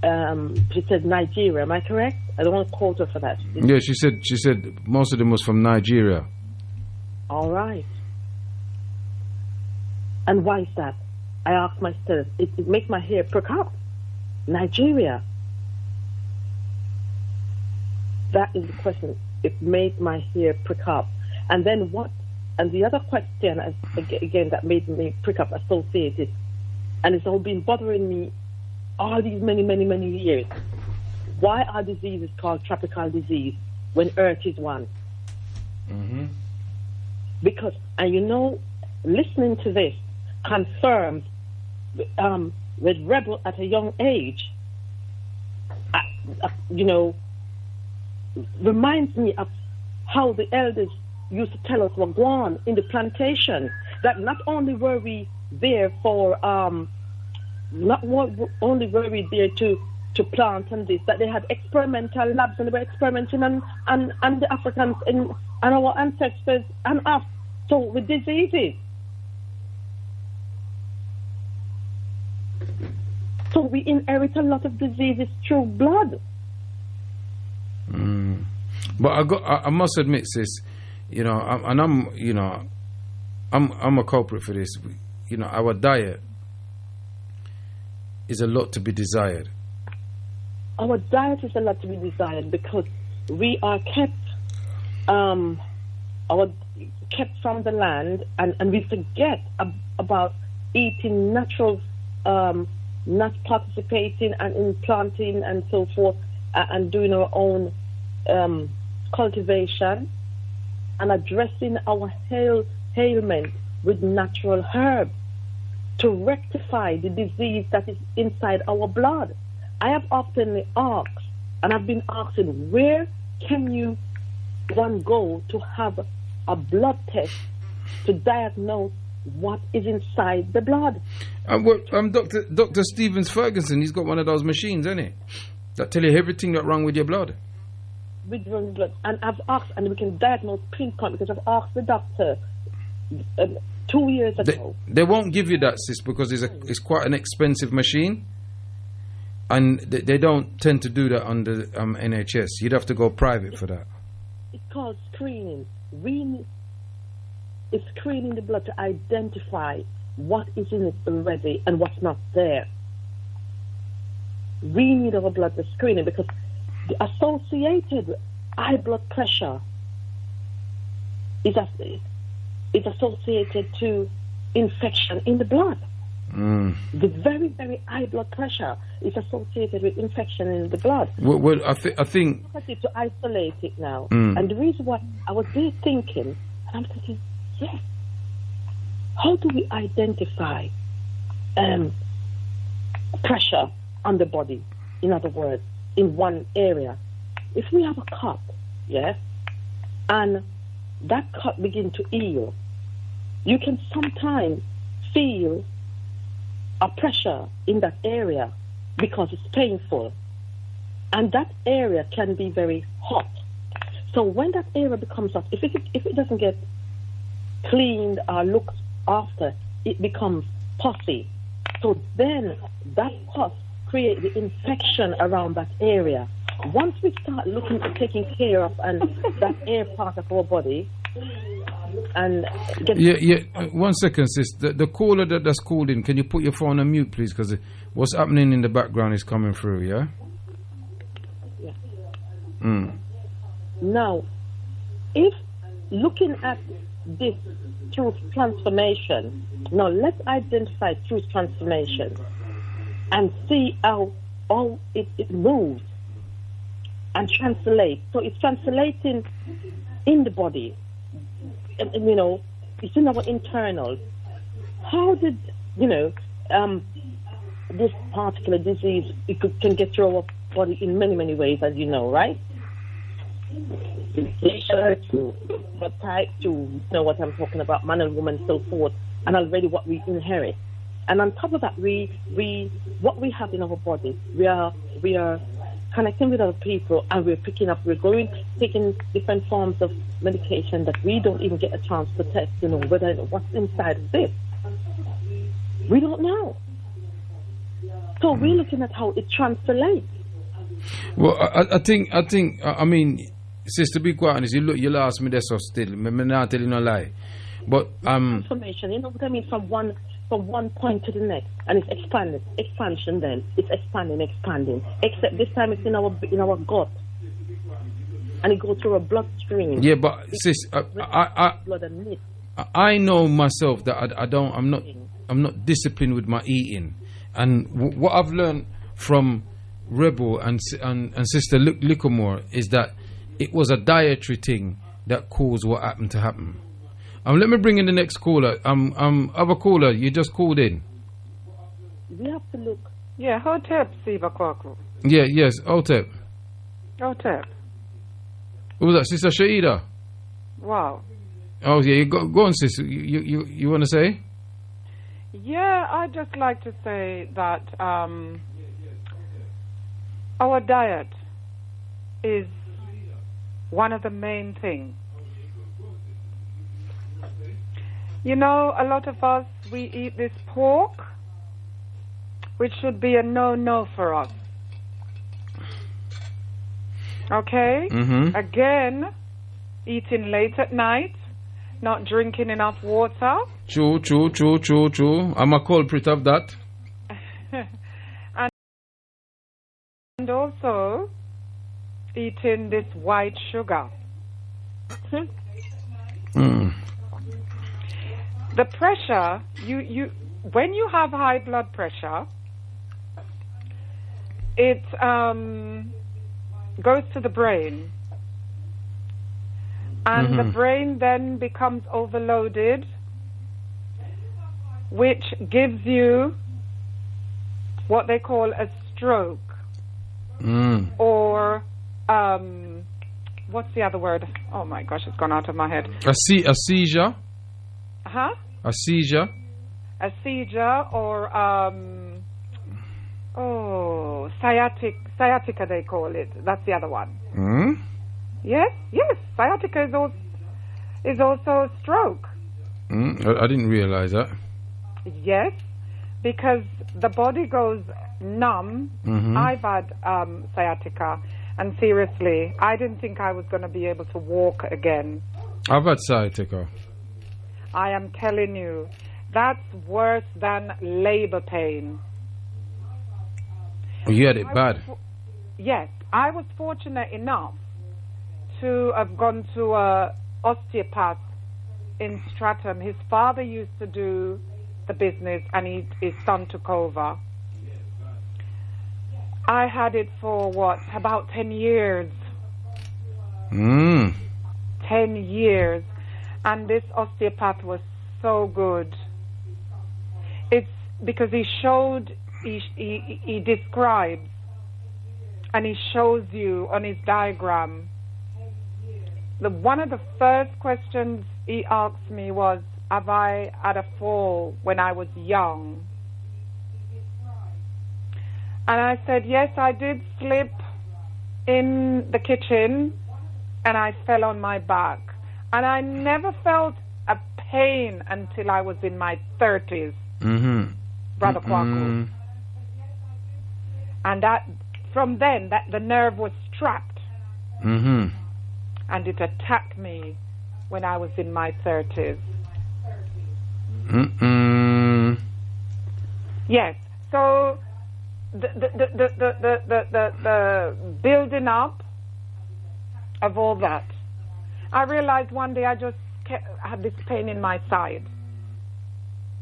she said Nigeria. Am I correct? I don't want to quote her for that. Yeah, she said most of them was from Nigeria. All right. And why is that? I asked myself. It makes my hair prick up. Nigeria. That is the question. It made my hair prick up. And then what? And the other question, again, that made me prick up, associated, and it's all been bothering me all these many years. Why are diseases called tropical disease when Earth is one? Mm-hmm. Because, and listening to this confirms with Rebel at a young age, reminds me of how the elders used to tell us were gone in the plantation, that not only were we there for not only were we there to plant and this, that they had experimental labs and they were experimenting on the Africans and our ancestors and us. So with diseases. So we inherit a lot of diseases through blood. But I must admit, sis, I'm a culprit for this. You know, our diet is a lot to be desired. Our diet is a lot to be desired because we are kept from the land, and we forget about eating natural, not participating and in planting and so forth, and doing our own cultivation and addressing our ailment with natural herbs to rectify the disease that is inside our blood. I have often asked, and I've been asking, where can one go to have a blood test to diagnose what is inside the blood? Dr. Stevens Ferguson, he's got one of those machines, isn't he? That tell you everything that's wrong with your blood. With wrong blood. And I've asked, and we can diagnose pinpoint because I've asked the doctor 2 years ago. They won't give you that, sis, because it's quite an expensive machine. And they don't tend to do that under NHS. You'd have to go private for that. It's called screening. It's screening the blood to identify what is in it already and what's not there. We need our blood for screening because the associated high blood pressure is associated to infection in the blood. The very, very high blood pressure is associated with infection in the blood. Well, I think to isolate it now, and the reason why I was there thinking, and I'm thinking, yes, how do we identify pressure on the body? In other words, in one area, if we have a cut, yes, and that cut begin to heal, you can sometimes feel a pressure in that area because it's painful, and that area can be very hot. So when that area becomes hot, if it doesn't get cleaned or looked after, it becomes pussy. So then that pus creates the infection around that area. Once we start looking at taking care of and that air part of our body, and one second, sis. The caller that's called in, can you put your phone on mute, please? Because what's happening in the background is coming through. Yeah. Now, if looking at this truth transformation, now let's identify truth transformation and see how it moves and translates. So it's translating in the body. And, you know, it's in our internals. How did, this particular disease, can get through our body in many, many ways, as you know, right? To what type, to know what I'm talking about, man and woman, so forth, and already what we inherit. And on top of that, what we have in our body, we are connecting with other people, and we're taking different forms of medication that we don't even get a chance to test, whether what's inside of this. We don't know. So we're looking at how it translates. Well, I mean, sister, be quite honest, you'll ask me this or still, I'm not telling no lie. But transformation, you know what I mean, from one point to the next, and it's expansion then. It's expanding. Except this time it's in our gut. And it goes through a bloodstream. Yeah, but sis, I know myself that I'm not disciplined with my eating. And what I've learned from Rebel and Sister Lickamore is that it was a dietary thing that caused what happened to happen. Let me bring in the next caller. Other caller, you just called in. We have to look. Yeah, Hotep, Siba Kwaku. Yeah, yes, Hotep. Hotep. Who was that, Sister Shaida? Wow. Oh yeah, go on, sis. You want to say? Yeah, I'd just like to say that our diet is one of the main things. A lot of us, we eat this pork, which should be a no-no for us. Okay? Mm-hmm. Again, eating late at night, not drinking enough water. True. I'm a culprit of that. And also eating this white sugar. The pressure, you when you have high blood pressure, it goes to the brain. And the brain then becomes overloaded, which gives you what they call a stroke. Or, what's the other word? Oh my gosh, it's gone out of my head. A seizure? Huh? A seizure? A seizure or, sciatica they call it. That's the other one. Yes, sciatica is also a stroke. I didn't realize that. Yes, because the body goes numb. I've had sciatica, and seriously, I didn't think I was going to be able to walk again. I've had sciatica. I am telling you, that's worse than labor pain. You had it bad. Yes, I was fortunate enough to have gone to a osteopath in Stratham. His father used to do the business, and his son took over. I had it for about 10 years. 10 years. And this osteopath was so good. It's because he describes and he shows you on his diagram. One of the first questions he asked me was, have I had a fall when I was young? And I said, yes, I did slip in the kitchen and I fell on my back. And I never felt a pain until I was in my 30s, Brother Kwaku. And from then, the nerve was trapped. And it attacked me when I was in my 30s. Yes, so the building up of all that, I realized one day I just had this pain in my side.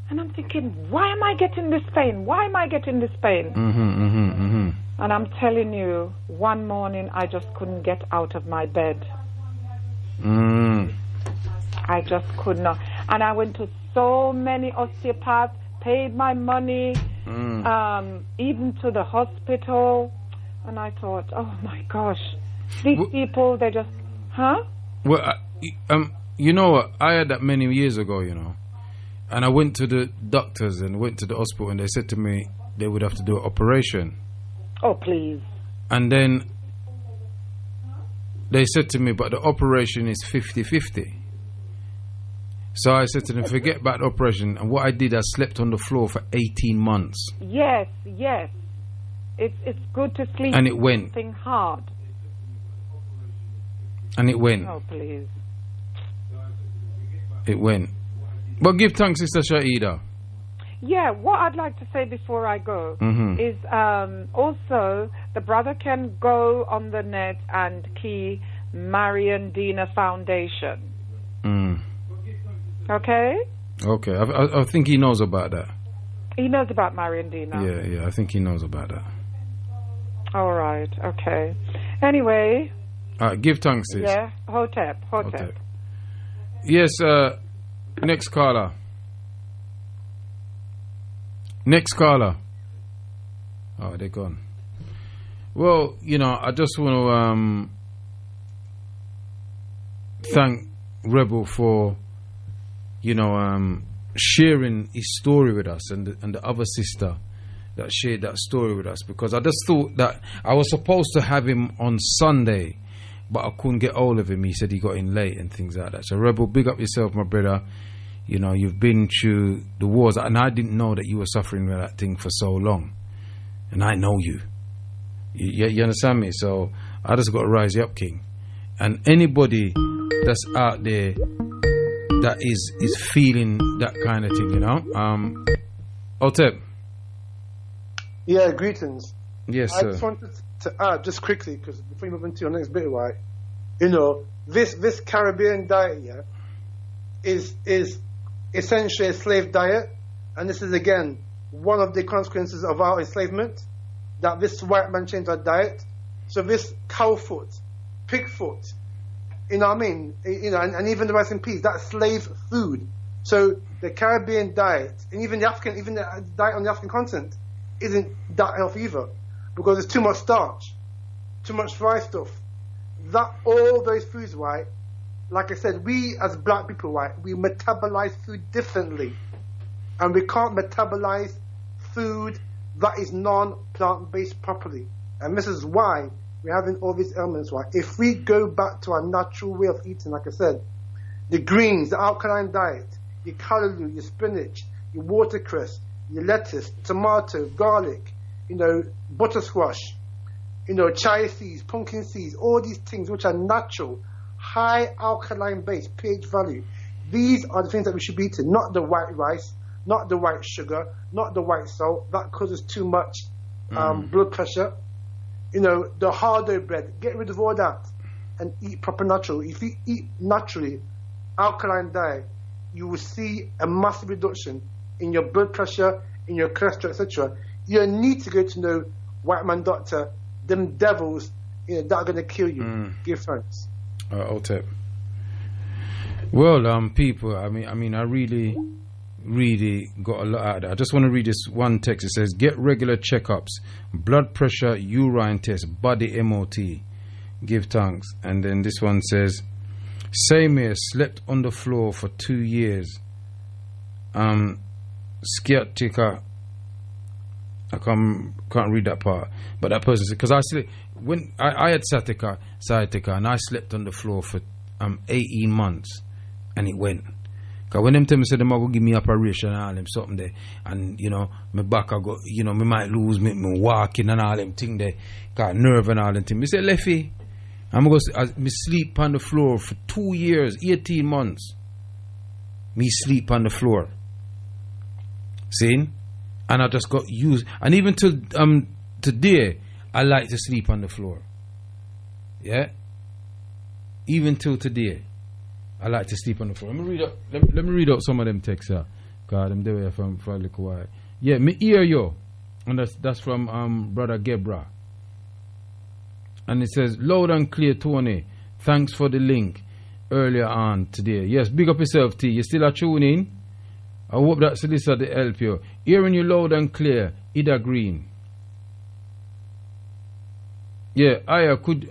And I'm thinking, why am I getting this pain? Why am I getting this pain? And I'm telling you, one morning I just couldn't get out of my bed. I just could not. And I went to so many osteopaths, paid my money, even to the hospital. And I thought, oh my gosh, these people, they just, Well, you know what? I had that many years ago, you know. And I went to the doctors and went to the hospital, and they said to me they would have to do an operation. Oh, please. And then they said to me, but the operation is 50-50. So I said to them, forget about the operation. And what I did, I slept on the floor for 18 months. Yes. It's good to sleep. And it went. Something hard. And it went. Oh, please. It went. But give thanks, Sister Shaida. Yeah, what I'd like to say before I go is also the brother can go on the net and key Marian Dina Foundation. Okay? Okay, I think he knows about that. He knows about Marian Dina. Yeah, I think he knows about that. All right, okay. Anyway. Give thanks, sis. Yeah, Hotep. Yes, next caller. Oh, they're gone. Well, you know, I just want to thank Rebel for, you know, sharing his story with us, and the other sister that shared that story with us, because I just thought that I was supposed to have him on Sunday, but I couldn't get hold of him. He said he got in late and things like that. So Rebel, big up yourself, my brother. You know, you've been through the wars, and I didn't know that you were suffering with that thing for so long. And I know you. You understand me? So I just got to rise you up, King. And anybody that's out there that is feeling that kind of thing, you know. Otep. Yeah, greetings. Yes, I sir. just wanted to add just quickly, because before we move into your next bit, right? You know, this Caribbean diet, yeah, is essentially a slave diet, and this is again one of the consequences of our enslavement, that this white man changed our diet. So this cow foot, pig foot, you know what I mean? You know, and even the rice and peas, that's slave food. So the Caribbean diet, and even the diet on the African continent, isn't that healthy either, because there's too much starch, too much fried stuff. That all those foods, right? Like I said, we as black people, right, we metabolize food differently, and we can't metabolize food that is non-plant based properly. And this is why we're having all these ailments, right? If we go back to our natural way of eating, like I said, the greens, the alkaline diet, your callaloo, your spinach, your watercress, your lettuce, tomato, garlic, you know, butter squash, you know, chia seeds, pumpkin seeds, all these things which are natural, high alkaline base, pH value. These are the things that we should be eating, not the white rice, not the white sugar, not the white salt. That causes too much blood pressure. You know, the hardo bread, get rid of all that and eat proper natural. If you eat naturally, alkaline diet, you will see a massive reduction in your blood pressure, in your cholesterol, etc. You need to go to no white man doctor, them devils, you know, that are going to kill you. Give thanks. Otep. Well, people, I mean, I really got a lot out of that. I just want to read this one text. It says, get regular checkups, blood pressure, urine test, body MOT, give thanks. And then this one says, same here, slept on the floor for 2 years. Sciatica, I can't read that part, but that person said, because I slept when I had sciatica and I slept on the floor for 18 months and it went. Because when them tell me say them go give me operation and all them something there, and you know my back I go, you know, me might lose me walking and all them thing there, got nerve and all them thing. Me say Leffy, me sleep on the floor for 2 years, 18 months. Me sleep on the floor. See? And I just got used, and even till today I like to sleep on the floor. Yeah? Even till today I like to sleep on the floor. Let me read out some of them texts here. God, I'm there for a little while. Yeah, me hear you. And that's from Brother Gebra. And it says, loud and clear, Tony. Thanks for the link earlier on today. Yes, big up yourself, T. You still are tuning in? I hope that solicitor to help you. Hearing you loud and clear, Ida Green. Yeah, I could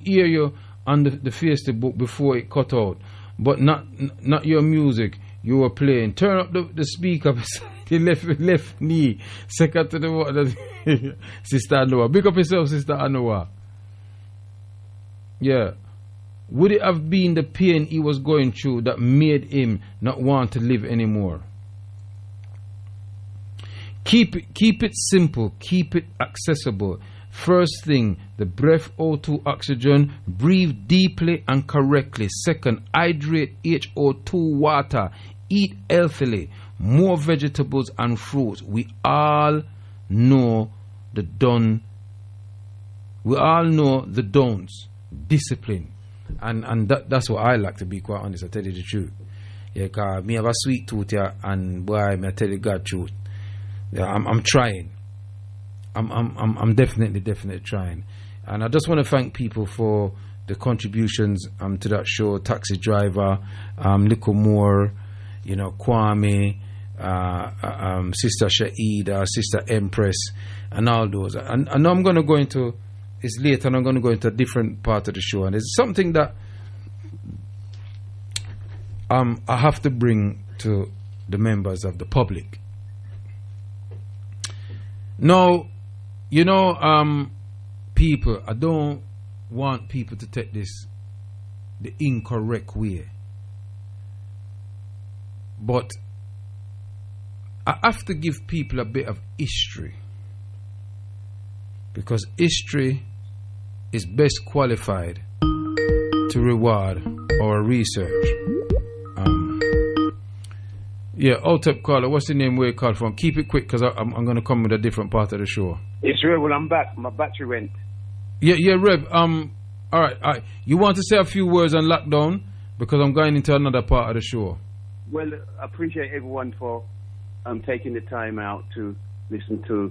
hear you on the Facebook book before it cut out, but not your music you were playing. Turn up the speaker beside the left knee, second to the water. Sister Anoa, big up yourself, Sister Anoa. Yeah, would it have been the pain he was going through that made him not want to live anymore? Keep it simple, keep it accessible. First thing, the breath O2 oxygen, breathe deeply and correctly. Second, hydrate HO2 water, eat healthily, more vegetables and fruits. We all know the don'ts. Discipline. And that's what I like, to be quite honest, I tell you the truth. Yeah, cause me have a sweet tooth here, and boy, me I tell you God truth. Yeah, I'm trying. I'm definitely trying, and I just want to thank people for the contributions to that show. Taxi driver, Little Moore, you know, Kwame, Sister Shaida, Sister Empress, and all those. And I know I'm going to go into, it's late, and I'm going to go into a different part of the show, and it's something that I have to bring to the members of the public. Now, you know, people, I don't want people to take this the incorrect way, but I have to give people a bit of history, because history is best qualified to reward our research. Yeah, Otep caller. What's the name where you call from? Keep it quick because I'm going to come with a different part of the show. It's real. Well, I'm back. My battery went. Yeah, Reb. All right. You want to say a few words on lockdown because I'm going into another part of the show. Well, I appreciate everyone for taking the time out to listen to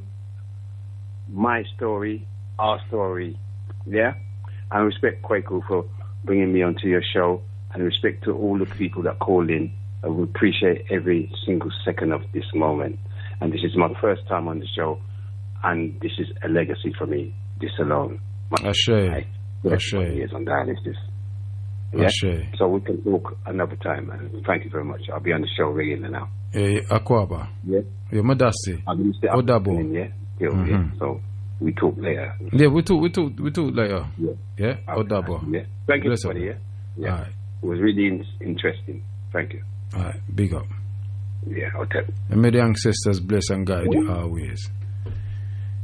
my story, our story. Yeah, I respect Kwaku for bringing me onto your show, and respect to all the people that called in. I would appreciate every single second of this moment. And this is my first time on the show, and this is a legacy for me, this alone. Ashe. Years on dialysis. Yeah? So we can talk another time, and thank you very much. I'll be on the show regularly now. Akwaba. Yeah. Yeah, Madasi. Odabo. Yeah. Yeah. So we talk later. Yeah, we talk later. Yeah. Odabo. Yeah. Thank you, everybody. Yeah. All right. It was really interesting. Thank you. All right, big up. Yeah, okay. And may the ancestors bless and guide you always.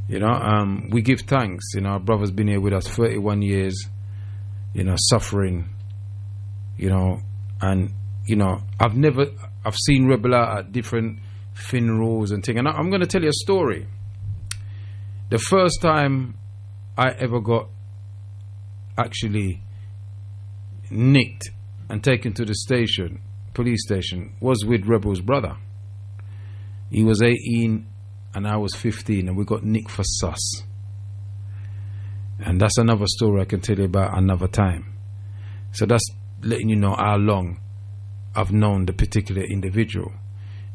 You know, we give thanks. You know, our brother's been here with us 31 years, you know, suffering, you know, and, you know, I've seen Rebel out at different funerals and things. And I'm going to tell you a story. The first time I ever got actually nicked and taken to the police station, was with Rebel's brother. He was 18 and I was 15, and we got nicked for sus. And that's another story I can tell you about another time. So that's letting you know how long I've known the particular individual,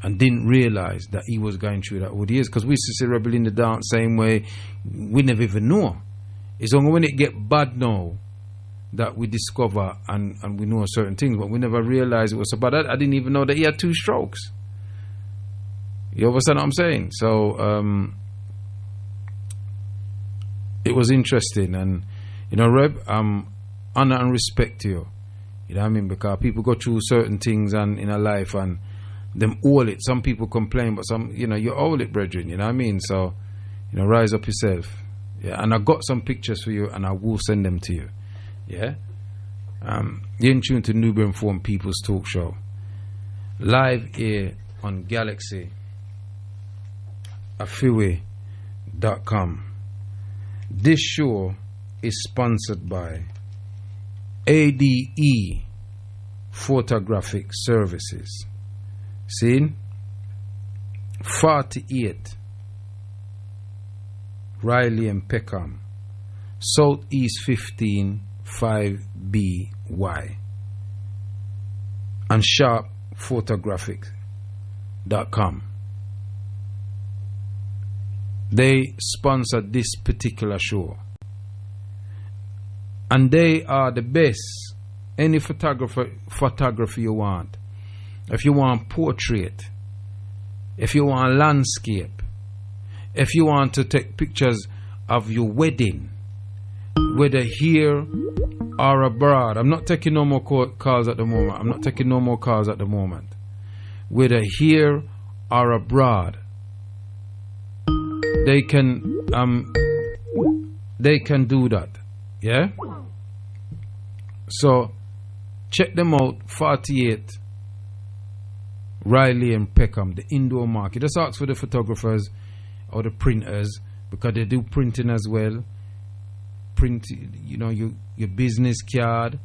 and didn't realize that he was going through that all the years, because we used to see Rebel in the dance same way. We never even know. It's only when it get bad now that we discover and we know certain things, but we never realized it was so bad. I didn't even know that he had 2 strokes. You understand what I'm saying? So it was interesting, and you know, Reb, honor and respect to you. You know what I mean? Because people go through certain things and in a life, and them all it. Some people complain, but some, you know, you all it, brethren. You know what I mean? So, you know, rise up yourself. Yeah, and I got some pictures for you, and I will send them to you. Yeah, you're in tune to Nubian Informed People's Talk Show, live here on Galaxy Afiwe.com. This show is sponsored by ADE Photographic Services. Seen 48 Riley and Peckham, Southeast 15 5BY, and sharpphotographics.com. They sponsor this particular show, and they are the best. Any photography you want, if you want portrait, if you want landscape, if you want to take pictures of your wedding, whether here or abroad. I'm not taking no more calls at the moment. Whether here or abroad, they can do that. Yeah. So check them out. 48 Riley and Peckham, the indoor market. Just ask for the photographers or the printers, because they do printing as well. Print, you know, your business card.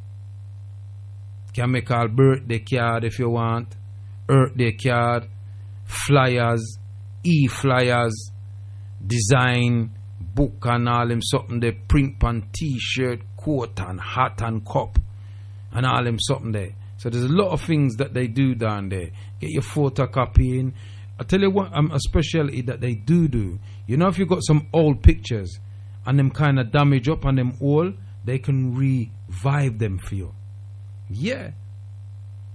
Can make all birthday card if you want, birthday card, flyers, e-flyers, design, book and all them something they print on t-shirt, coat and hat and cup and all them something there. So there's a lot of things that they do down there. Get your photocopying. I tell you what, a specialty that they do. You know, if you got some old pictures and them kind of damage up on them all, they can revive them for you. Yeah.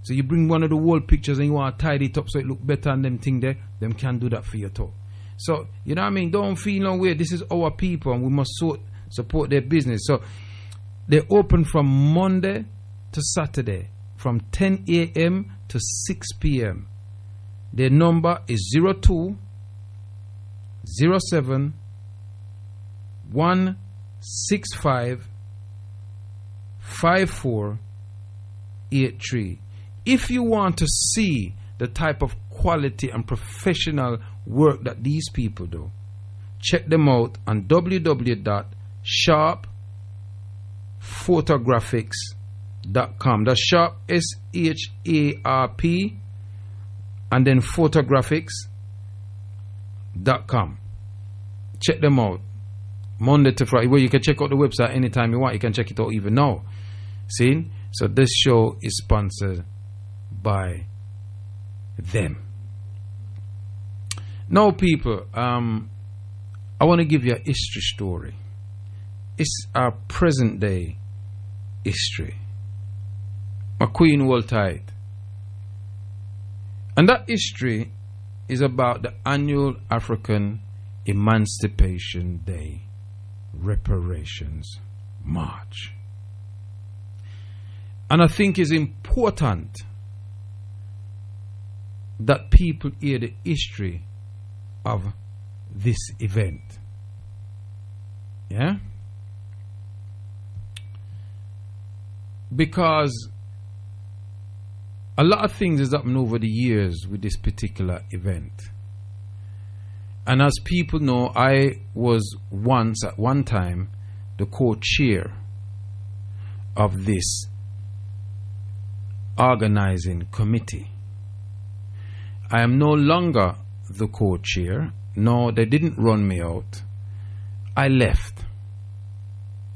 So you bring one of the old pictures and you want to tidy it up so it look better and them thing there, them can do that for you too. So, you know what I mean? Don't feel no way. This is our people and we must support their business. So they open from Monday to Saturday from 10 a.m. to 6 p.m. Their number is 02 07 165 5483. If you want to see the type of quality and professional work that these people do. Check them out on www.sharpphotographics.com. That's Sharp, SHARP, and then photographics.com. Check them out. Monday to Friday. Well, you can check out the website anytime you want. You can check it out even now. See? So this show is sponsored by them. Now, people, I want to give you a history story. It's our present day history. My queen will tight. And that history is about the annual African Emancipation Day Reparations March. And I think it's important that people hear the history of this event. Yeah? Because a lot of things has happened over the years with this particular event. And as people know, I was once, at one time, the co-chair of this organizing committee. I am no longer the co-chair. No, they didn't run me out. I left.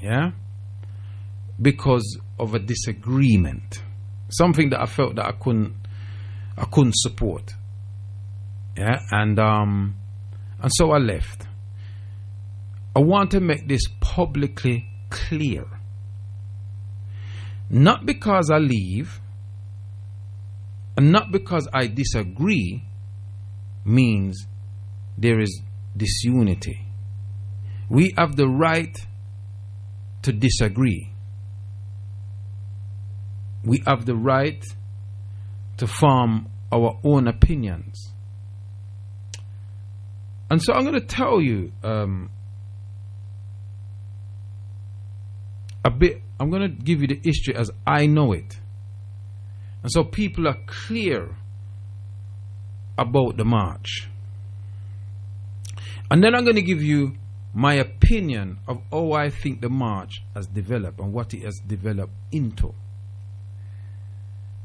Yeah? Because of a disagreement. Something that I felt that I couldn't support. Yeah? And so I left. I want to make this publicly clear. Not because I leave, and not because I disagree, means there is disunity. We have the right to disagree. We have the right to form our own opinions. And so I'm going to tell you a bit. I'm going to give you the history as I know it. And so people are clear about the march. And then I'm going to give you my opinion of how I think the march has developed and what it has developed into.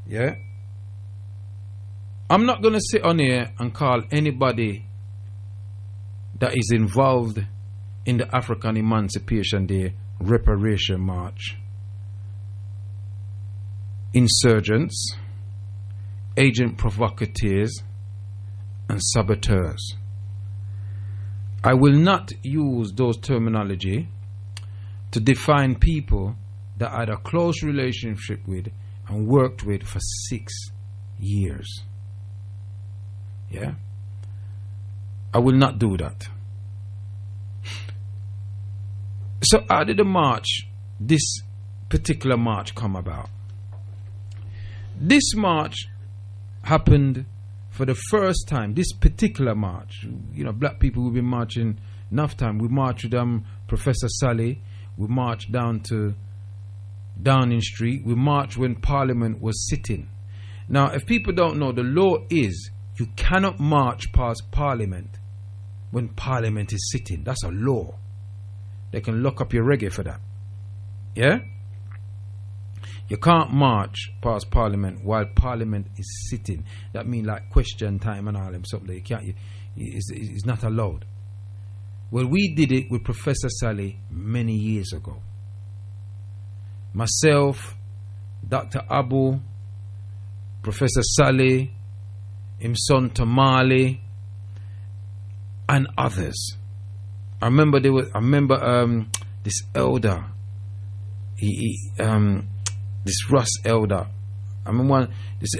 Yeah? I'm not going to sit on here and call anybody that is involved in the African Emancipation Day Reparation March insurgents, agent provocateurs, and saboteurs. I will not use those terminology to define people that I had a close relationship with and worked with for 6 years. Yeah? I will not do that. So how did the march, this particular march, come about? This march happened for the first time, this particular march. You know, black people, we've been marching enough time. We marched with Professor Sally. We marched down to Downing Street. We marched when Parliament was sitting. Now, if people don't know, the law is you cannot march past Parliament when Parliament is sitting. That's a law. They can lock up your reggae for that. Yeah? You can't march past Parliament while Parliament is sitting. That means like question time and all them something. You can't. It's not allowed. Well, we did it with Professor Sally many years ago. Myself, Dr. Abu, Professor Sally, his son Tamale, and others. I remember this elder. This Russ elder. I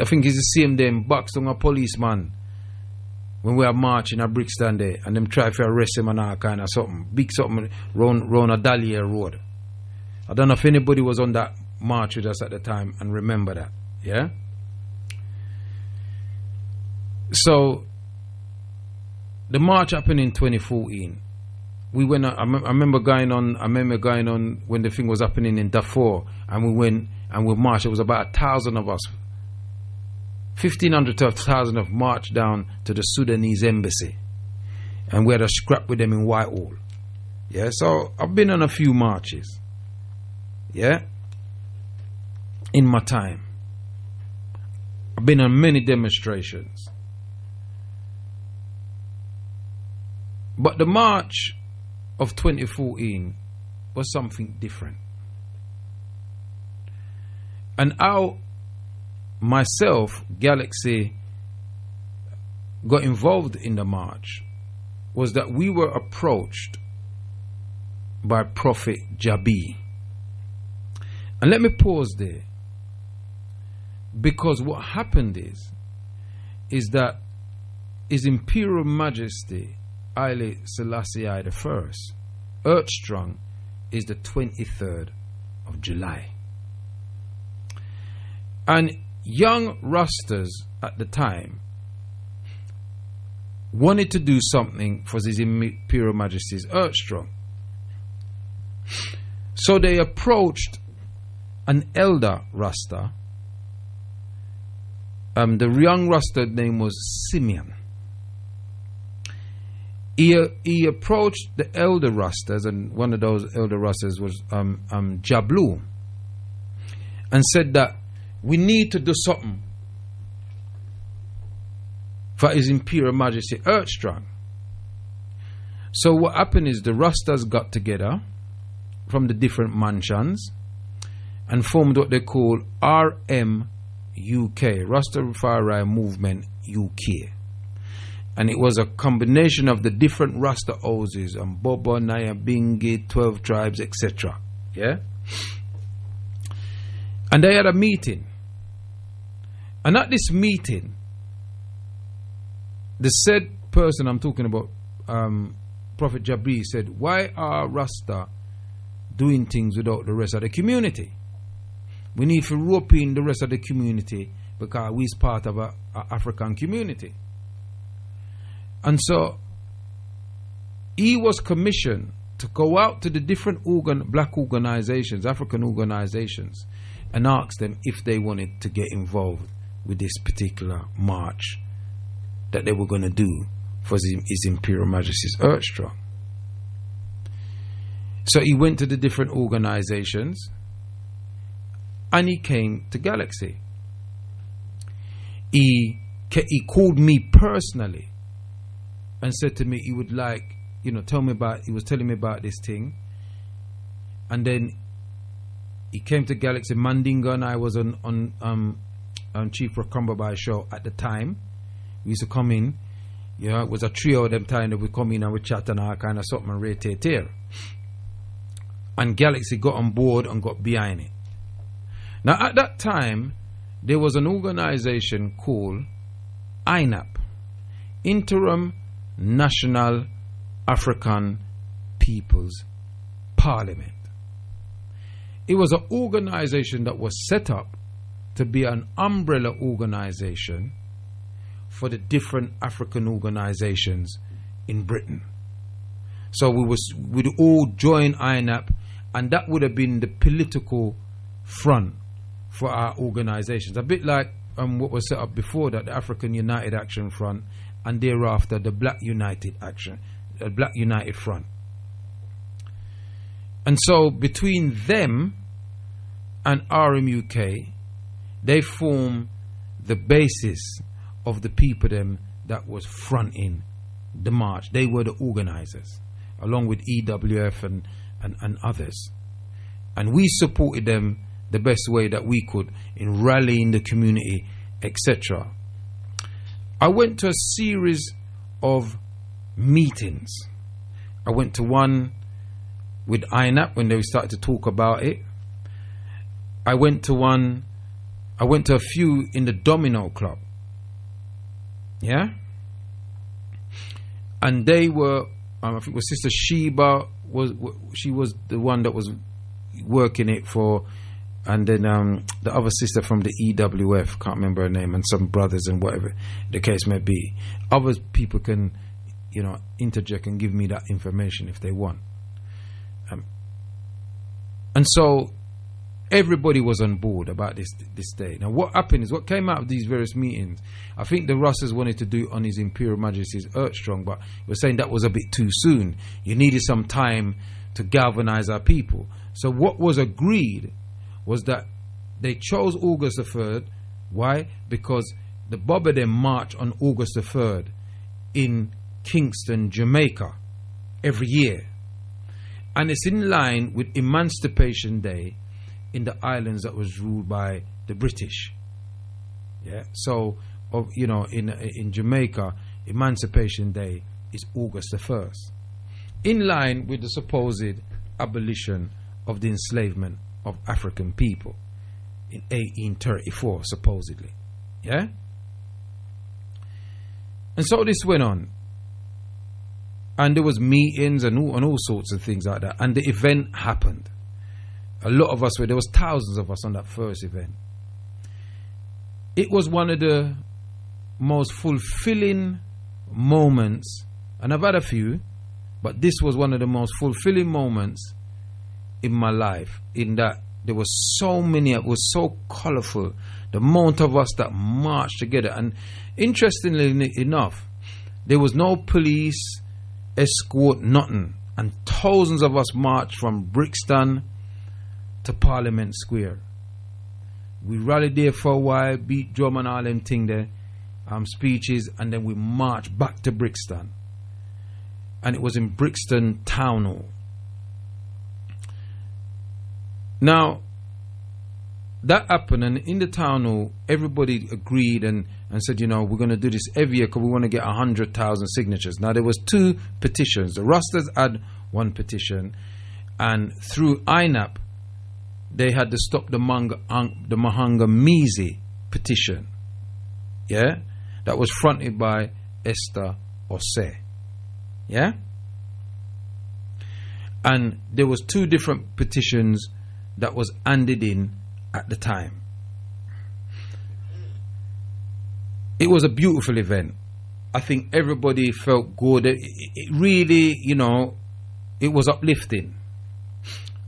think he's the same day in Buxton, a policeman. When we are marching at Brixton there, and them try to arrest him and all kind of something. Big something round a Dahlia Road. I don't know if anybody was on that march with us at the time and remember that. Yeah? So the march happened in 2014. We went. I remember going on when the thing was happening in Darfur, and we went and we marched. It was about 1,000 of us 1,500 to 1,000 have marched down to the Sudanese embassy, and we had a scrap with them in Whitehall. Yeah, so I've been on a few marches. Yeah, in my time. I've been on many demonstrations. But the March of 2014 was something different. And how myself, Galaxy, got involved in the march was that we were approached by Prophet Jabi. And let me pause there, because what happened is that His Imperial Majesty Haile Selassie I, Earthstrong, is the 23rd of July. And young Rastas at the time wanted to do something for His Imperial Majesty's Earthstrong. So they approached an elder Rasta. The young Rasta name was Simeon. He approached the elder Rastas, and one of those elder Rastas was Jablu, and said that we need to do something for His Imperial Majesty Earthstrong. So what happened is the Rastas got together from the different mansions and formed what they call RM UK, Rastafari Movement UK. And it was a combination of the different Rasta houses and Bobo, Naya, Bingi, 12 tribes, etc. Yeah? And they had a meeting. And at this meeting, the said person I'm talking about, Prophet Jabri, said, why are Rasta doing things without the rest of the community? We need to rope in the rest of the community because we're part of a African community. And so he was commissioned to go out to the different black organizations, African organizations, and ask them if they wanted to get involved with this particular march that they were going to do for His Imperial Majesty's Earthstrong. So he went to the different organizations and he came to Galaxy. He called me personally and said to me he would like, he was telling me about this thing. And then he came to Galaxy. Mandingo and I was on Chief Rakambabai show at the time. We used to come in, it was a trio of them time that we come in and we chat and all kind of something and rate here. And Galaxy got on board and got behind it. Now at that time there was an organization called INAP, Interim National African People's Parliament. It was an organization that was set up to be an umbrella organization for the different African organizations in Britain. So we'd all join INAP, and that would have been the political front for our organizations. A bit like what was set up before that, the African United Action Front, and thereafter the Black United Front. And so between them and RMUK, they form the basis of the people them that was fronting the march. They were the organizers, along with EWF and others. And we supported them the best way that we could in rallying the community, etc. I went to a series of meetings. I went to one with INAP when they started to talk about it. I went to a few in the Domino Club. Yeah? And they were, I think it was Sister Sheba, she was the one that was working it for, and then the other sister from the EWF, can't remember her name, and some brothers and whatever the case may be. Other people can, interject and give me that information if they want. And so everybody was on board about this day. Now, what happened is, what came out of these various meetings, I think the Russes wanted to do it on His Imperial Majesty's Earthstrong, but he was saying that was a bit too soon. You needed some time to galvanize our people. So what was agreed was that they chose August the 3rd. Why? Because the Bob of them march on August the 3rd in Kingston, Jamaica, every year. And it's in line with Emancipation Day in the islands that was ruled by the British. Yeah. So, in Jamaica, Emancipation Day is August the 1st, in line with the supposed abolition of the enslavement of African people in 1834, supposedly. Yeah. And so this went on, and there was meetings and all sorts of things like that, and the event happened. A lot of us there was thousands of us on that first event. It was one of the most fulfilling moments, and I've had a few, but this was one of the most fulfilling moments in my life, in that there was so many, it was so colourful, the amount of us that marched together. And interestingly enough, there was no police escort, nothing, and thousands of us marched from Brixton to Parliament Square. We rallied there for a while, beat drum and all them thing there, speeches, and then we marched back to Brixton, and it was in Brixton Town Hall. Now, that happened, and in the town hall, everybody agreed and said, we're going to do this every year because we want to get 100,000 signatures. Now, there was 2 petitions. The Rastas had 1 petition, and through INAP, they had to stop the Mahanga Mizi petition. Yeah? That was fronted by Esther Osei. Yeah? And there was 2 different petitions that was handed in at the time. It was a beautiful event. I think everybody felt good. It really, it was uplifting.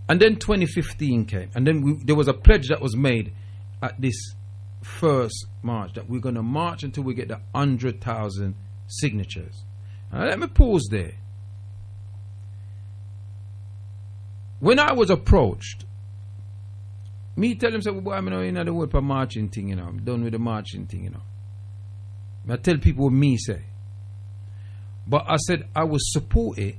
And then 2015 came, and then there was a pledge that was made at this first march that we're going to march until we get the 100,000 signatures. Now, let me pause there. When I was approached, me tell them, say, well, boy, I'm not in the word for marching thing, I'm done with the marching thing, I tell people what me say. But I said I would support it,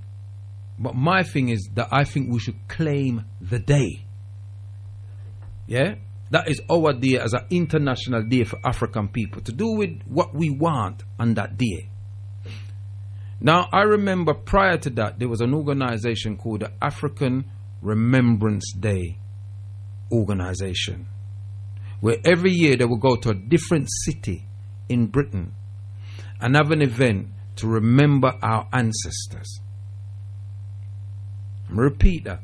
but my thing is that I think we should claim the day. Yeah? That is our day as an international day for African people, to do with what we want on that day. Now, I remember prior to that, there was an organization called the African Remembrance Day organization, where every year they would go to a different city in Britain and have an event to remember our ancestors. I'm going to repeat that.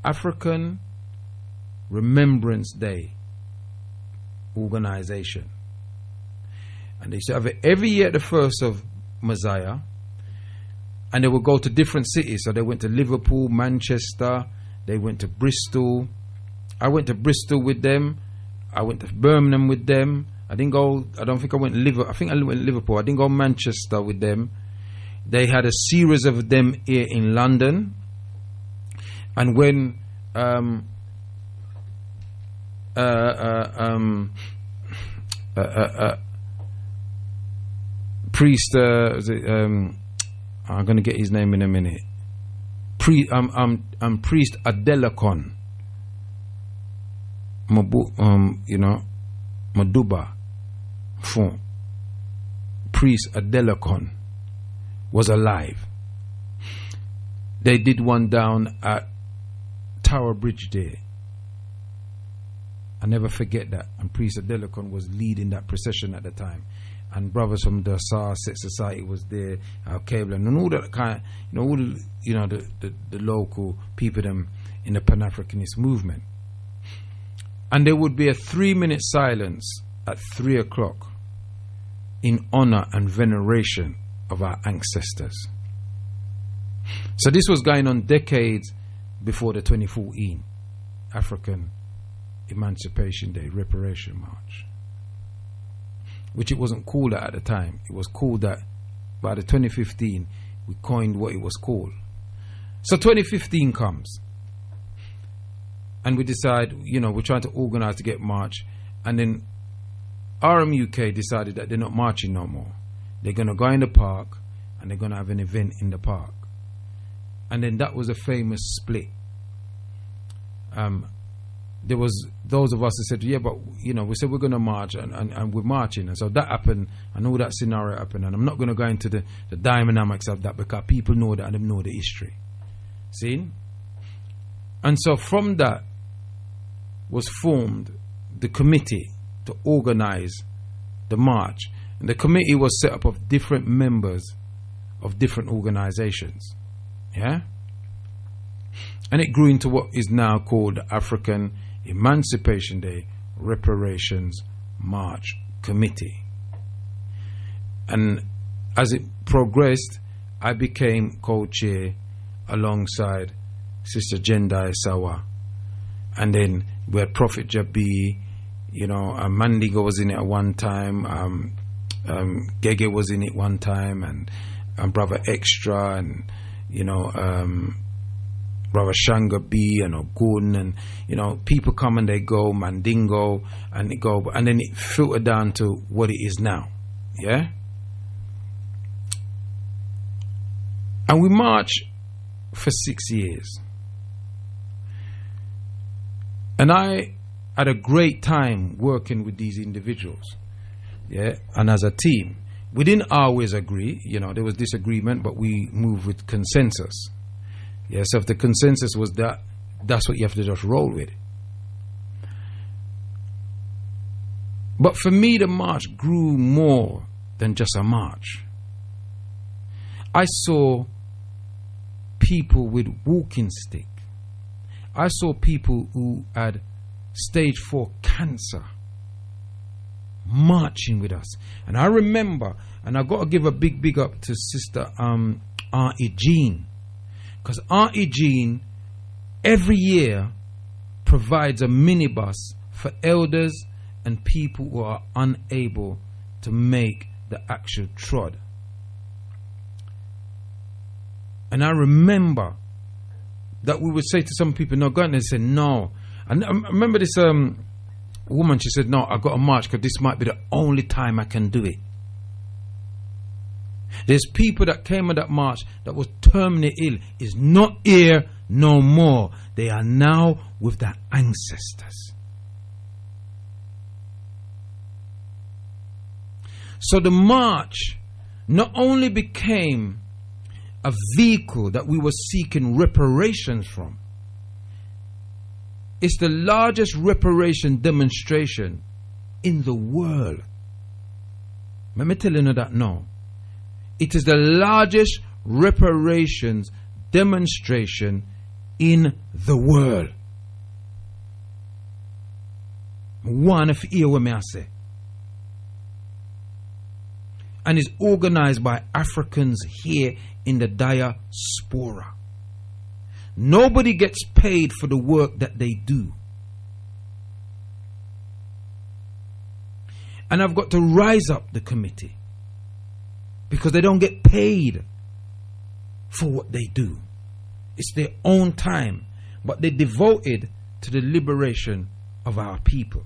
African Remembrance Day organization. And they used to have it every year at the 1st of Messiah, and they would go to different cities. So they went to Liverpool, Manchester, they went to Bristol. I went to Bristol with them. I went to Birmingham with them. I don't think I went to Liverpool. I think I went to Liverpool. I didn't go Manchester with them. They had a series of them here in London. And when priest, I'm going to get his name in a minute. Priest Adelakon, Maduba, Priest Adelakon was alive. They did one down at Tower Bridge there. I never forget that. And Priest Adelakon was leading that procession at the time. And brothers from the Set Society was there, our Cable, and all that kind of, all the local people them in the Pan-Africanist movement. And there would be a 3-minute silence at 3 o'clock in honor and veneration of our ancestors. So this was going on decades before the 2014 African Emancipation Day Reparation March, which it wasn't called at the time. It was called that by the 2015 we coined what it was called. So 2015 comes and we decide, we're trying to organize to get march, and then RMUK decided that they're not marching no more. They're going to go in the park and they're going to have an event in the park. And then that was a famous split. There was those of us that said, yeah, but we said we're going to march and we're marching. And so that happened, and all that scenario happened. And I'm not going to go into the dynamics of that because people know that and they know the history. See? And so from that was formed the committee to organize the march. And the committee was set up of different members of different organizations. Yeah? And it grew into what is now called the African Emancipation Day Reparations March Committee. And as it progressed, I became co-chair alongside Sister Jendai Sawa. And then we had Prophet Jabi, Mandigo was in it at one time, Gege was in it one time, and Brother Extra, and Brother Shanga B and Ogun, and people come and they go, Mandingo, and it go, and then it filtered down to what it is now. Yeah? And we march for 6 years. And I had a great time working with these individuals. Yeah? And as a team. We didn't always agree, there was disagreement, but we moved with consensus. Yeah, so if the consensus was that, that's what you have to just roll with. But for me, the march grew more than just a march. I saw people with walking stick. I saw people who had stage 4 cancer marching with us. And I remember, and I've got to give a big up to Sister Auntie Jean, because Auntie Jean every year provides a minibus for elders and people who are unable to make the actual trod. And I remember that we would say to some people, no, go and they said no. And I remember this woman, she said, no, I got to march because this might be the only time I can do it. There's people that came on that march that was terminally ill, is not here no more. They are now with their ancestors. So the march not only became a vehicle that we were seeking reparations from, it's the largest reparation demonstration in the world. Let me tell you that now. It is the largest reparations demonstration in the world. One if you hear what I say. And is organized by Africans here in the diaspora. Nobody gets paid for the work that they do. And I've got to rise up the committee because they don't get paid for what they do. It's their own time, but they're devoted to the liberation of our people.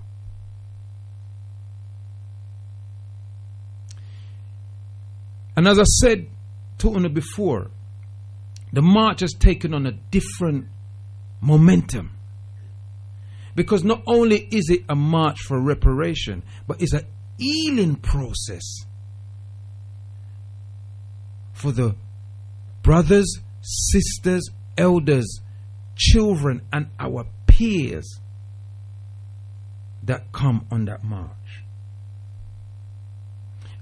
And as I said to Una before, the march has taken on a different momentum. Because not only is it a march for reparation, but it's a healing process for the brothers, sisters, elders, children, and our peers that come on that march.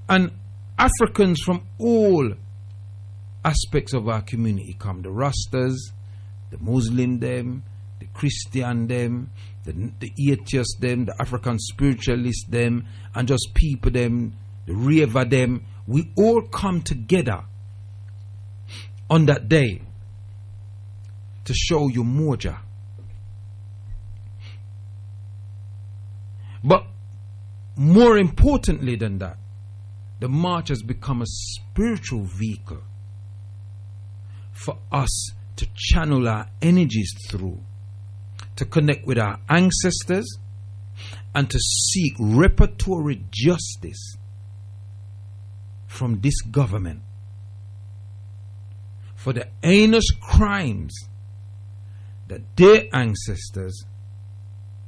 And Africans from all aspects of our community come. The Rastas, the Muslim them, the Christian them, the atheist them, the African spiritualist them, and just people them, the Reva them. We all come together on that day to show you Moja. But more importantly than that, the march has become a spiritual vehicle for us to channel our energies through, to connect with our ancestors, and to seek reparatory justice from this government for the heinous crimes that their ancestors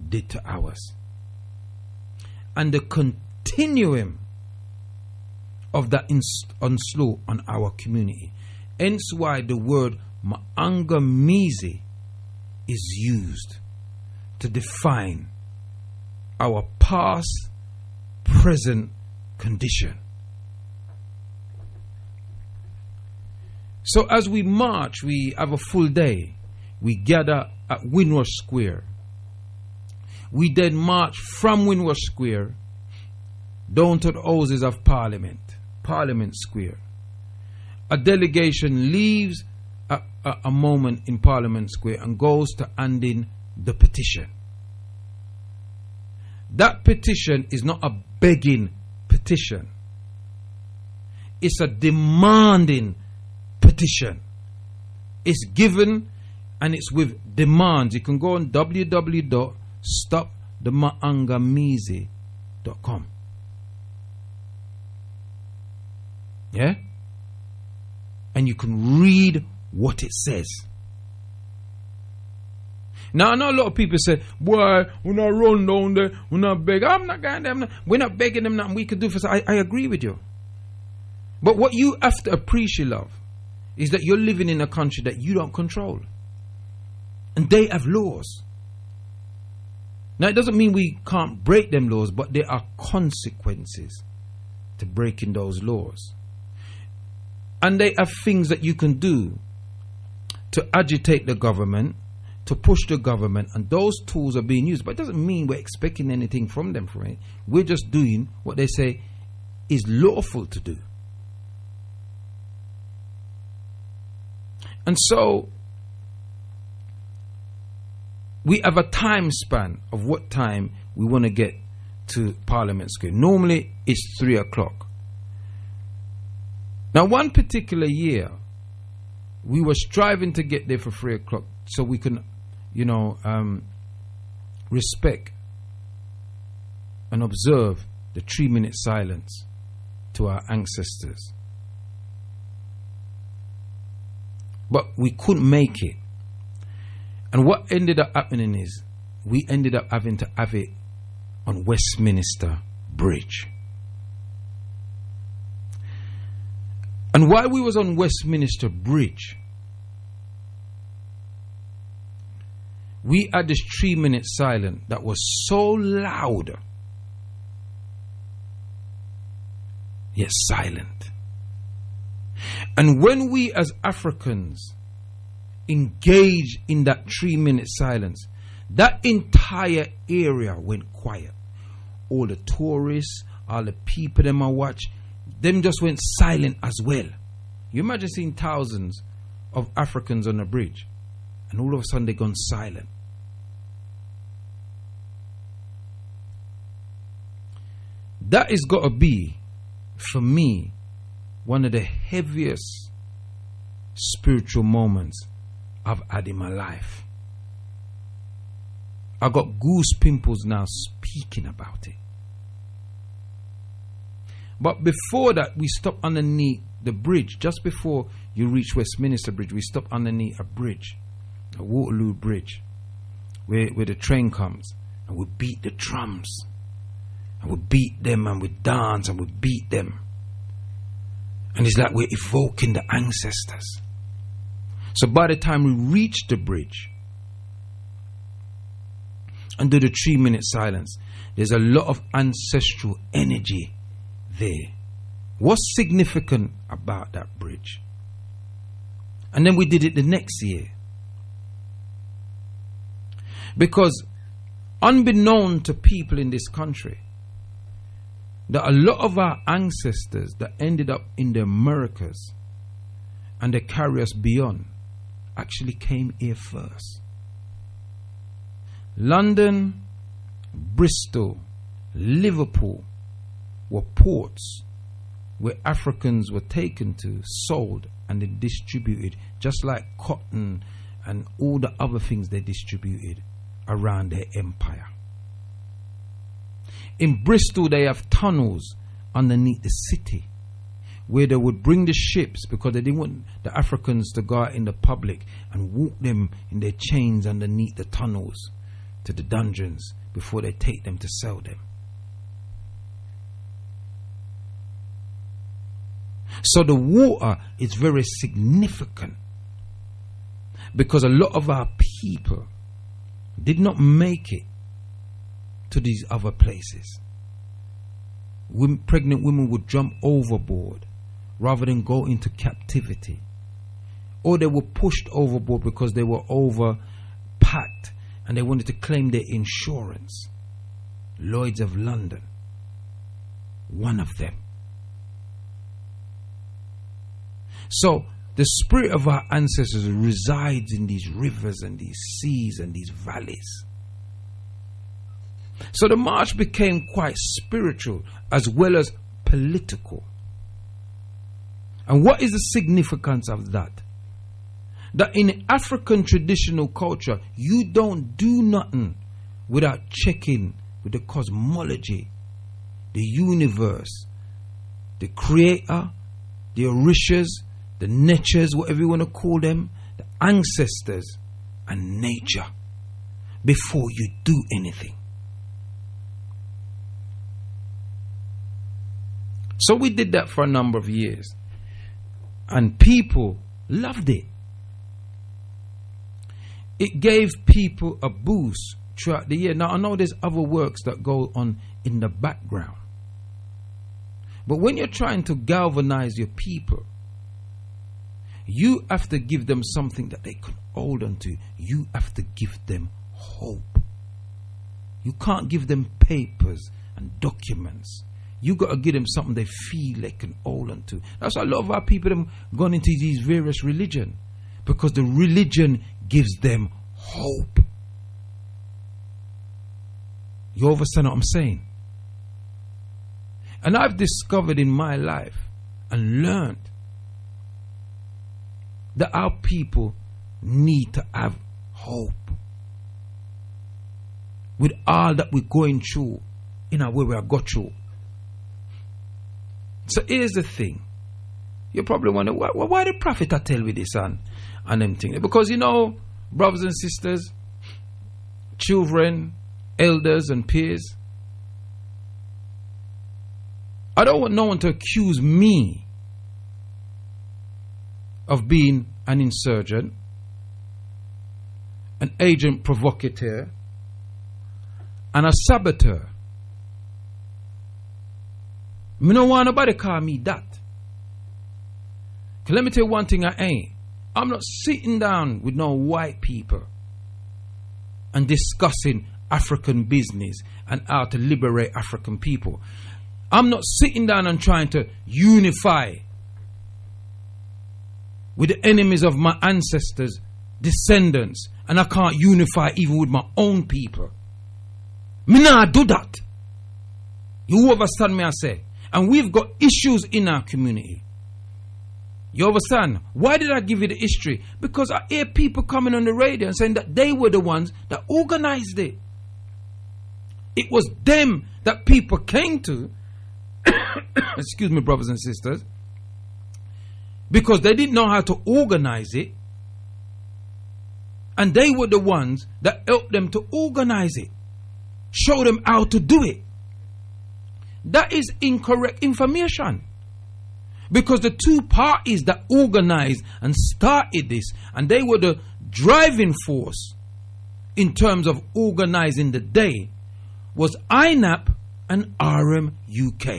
did to ours, and the continuum of that onslaught on our community. Hence why the word Maangamizi is used to define our past, present condition. So as we march, we have a full day. We gather at Windrush Square. We then march from Windrush Square down to the Houses of Parliament, Parliament Square. A delegation leaves a moment in Parliament Square and goes to hand in the petition. That petition is not a begging petition. It's a demanding petition. It's given and it's with demands. You can go on www.stopthemaangamizi.com. Yeah? And you can read what it says. Now, I know a lot of people say, boy, we're not run down there, we're not begging. I'm not going there, we're not begging them nothing we can do for. I agree with you. But what you have to appreciate, love, is that you're living in a country that you don't control. And they have laws. Now, it doesn't mean we can't break them laws, but there are consequences to breaking those laws. And they have things that you can do to agitate the government, to push the government, and those tools are being used. But it doesn't mean we're expecting anything from them for it. We're just doing what they say is lawful to do. And so we have a time span of what time we want to get to Parliament Square. Normally it's 3 o'clock. Now, one particular year, we were striving to get there for 3 o'clock so we can, respect and observe the 3-minute silence to our ancestors. But we couldn't make it. And what ended up happening is we ended up having to have it on Westminster Bridge. And while we was on Westminster Bridge, we had this 3-minute silence that was so loud, yet silent. And when we as Africans engage in that 3-minute silence, that entire area went quiet. All the tourists, all the people them I watch, them just went silent as well. You imagine seeing thousands of Africans on a bridge and all of a sudden they've gone silent. That has got to be, for me, one of the heaviest spiritual moments I've had in my life. I got goose pimples now speaking about it. But before that, we stopped underneath the bridge. Just before you reach Westminster Bridge, we stopped underneath a bridge, a Waterloo Bridge, where the train comes, and we beat the drums, and we beat them, and we dance, and we beat them. And it's like we're evoking the ancestors. So by the time we reach the bridge and do the 3-minute silence, there's a lot of ancestral energy there. What's significant about that bridge? And then we did it the next year. Because unbeknown to people in this country, that a lot of our ancestors that ended up in the Americas and they carry us beyond actually came here first. London, Bristol, Liverpool were ports where Africans were taken to, sold, and then distributed, just like cotton and all the other things they distributed around their empire. In Bristol, they have tunnels underneath the city where they would bring the ships, because they didn't want the Africans to go out in the public and walk them in their chains underneath the tunnels to the dungeons before they take them to sell them. So the water is very significant, because a lot of our people did not make it to these other places. Pregnant women would jump overboard rather than go into captivity, or they were pushed overboard because they were overpacked and they wanted to claim their insurance. Lloyd's of London, one of them. So the spirit of our ancestors resides in these rivers and these seas and these valleys. So the march became quite spiritual as well as political. And what is the significance of that? That in African traditional culture, you don't do nothing without checking with the cosmology, the universe, the creator, the orishas, the natures, whatever you want to call them, the ancestors, and nature before you do anything. So we did that for a number of years, and people loved it. It gave people a boost throughout the year. Now I know there's other works that go on in the background, but when you're trying to galvanize your people, you have to give them something that they can hold on to. You have to give them hope. You can't give them papers and documents. You got to give them something they feel they can hold on to. That's why a lot of our people have gone into these various religions, because the religion gives them hope. You understand what I'm saying? And I've discovered in my life and learned that our people need to have hope with all that we're going through in our way we have got through. So here's the thing. You probably wonder, why the prophet I tell me this and them things? Because, you know, brothers and sisters, children, elders and peers, I don't want no one to accuse me of being an insurgent, an agent provocateur, and a saboteur. Me no want nobody call me that. Let me tell you one thing I ain't. I'm not sitting down with no white people and discussing African business and how to liberate African people. I'm not sitting down and trying to unify with the enemies of my ancestors, descendants, and I can't unify even with my own people. Me nah do that. You understand me I say? And we've got issues in our community. You understand? Why did I give you the history? Because I hear people coming on the radio and saying that they were the ones that organized it. It was them that people came to, excuse me, brothers and sisters, because they didn't know how to organize it. And they were the ones that helped them to organize it, show them how to do it. That is incorrect information. Because the two parties that organized and started this, and they were the driving force in terms of organizing the day, was INAP and RM UK.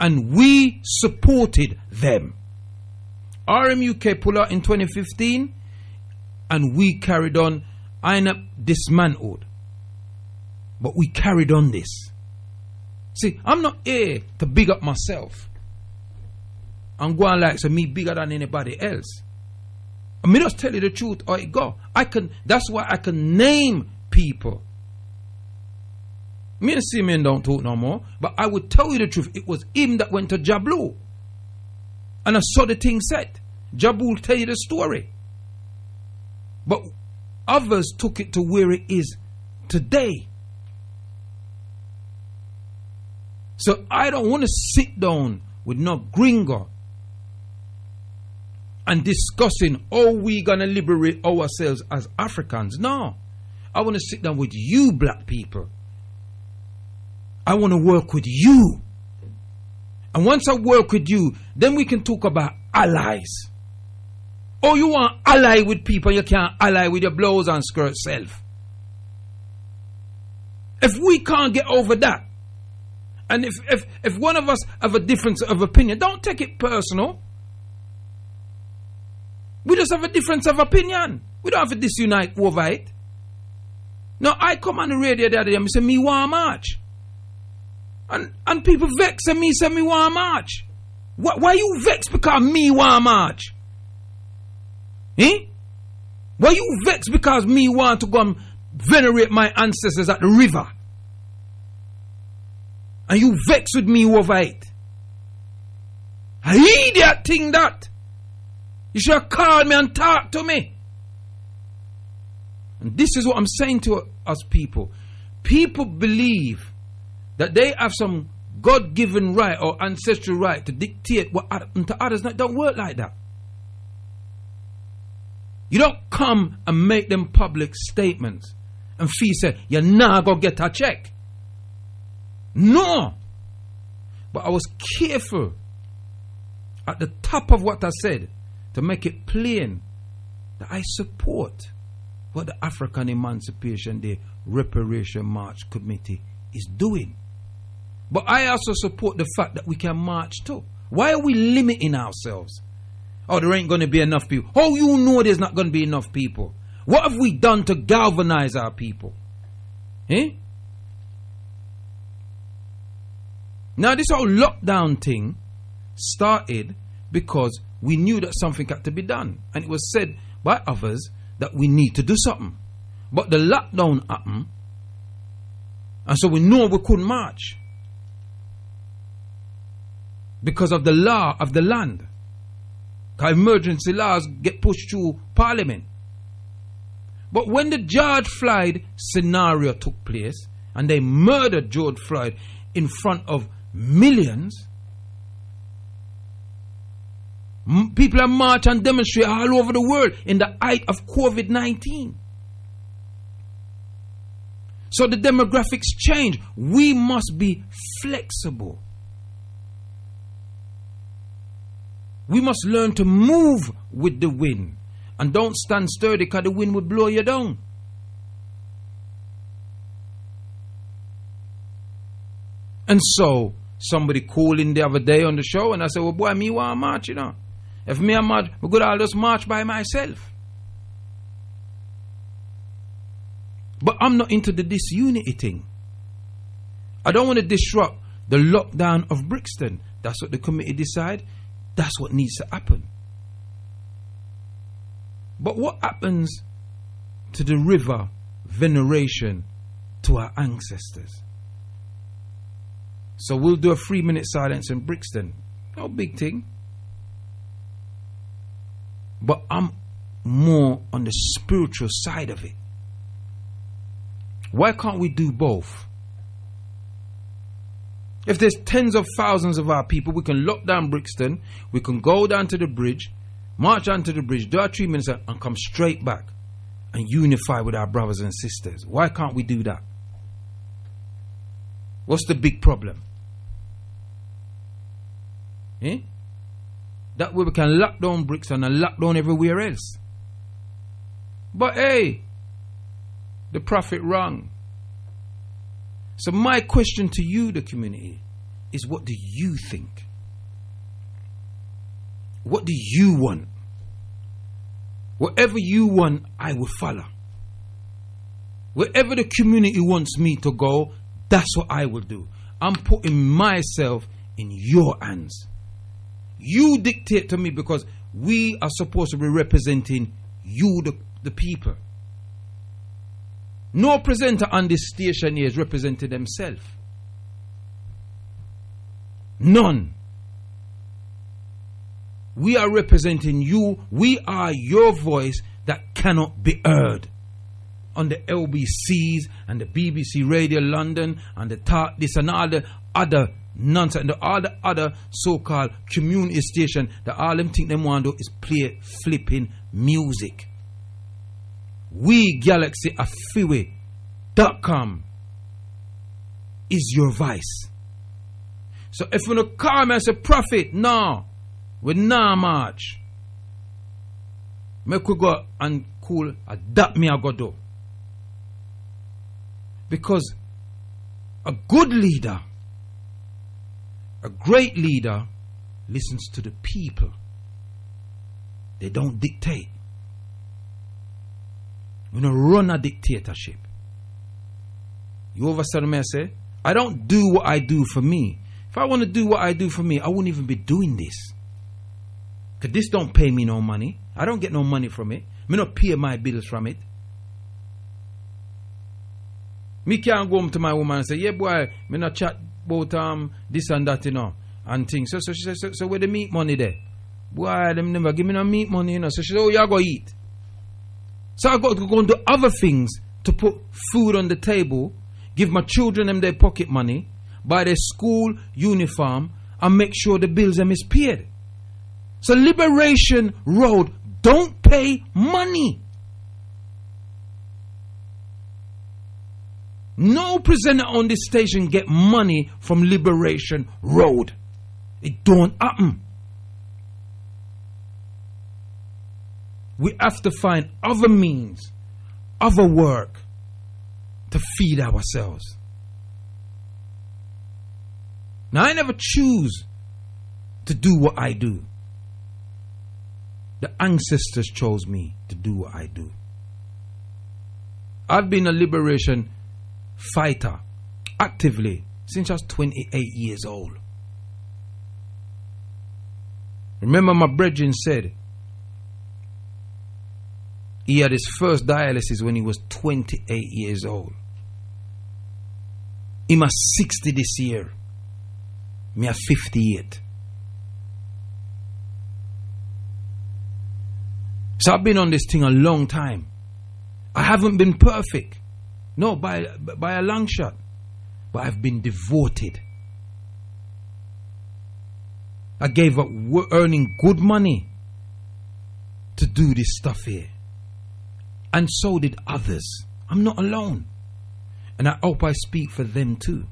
And we supported them. RM UK pulled out in 2015, and we carried on. INAP dismantled. But we carried on this. See, I'm not here to big up myself. I'm going like, so me bigger than anybody else. I mean, just tell you the truth or it go. That's why I can name people Me and Simeon don't talk no more. But I would tell you the truth. It was him that went to Jablu. And I saw the thing said. Jabul tell you the story. But others took it to where it is today. So I don't want to sit down with no gringo and discussing how we gonna liberate ourselves as Africans. No. I want to sit down with you black people. I want to work with you. And once I work with you, then we can talk about allies. Oh, you want ally with people, you can't ally with your blouse and skirt self. If we can't get over that, and if one of us have a difference of opinion, don't take it personal. We just have a difference of opinion. We don't have to disunite over it. Now, I come on the radio the other day and say, me want march. And people vex and me say, me want march. Why you vex because me want march? Eh? Why you vex because me want to go and venerate my ancestors at the river? And you vex with me over it? I hear that thing that. You should call me and talk to me. And this is what I'm saying to us people. People believe that they have some God-given right or ancestral right to dictate what to others. No, it don't work like that. You don't come and make them public statements and feel say, you're not going to get a check. No. But I was careful at the top of what I said to make it plain that I support what the African Emancipation Day Reparation March Committee is doing. But I also support the fact that we can march too. Why are we limiting ourselves? Oh, there ain't going to be enough people. Oh, you know there's not going to be enough people. What have we done to galvanize our people? Eh? Now, this whole lockdown thing started because we knew that something had to be done. And it was said by others that we need to do something. But the lockdown happened, and so we know we couldn't march because of the law of the land. Because emergency laws get pushed through Parliament. But when the George Floyd scenario took place, and they murdered George Floyd in front of millions, people have marched and demonstrated all over the world in the height of COVID-19. So the demographics change. We must be flexible. We must learn to move with the wind. And don't stand sturdy because the wind will blow you down. And so, somebody called in the other day on the show and I said, well, boy, me want to march, you know. If me and march, we could all just march by myself. But I'm not into the disunity thing. I don't want to disrupt the lockdown of Brixton. That's what the committee decide. That's what needs to happen. But what happens to the river veneration to our ancestors? So we'll do a 3-minute silence in Brixton. No big thing. But I'm more on the spiritual side of it. Why can't we do both? If there's tens of thousands of our people, we can lock down Brixton, we can go down to the bridge, march onto the bridge, do our 3 minutes and come straight back and unify with our brothers and sisters. Why can't we do that? What's the big problem? Eh? That way we can lock down Brixton and lock down everywhere else. But hey, the prophet wrong. So my question to you, the community, is what do you think? What do you want? Whatever you want, I will follow. Wherever the community wants me to go, that's what I will do. I'm putting myself in your hands. You dictate to me because we are supposed to be representing you, the people. No presenter on this station here is representing themselves. None. We are representing you. We are your voice that cannot be heard on the LBCs and the BBC Radio London and the Talk this and all the other nonsense and all the other so-called community station that all them think them want to do is play flipping music. We GalaxyAfiwe.com is your voice. So if you don't call me as a prophet, no, we nah march. Make we go and cool adapt me I go do. Because a good leader, a great leader, listens to the people. They don't dictate. We don't run a dictatorship. You understand me? I say, I don't do what I do for me. If I want to do what I do for me, I wouldn't even be doing this. Because this don't pay me no money. I don't get no money from it. Me not pay my bills from it. Me can't go home to my woman and say, yeah boy, me not chat about this and that, you know, and things. So she says, so where the meat money there? Boy, them never give me no meat money, you know. So she said, oh, you go eat. So I got to go and do other things to put food on the table, give my children them their pocket money, buy their school uniform, and make sure the bills them is paid. So Liberation Road don't pay money. No presenter on this station get money from Liberation Road. It don't happen. We have to find other means, other work to feed ourselves. Now I never choose to do what I do. The ancestors chose me to do what I do. I've been a liberation fighter actively since I was 28 years old. Remember my brethren said he had his first dialysis when he was 28 years old. He must 60 this year. Me are 58. So I've been on this thing a long time. I haven't been perfect. No, by a long shot. But I've been devoted. I gave up earning good money to do this stuff here. And so did others. I'm not alone. And I hope I speak for them too.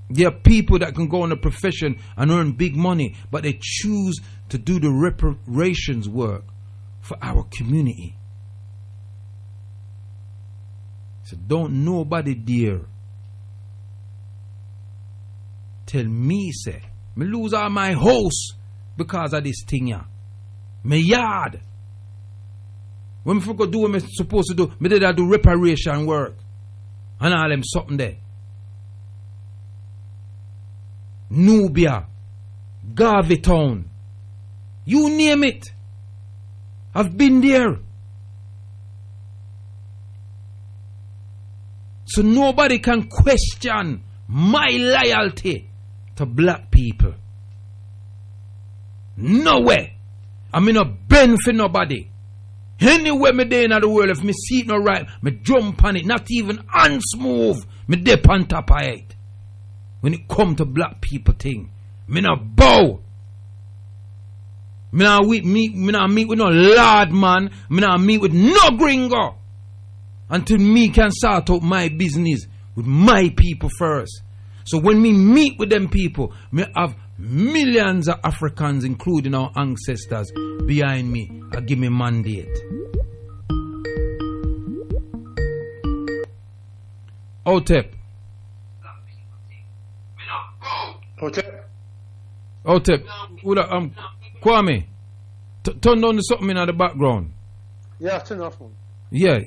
There are people that can go in a profession and earn big money, but they choose to do the reparations work for our community. So don't nobody dare tell me, say, me lose all my house because of this thing here. My yard. When me forgot do what me supposed to do, me did I do reparation work. And all them something there. Nubia, Garvey Town, you name it. I've been there. So nobody can question my loyalty to black people. Nowhere. I'm in a bend for nobody. Anywhere me there in the world, if me see it no right, me jump on it, not even hands move, me dip on top of it. When it come to black people thing, me not bow. Me not meet with no lord man. Me not meet with no gringo. Until me can start out my business with my people first. So when me meet with them people, me have millions of Africans, including our ancestors, behind me. I give me mandate. Otep. Otep. Kwame. Turn down the something in the background. Yeah, turn off one. Yeah.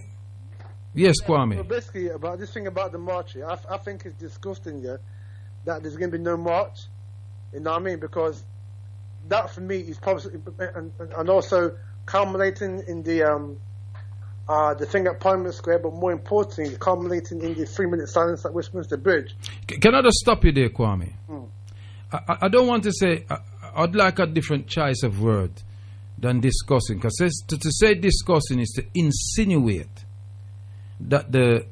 Yes, Kwame. So basically, about this thing about the march, I think it's disgusting, yeah, that there's going to be no march. You know what I mean? Because that for me is probably, and also culminating in the the thing at Parliament Square, but more importantly, culminating in the 3-minute silence at Westminster Bridge. Can I just stop you there, Kwame? I don't want to say, I'd like a different choice of word than discussing, because to say discussing is to insinuate that the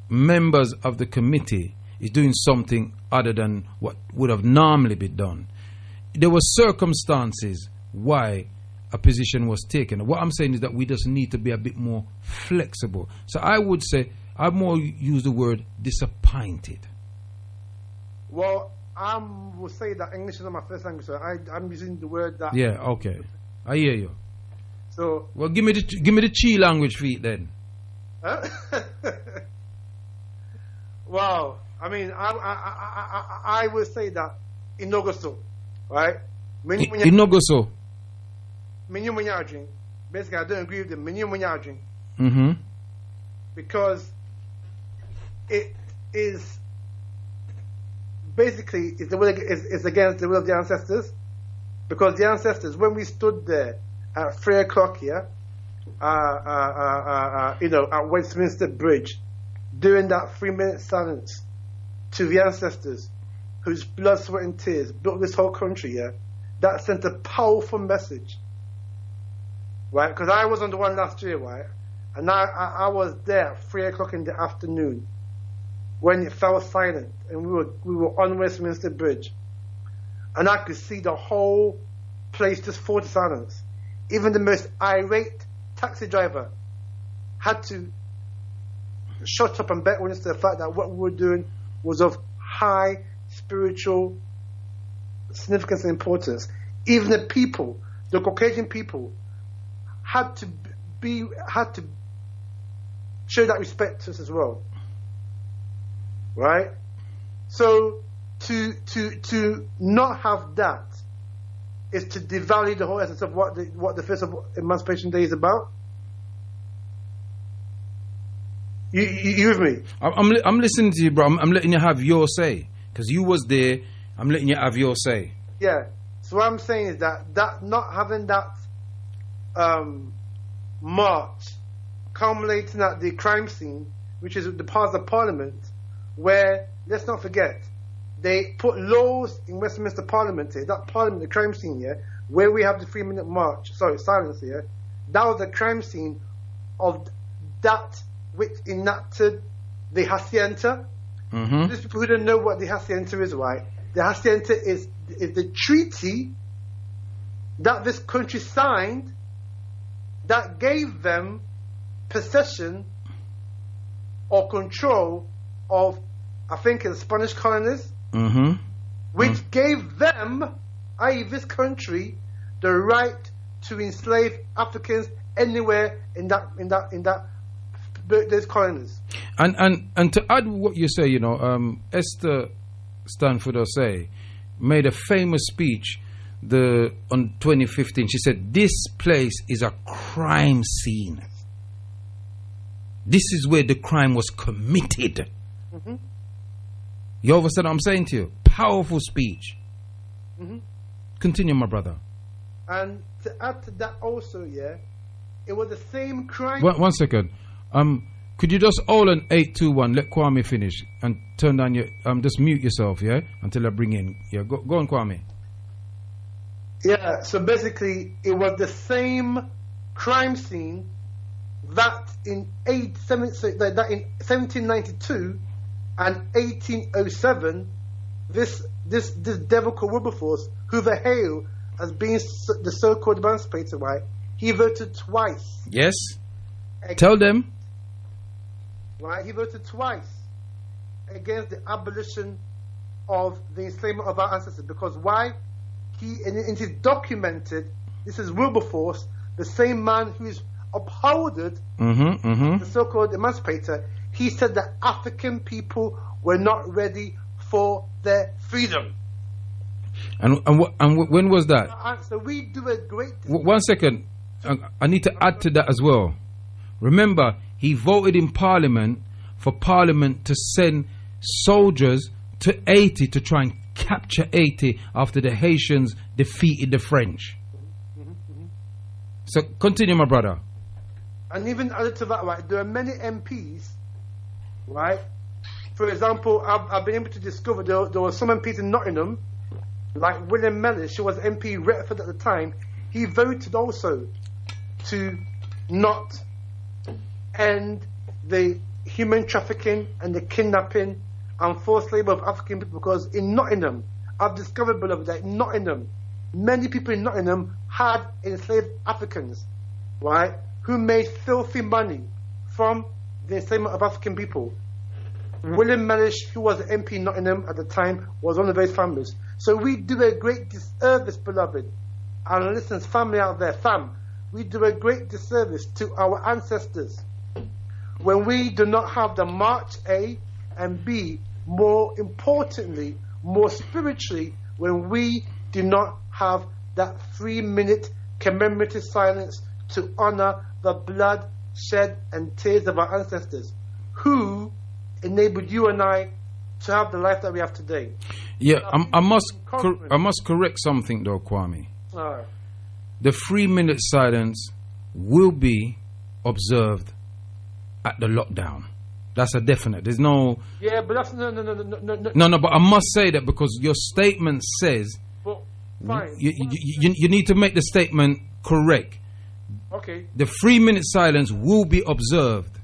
members of the committee is doing something other than what would have normally been done. There were circumstances why a position was taken. What I'm saying is that we just need to be a bit more flexible. So I would say, I more use the word disappointed. Well, I will say that English is not my first language, so I'm using the word that... Yeah, okay. I hear you. So... Well, give me the Chi language for it then. Huh? Wow. I mean, I would say that Inogoso, right? Inogoso. Basically, I don't agree with them. Mm-hmm. Because it is basically it's against the will of the ancestors. Because the ancestors, when we stood there at 3 o'clock here, at Westminster Bridge, during that 3-minute silence to the ancestors whose blood, sweat and tears built this whole country, that sent a powerful message, right? Because I was on the one last year, right? And I was there at 3 o'clock in the afternoon when it fell silent and we were on Westminster Bridge, and I could see the whole place just fall to silence. Even the most irate taxi driver had to shut up and bear witness to the fact that what we were doing was of high spiritual significance and importance. Even the people, the Caucasian people, had to show that respect to us as well, right? So to not have that is to devalue the whole essence of what the First of Emancipation Day is about. You with me? I'm listening to you, bro. I'm letting you have your say, because you was there. I'm letting you have your say. Yeah. So what I'm saying is that not having that march culminating at the crime scene, which is the parts of Parliament, where, let's not forget, they put laws in Westminster Parliament here, that Parliament, the crime scene here, where we have the 3-minute silence here, that was the crime scene of that which enacted the Hacienda. Mm-hmm. These people who don't know what the Hacienda is, right? The Hacienda is the treaty that this country signed that gave them possession or control of, I think, the Spanish colonies, mm-hmm. which gave them, i.e. this country, the right to enslave Africans anywhere in those colonies. And to add what you say, Esther Stanford Osei made a famous speech on 2015. She said, "This place is a crime scene. This is where the crime was committed." Mm-hmm. You understand what I'm saying to you? Powerful speech. Mm-hmm. Continue, my brother. And to add to that also, it was the same crime. One second. Could you just hold on 821? Let Kwame finish and turn down your. Just mute yourself, until I bring in. Go on, Kwame. Yeah. So basically, it was the same crime scene that in 1792 and 1807, this devil called Wilberforce, who they hail as being the so-called emancipator, right? He voted twice. Yes. Tell them. Right, he voted twice against the abolition of the enslavement of our ancestors. Because why? It is documented. This is Wilberforce, the same man who is upholded the so-called emancipator. He said that African people were not ready for their freedom. And when was that? So we do a great. 1 second. I need to add to that as well. Remember, he voted in Parliament for Parliament to send soldiers to Haiti to try and capture Haiti after the Haitians defeated the French. So continue, my brother. And even added to that, right, there are many MPs, right? For example, I've been able to discover there were some MPs in Nottingham, like William Mellish, who was MP Retford at the time. He voted also to not end the human trafficking and the kidnapping and forced labour of African people, because in Nottingham, I've discovered, beloved, that in Nottingham, many people in Nottingham had enslaved Africans, right, who made filthy money from the enslavement of African people. William Mellish, who was an MP in Nottingham at the time, was one of those families. So we do a great disservice, beloved, and listeners, family out there, we do a great disservice to our ancestors when we do not have the march A, and B, more importantly, more spiritually, when we do not have that 3-minute commemorative silence to honor the blood, shed and tears of our ancestors who enabled you and I to have the life that we have today. Yeah, I must correct something though, Kwame. The 3-minute silence will be observed at the lockdown. That's a definite. There's no. Yeah, but that's no. No, but I must say that because your statement says. Well, fine. You need to make the statement correct. Okay. The 3-minute silence will be observed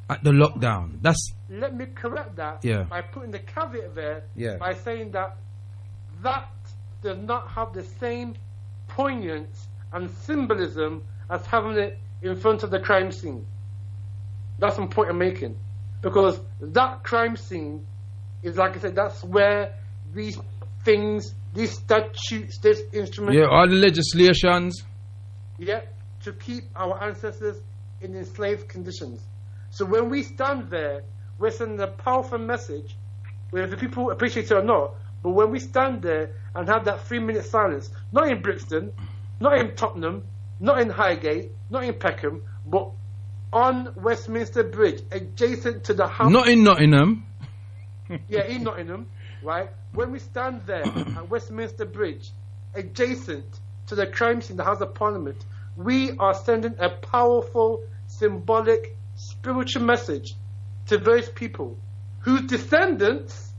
at the lockdown. That's. Let me correct that. Yeah. By putting the caveat there. Yeah. By saying that does not have the same poignance and symbolism as having it in front of the crime scene. That's one point I'm making. Because that crime scene is, like I said, that's where these things, these statutes, these instruments... Yeah, all the legislations. Yeah, to keep our ancestors in enslaved conditions. So when we stand there, we're sending a powerful message, whether people appreciate it or not, but when we stand there and have that 3-minute silence, not in Brixton, not in Tottenham, not in Highgate, not in Peckham, but on Westminster Bridge, adjacent to the house. Not in Nottingham. Yeah, in Nottingham, right? When we stand there at Westminster Bridge, adjacent to the crime scene, the House of Parliament, we are sending a powerful, symbolic, spiritual message to those people whose descendants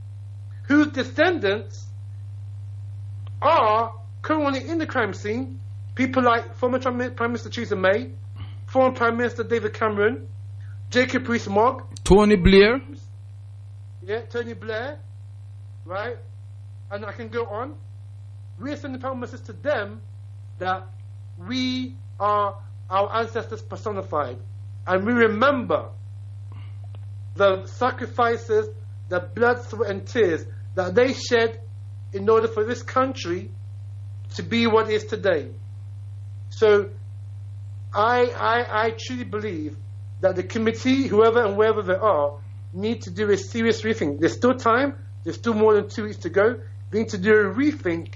are currently in the crime scene. People like former Prime Minister Theresa May, former Prime Minister David Cameron, Jacob Rees-Mogg, Tony Blair. Yeah, Tony Blair, right? And I can go on. We are sending power message to them that we are our ancestors personified, and we remember the sacrifices, the blood, sweat and tears that they shed in order for this country to be what it is today. So I truly believe that the committee, whoever and wherever they are, need to do a serious rethink. There's still time. There's still more than 2 weeks to go. They need to do a rethink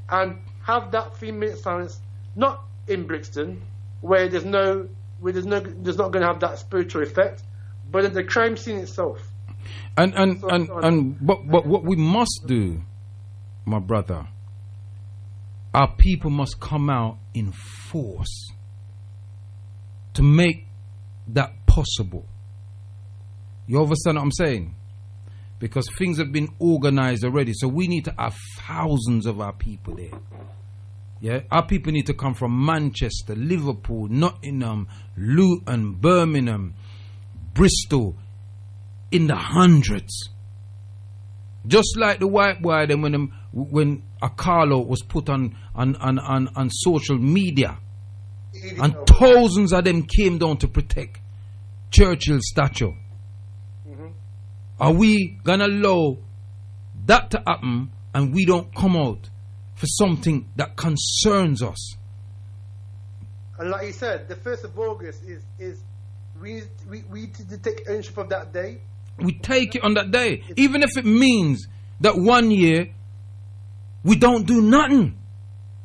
and have that 3-minute silence, not in Brixton, where there's not going to have that spiritual effect, but in the crime scene itself. But what we must do, my brother, our people must come out in force to make that possible. You understand what I'm saying? Because things have been organized already, so we need to have thousands of our people there. Yeah, our people need to come from Manchester, Liverpool, Nottingham, Luton, Birmingham, Bristol, in the hundreds. Just like the white boy then when a Carlo was put on social media, and thousands of them came down to protect Churchill's statue. Are we gonna allow that to happen and we don't come out for something that concerns us? And like you said, the 1st of August is we need to take ownership of that day. We take it on that day, even if it means that 1 year we don't do nothing.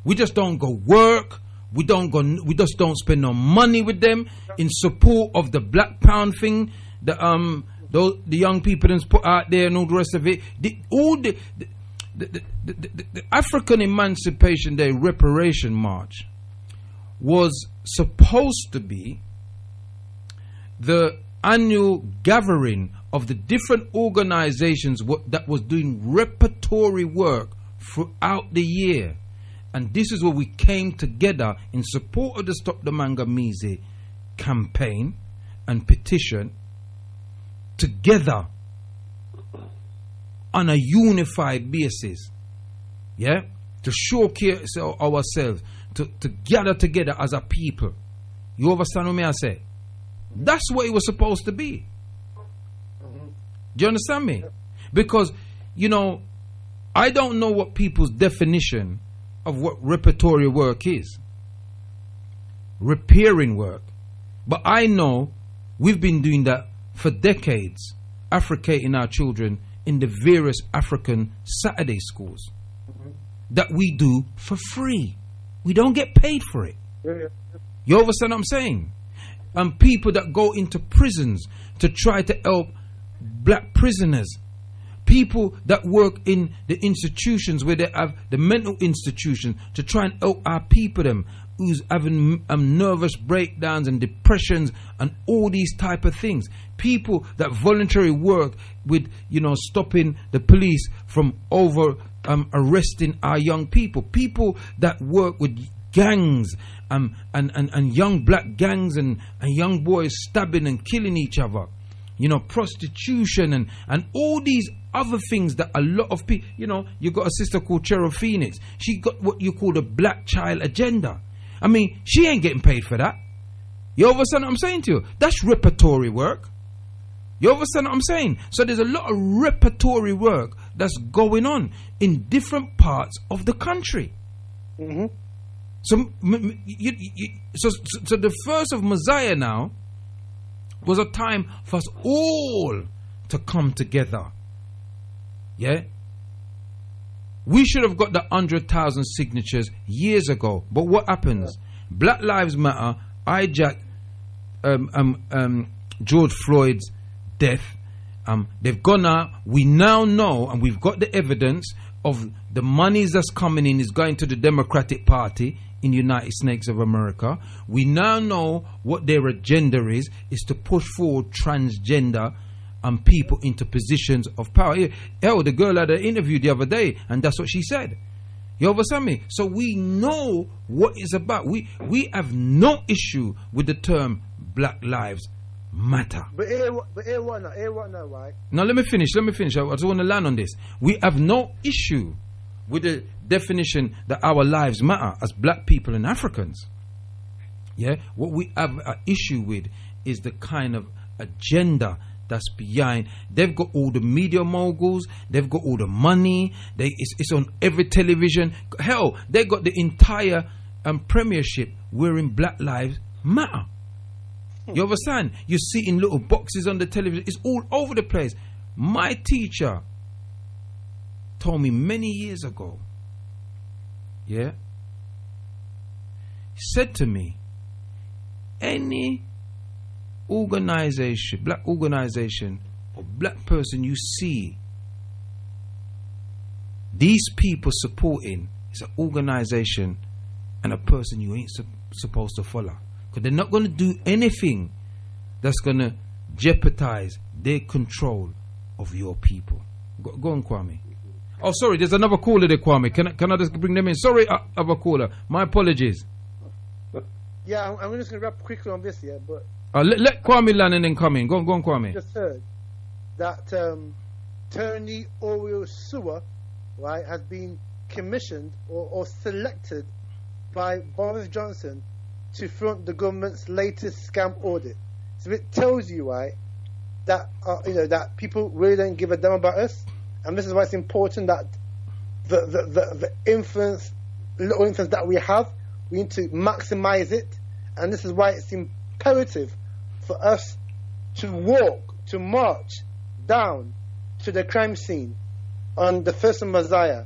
We just don't go work. We just don't spend no money with them in support of the Black Pound thing. The young people that's put out there and all the rest of it. The African Emancipation Day Reparation March was supposed to be the annual gathering of the different organizations that was doing repertory work throughout the year. And this is where we came together in support of the Stop the Mangamizi campaign and petition, together on a unified basis, to showcase ourselves, to gather together as a people. You understand what I say? That's what it was supposed to be. Do you understand me? Because, I don't know what people's definition of what repertory work is. Repairing work. But I know we've been doing that for decades, Africating our children in the various African Saturday schools that we do for free. We don't get paid for it. You understand what I'm saying? And people that go into prisons to try to help black prisoners, people that work in the institutions where they have the mental institutions to try and help our people them who's having nervous breakdowns and depressions and all these type of things. People that voluntarily work with, stopping the police from arresting our young people. People that work with gangs and young black gangs and young boys stabbing and killing each other. Prostitution and all these other things that a lot of people, you got a sister called Cheryl Phoenix. She got what you call the black child agenda. I mean, she ain't getting paid for that. You understand what I'm saying to you? That's repertory work. You understand what I'm saying? So there's a lot of repertory work that's going on in different parts of the country. Mm-hmm. So the first of Messiah now was a time for us all to come together. Yeah? We should have got the 100,000 signatures years ago. But what happens? Black Lives Matter hijacked George Floyd's death. They've gone out. We now know, and we've got the evidence of the monies that's coming in is going to the Democratic Party in the United States of America. We now know what their agenda is to push forward transgender people into positions of power. Hell, the girl had an interview the other day, and that's what she said. You understand me? So we know what it's about. We have no issue with the term Black Lives Matter. But here what now, right? Now let me finish. I just want to land on this. We have no issue with the definition that our lives matter as black people and Africans. Yeah? What we have an issue with is the kind of agenda that's behind. They've got all the media moguls, they've got all the money, it's on every television. Hell, they got the entire premiership wearing Black Lives Matter. You understand? You see in little boxes on the television. It's all over the place. My teacher told me many years ago, he said to me, any organization, black organization or black person you see these people supporting is an organization and a person you ain't supposed to follow, because they're not going to do anything that's going to jeopardize their control of your people. Go on, Kwame. Oh, sorry, there's another caller there, Kwame. Can I just bring them in? Sorry, other caller. My apologies. Yeah, I'm just going to wrap quickly on this, but let Kwame land and then come in. Go on, Kwame. Just heard that Tony Oriel Sewer, right, has been commissioned or selected by Boris Johnson to front the government's latest scam audit. So it tells you, right, that that people really don't give a damn about us, and this is why it's important that the influence, little influence that we have, we need to maximize it, and this is why it's imperative for us to march down to the crime scene on the first of Messiah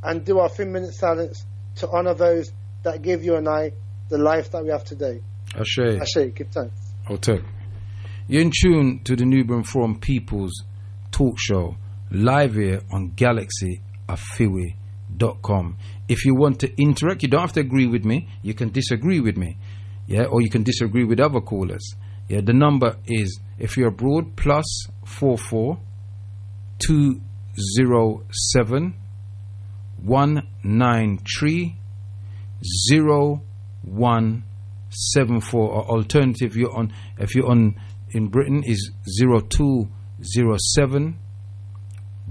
and do our 3-minute silence to honor those that gave you and I the life that we have today. Ashe, give thanks. Okay. You're in tune to the Nubian Forum People's Talk Show, live here on GalaxyAfiwi.com. If you want to interact, you don't have to agree with me. You can disagree with me, or you can disagree with other callers. Yeah, the number is, if you're abroad, +44 207 193 0174. Or alternative, if you're on in Britain, is 0207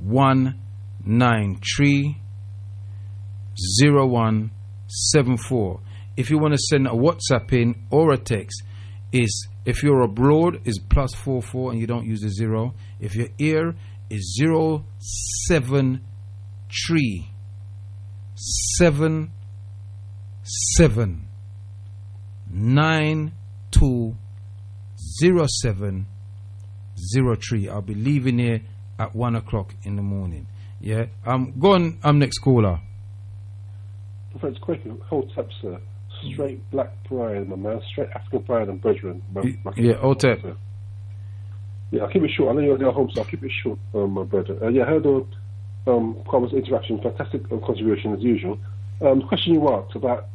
193 0174. If you want to send a WhatsApp in or a text, is, if you're abroad, is +44 and you don't use the 0. If you're here, is 073 77 920703. I'll be leaving here at 1 o'clock in the morning. Yeah, go on. I'm next caller. Professor Kwaku, hold up, sir. Straight black pride, my man. Straight African pride and brethren. Hold up. Yeah, I'll keep it short. I know you're at home, so I'll keep it short, my brother. Yeah, I heard the Carmen's interaction. Fantastic contribution as usual. The question you asked about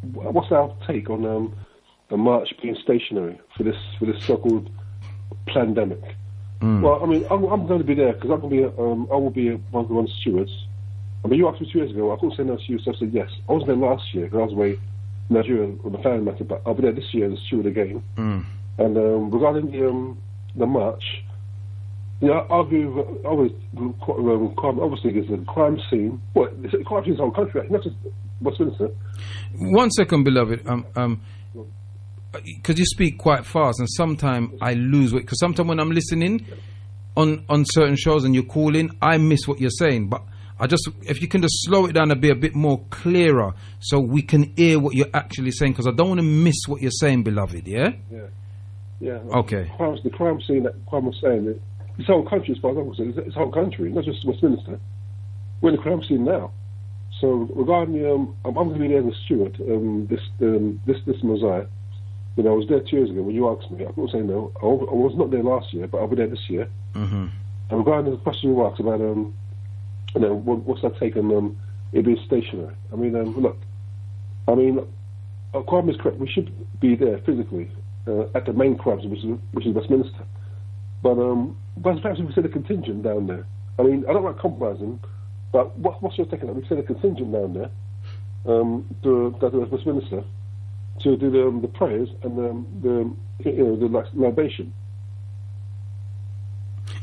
what's our take on the march being stationary for this so-called pandemic. Well, I mean, I'm going to be there because I will be one of the stewards. I mean, you asked me 2 years ago. I couldn't say no to you, so I said yes. I was there last year because I was away in Nigeria on the family matter, but I'll be there this year as steward again. And regarding the march, I'll be always obviously there's a crime scene. What? It's a crime scene in the whole country, not just Westminster. 1 second, beloved. Because you speak quite fast, and sometimes I lose it. Because sometimes when I'm listening on certain shows and you call in, I miss what you're saying. But if you can just slow it down and be a bit more clearer, so we can hear what you're actually saying. Because I don't want to miss what you're saying, beloved. Yeah. Yeah. Okay. The crime scene that Kwame was saying, this whole country, as far as I'm concerned, it's whole country, not just Westminster. We're in the crime scene now. So regarding I'm going to be there as a steward. This Messiah. I was there 2 years ago when you asked me. I couldn't say no. I was not there last year, but I'll be there this year. And regarding the question you asked about, what's that take on it being stationary? I mean, look. I mean, Kwame is correct. We should be there physically at the main crimes, which is Westminster. But perhaps we set a contingent down there. I mean, I don't like compromising, but what's your take on that? We set a contingent down there to Westminster to do the prayers and the libation.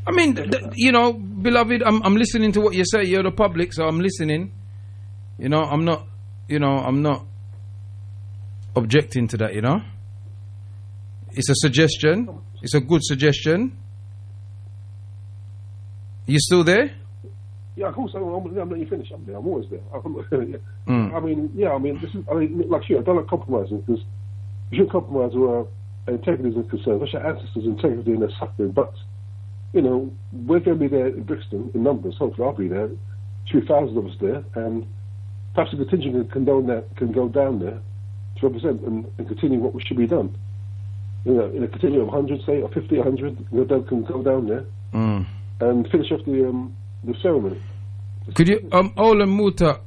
I mean, beloved, I'm listening to what you say. You're the public, so I'm listening. I'm not objecting to that. It's a suggestion. It's a good suggestion. You still there? Yeah, of course. I'm letting you finish. I'm always there. I mean, like you, I don't like compromising because you should compromise where integrity is concerned. That's your ancestors' integrity and their suffering. But we're going to be there in Brixton in numbers. Hopefully, I'll be there. 2,000 of us there, and perhaps the contingent can go down there to represent and continue what should be done. In a continuum of 100, say, or 50, 100, they can go down there and finish off the ceremony. Could you Ola Muta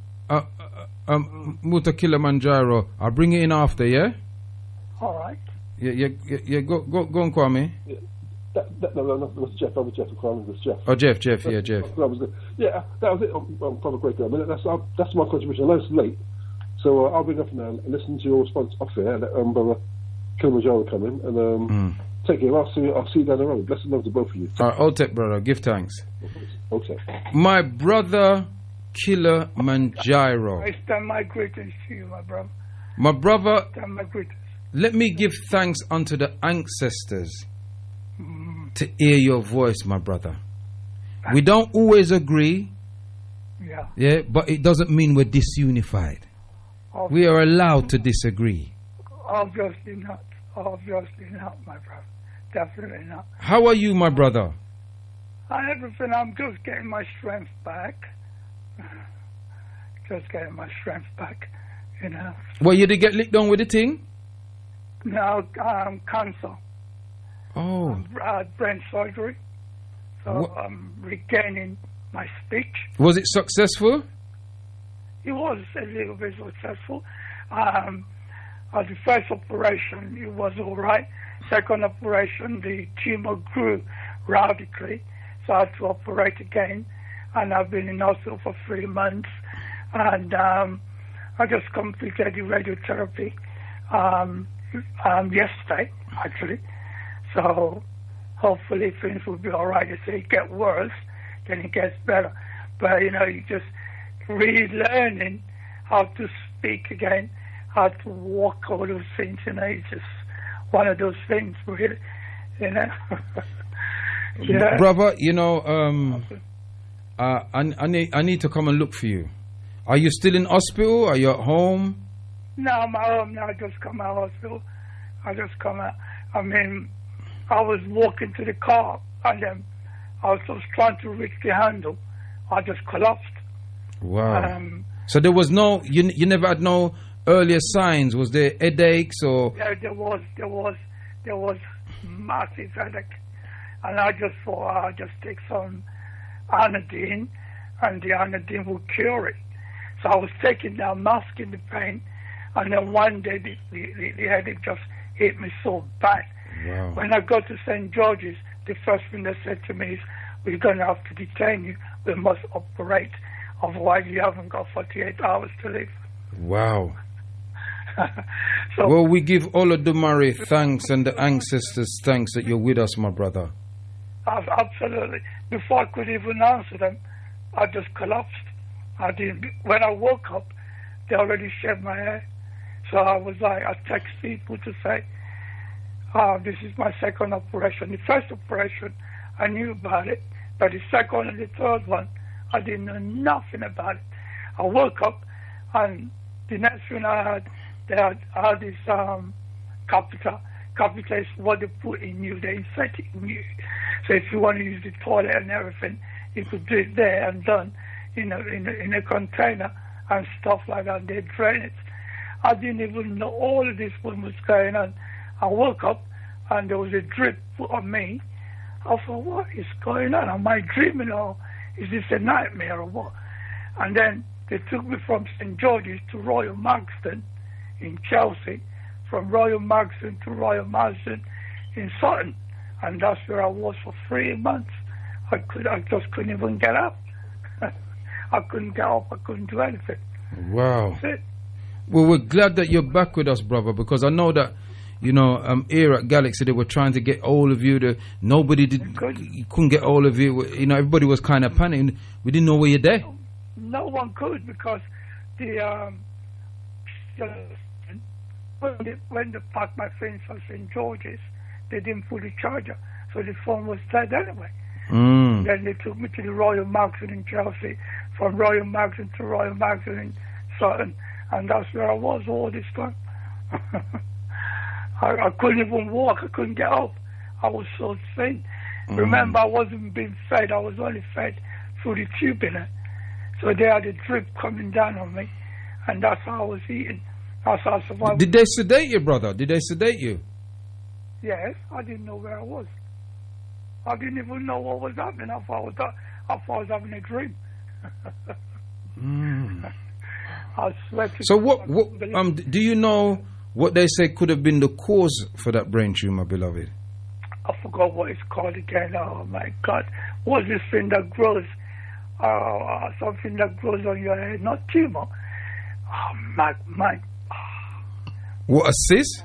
Kilimanjaro? I'll bring it in after, yeah. All right. Yeah. Go on, Kwame. Yeah. That was Jeff. That was Jeff. Kwame was Jeff. Oh, Jeff. Yeah, Jeff. That was it. Yeah, that was it. Probably great. I mean, that's my contribution. I know it's late, so I'll bring up now and listen to your response off there. Brother Kilimanjaro come in and take care. I'll see you down the road. Blessed love to both of you. All right, Otep, brother. Give thanks. Okay. My brother Kilimanjaro. I stand my greetings to you, my brother. My brother. Stand my greetings. Let me give thanks unto the ancestors to hear your voice, my brother. We don't always agree. Yeah, but it doesn't mean we're disunified. We are allowed to disagree. Obviously not, my brother. Definitely not. How are you, my brother? Everything. I'm just getting my strength back. Well, you did get licked down with the thing? No, cancer. Oh. I had brain surgery, so I'm regaining my speech. Was it successful? It was a little bit successful. The first operation, it was all right. Second operation, the tumor grew radically, so I had to operate again. And I've been in hospital for 3 months. And I just completed the radiotherapy yesterday, actually. So hopefully things will be all right. They say it gets worse, then it gets better. But, you just relearning how to speak again, how to walk, all those things, it's just one of those things, really, Yeah. Brother, I need to come and look for you. Are you still in hospital? Are you at home? No, I'm at home now. I just come out of hospital. I just come out. I mean, I was walking to the car, and then I was just trying to reach the handle. I just collapsed. Wow. So there was no, you never had no earlier signs? Was there headaches or? Yeah, there was massive headache. And I just thought I'd just take some anodine, and the anodine will cure it. So I was taking that, masking the pain, and then one day the headache just hit me so bad. Wow. When I got to St. George's, the first thing they said to me is, we're going to have to detain you. We must operate. Otherwise, you haven't got 48 hours to live. Wow. So, well, we give Olodumare thanks and the ancestors thanks that you're with us, my brother. Absolutely. Before I could even answer them, I just collapsed. When I woke up, they already shaved my hair. So I was like, I text people to say, this is my second operation. The first operation, I knew about it, but the second and the third one, I didn't know nothing about it. I woke up, and the next thing I had this catheter. Catheter is what they put in you, they insert it in you. So if you want to use the toilet and everything, you could do it there and done, in a container and stuff like that. They drain it. I didn't even know all of this was going on. I woke up and there was a drip put on me. I thought, what is going on? Am I dreaming, or is this a nightmare or what? And then they took me from St. George's to Royal Marsden in Chelsea, from Royal Marsden to Royal Marsden in Sutton, and that's where I was for 3 months. I just couldn't even get up. I couldn't get up. I couldn't do anything. Wow. That's it. Well, we're glad that you're back with us, brother, because I know that, here at Galaxy, they were trying to get all of you. Nobody couldn't get all of you. Everybody was kind of panicking. We didn't know where you're there. No one could, because when they packed my things from St. George's, they didn't put the charger, so the phone was dead anyway. Then they took me to the Royal Marsden in Chelsea, from Royal Marsden to Royal Marsden in Sutton, and that's where I was all this time. I couldn't even walk. I couldn't get up. I was so thin. Remember, I wasn't being fed. I was only fed through the tube in it. So they had a drip coming down on me, and that's how I was eating. That's how I survived. Did they sedate you, brother? Did they sedate you? Yes, I didn't know where I was. I didn't even know what was happening. I thought I was having a dream. I swear to So God, what do you know what they say could have been the cause for that brain tumor, beloved? I forgot what it's called again. Oh my God. What's this thing that grows? Something that grows on your head, not tumor. Oh my. What, a cyst?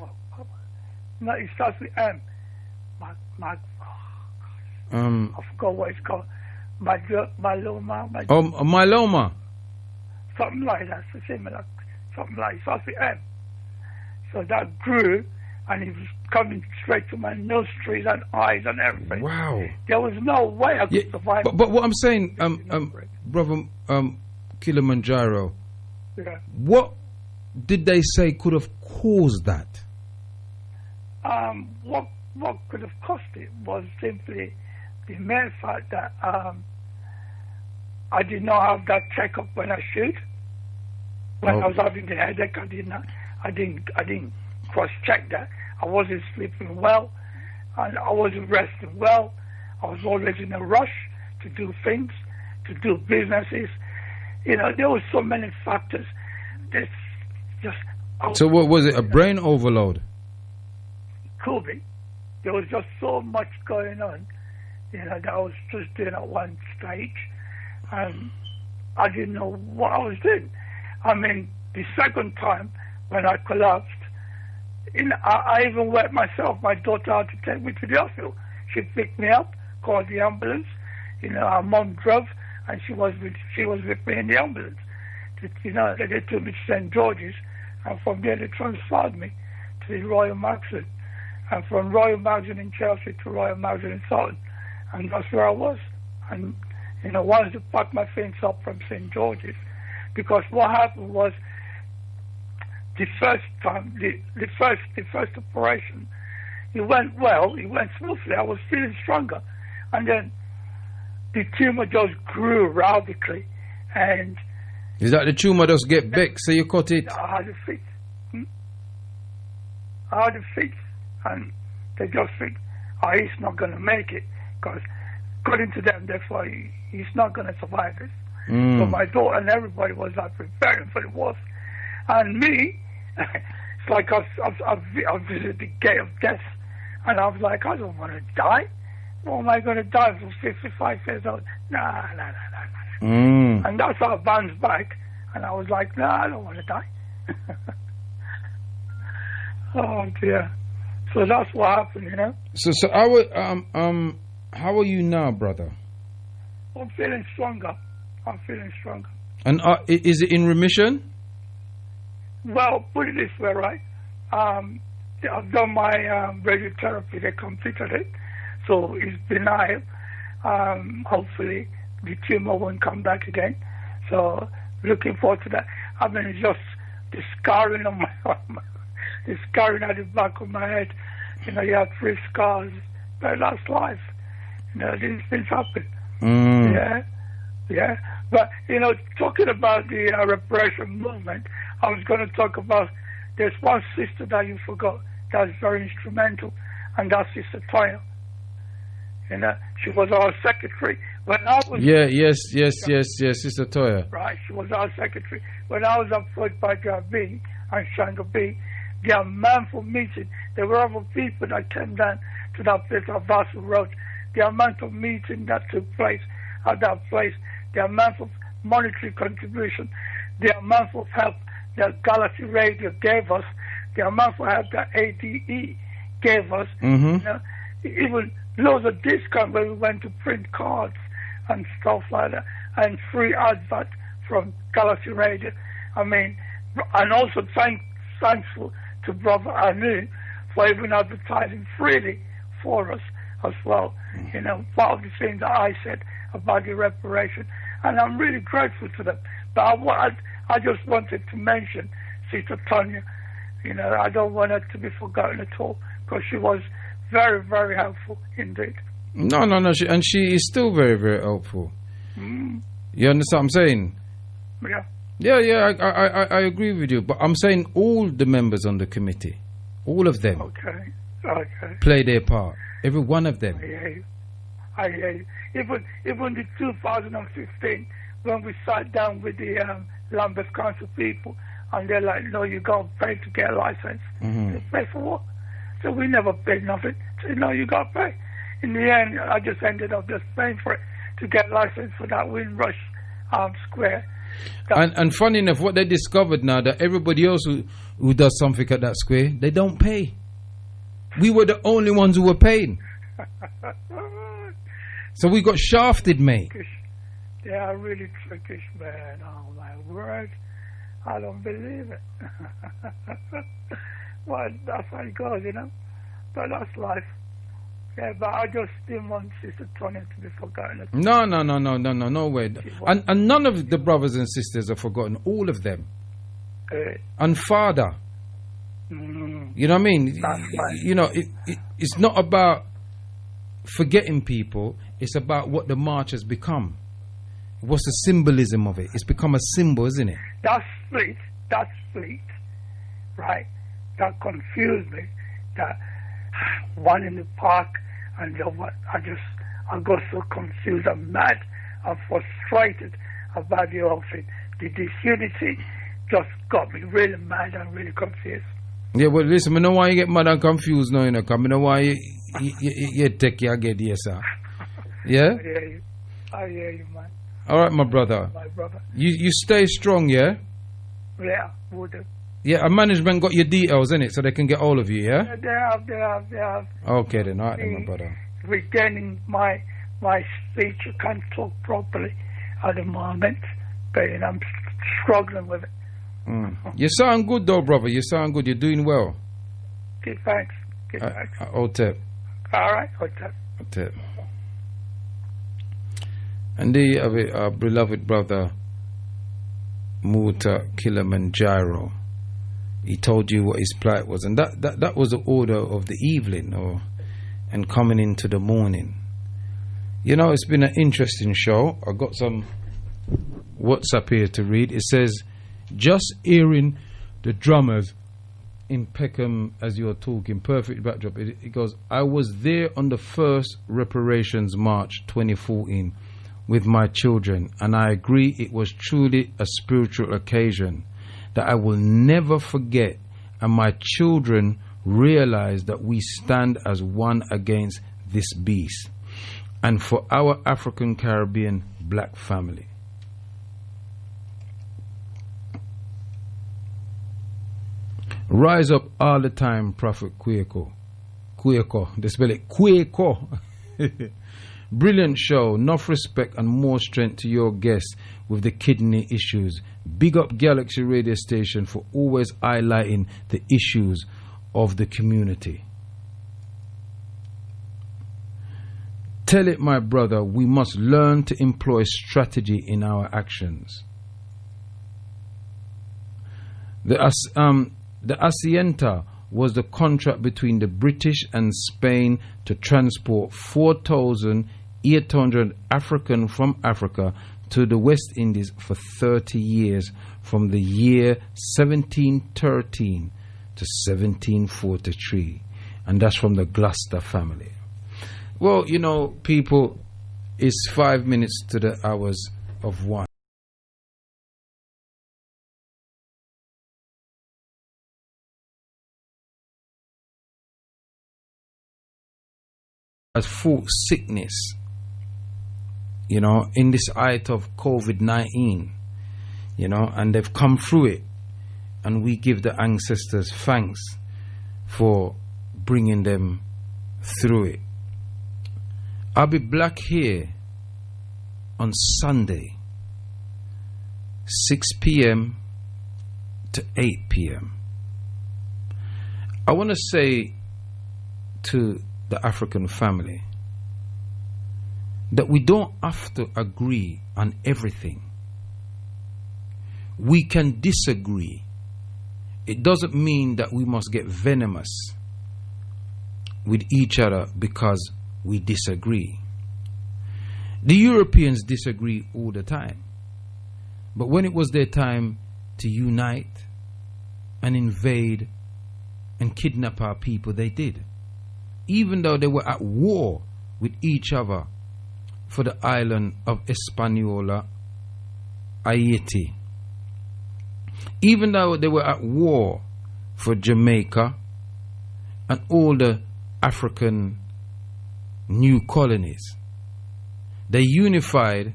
No, it starts with M. I forgot what it's called. Myeloma. Myeloma. Something like that. So similar. Something like it starts with M. So that grew, and it was coming straight to my nostrils and eyes and everything. Wow. There was no way I could survive. But what I'm saying, brother, Kilimanjaro. Yeah. What did they say could have caused that? What could have caused it was simply the mere fact that I did not have that checkup when I should. When I was having the headache, I didn't cross-check that. I wasn't sleeping well, and I wasn't resting well. I was always in a rush to do things, to do businesses. There were so many factors. So what was it? A brain overload? Could be. There was just so much going on, that I was just doing at one stage, and I didn't know what I was doing. I mean, the second time when I collapsed, I even went myself. My daughter had to take me to the hospital. She picked me up, called the ambulance. Our mom drove, and she was with me in the ambulance. They took me to St. George's, and from there they transferred me to the Royal Magazine, and from Royal Magazine in Chelsea to Royal Magazine in Sutton, and that's where I was. And once they packed my things up from St. George's, because what happened was the first time, the first operation, it went well, it went smoothly. I was feeling stronger, and then the tumor just grew radically, and is that the tumor just get big, so you cut it? I had a fit. I had a fit, and they just think, he's not going to make it, because according to them, therefore, he's not going to survive this. So my daughter and everybody was preparing for the worst. And me, it's like I've visited the gate of death, and I was like, I don't want to die. What am I going to die for 55 years old? Nah. And that's how I bounced back, and I was like, I don't want to die. Oh dear. So that's what happened, So how are you now, brother? I'm feeling stronger. And is it in remission? Well, put it this way, right? I've done my radiotherapy. They completed it, so it's benign. Hopefully, the tumor won't come back again. So, looking forward to that. I mean, it's just the scarring on my arm, the scarring at the back of my head. You have 3 scars, but that's life. These things happen. Yeah. But, talking about the reparation movement, I was going to talk about, there's one sister that you forgot that's very instrumental, and that's Sister Toya. She was our secretary. When I was... Yes, Sister Toya. Right, she was our secretary. When I was employed by JB and Shanga B, their amount of meeting, there were other people that came down to that place on Vassal Road. The amount of meeting that took place at that place, the amount of monetary contribution, the amount of help that Galaxy Radio gave us, the amount of help that ADE gave us, even loads of discount when we went to print cards and stuff like that, and free advert from Galaxy Radio. I mean, and also thankful to Brother Anu for even advertising freely for us as well. Part of the things that I said about the reparation, and I'm really grateful to them. But I just wanted to mention Sister Tonya. I don't want her to be forgotten at all, because she was very, very helpful indeed. No, she is still very, very helpful. You understand what I'm saying? Yeah, I agree with you, but I'm saying all the members on the committee, all of them, play their part. Every one of them. I hear you. Even the 2015, when we sat down with the Lambeth Council people, and they're like, no, you got to pay to get a license. They pay for what? So we never paid nothing. So no, you got to pay. In the end, I just ended up just paying for it to get a license for that Windrush Square. And funny enough, what they discovered now, that everybody else who does something at that square, they don't pay. We were the only ones who were paying. So we got shafted, mate. They are really trickish, man. Oh, my word. I don't believe it. Well, that's how it goes, But that's life. Yeah, but I just didn't want Sister Tonya to be forgotten. No way. And none of the brothers and sisters are forgotten. All of them. And Father. You know what I mean? It's not about forgetting people. It's about what the march has become. What's the symbolism of it? It's become a symbol, isn't it? That's fleet, right? That confused me. That one in the park, and I got so confused. I'm mad. I'm frustrated about the whole thing. The disunity, just got me really mad and really confused. Yeah, but listen, I know why you get mad and confused now, you know, because I know why you take your get here, sir. Yeah? I hear you, man. All right, my brother. My brother. You stay strong, yeah? Yeah, would do. Yeah, and management got your details, innit, so they can get all of you, yeah? They have. Okay, then, all right, then, my brother. Regaining my speech, I can't talk properly at the moment, but I'm struggling with it. You sound good, though, brother. You sound good. You're doing well. Good, thanks. Good, thanks. Otep. All right, Otep. Otep. And there you have it, our beloved brother, Muta Kilimanjaro. He told you what his plight was, and that was the order of the evening, and coming into the morning. You know, it's been an interesting show. I got some WhatsApp here to read. It says, just hearing the drummers in Peckham as you're talking, perfect backdrop. It goes, I was there on the first reparations march 2014 with my children, and I agree it was truly a spiritual occasion that I will never forget, and my children realize that we stand as one against this beast and for our African Caribbean black family. Rise up all the time, Prophet Kwaku. They spell it Kwaku. Brilliant show, enough respect and more strength to your guests with the kidney issues. Big up Galaxy Radio Station for always highlighting the issues of the community. Tell it, my brother, we must learn to employ strategy in our actions. The Hacienda was the contract between the British and Spain to transport 4,800 African from Africa to the West Indies for 30 years, from the year 1713 to 1743, and that's from the Gloucester family. Well, you know, people, it's 5 minutes to the hours of 1. Has fought sickness, you know, in this height of COVID-19, you know, and they've come through it, and we give the ancestors thanks for bringing them through it. I'll be back here on Sunday, 6 p.m. to 8 p.m. I want to say to the African family that we don't have to agree on everything. We can disagree. It doesn't mean that we must get venomous with each other because we disagree. The Europeans disagree all the time, but when it was their time to unite and invade and kidnap our people, they did. Even though they were at war with each other for the island of Hispaniola, Haiti. Even though they were at war for Jamaica and all the African new colonies, they unified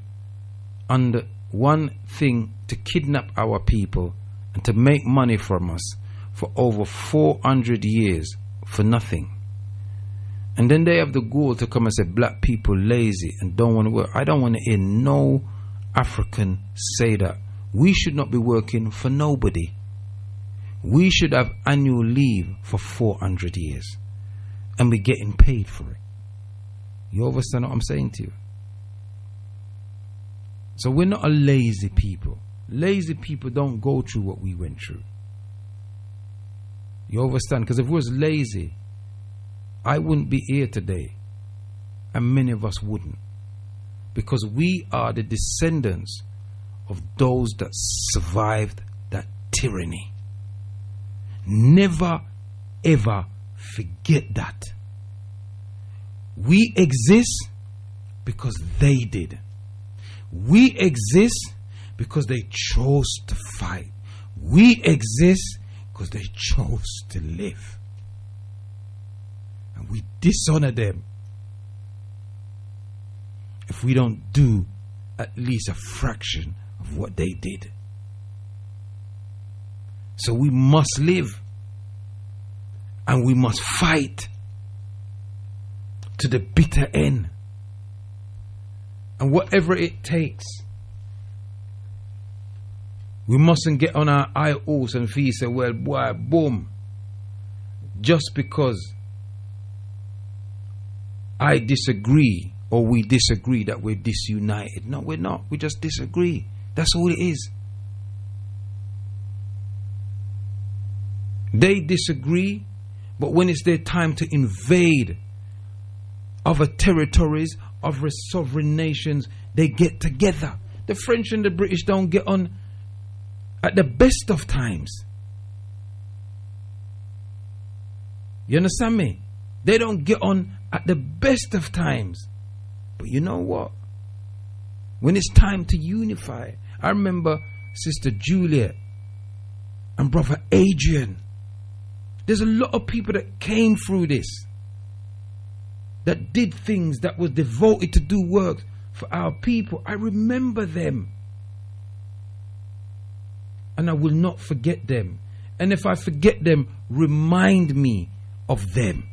under one thing: to kidnap our people and to make money from us for over 400 years for nothing. And then they have the goal to come and say black people lazy and don't want to work. I don't want to hear no African say that. We should not be working for nobody. We should have annual leave for 400 years and be getting paid for it. You understand what I'm saying to you? So we're not a lazy people. Lazy people don't go through what we went through. You understand? Because if we was lazy, I wouldn't be here today, and many of us wouldn't, because we are the descendants of those that survived that tyranny. Never ever forget that. We exist because they did. We exist because they chose to fight. We exist because they chose to live. And we dishonor them if we don't do at least a fraction of what they did. So we must live, and we must fight to the bitter end. And whatever it takes, we mustn't get on our high horse and feel say, well, boy, boom, just because I disagree or we disagree that we're disunited. No, we're not. We just disagree. That's all it is. They disagree, but when it's their time to invade other territories, other sovereign nations, they get together. The French and the British don't get on at the best of times. You understand me? They don't get on at the best of times. But you know what? When it's time to unify, I remember Sister Juliet and Brother Adrian. There's a lot of people that came through this, that did things, that was devoted to do work for our people. I remember them. And I will not forget them. And if I forget them, remind me of them.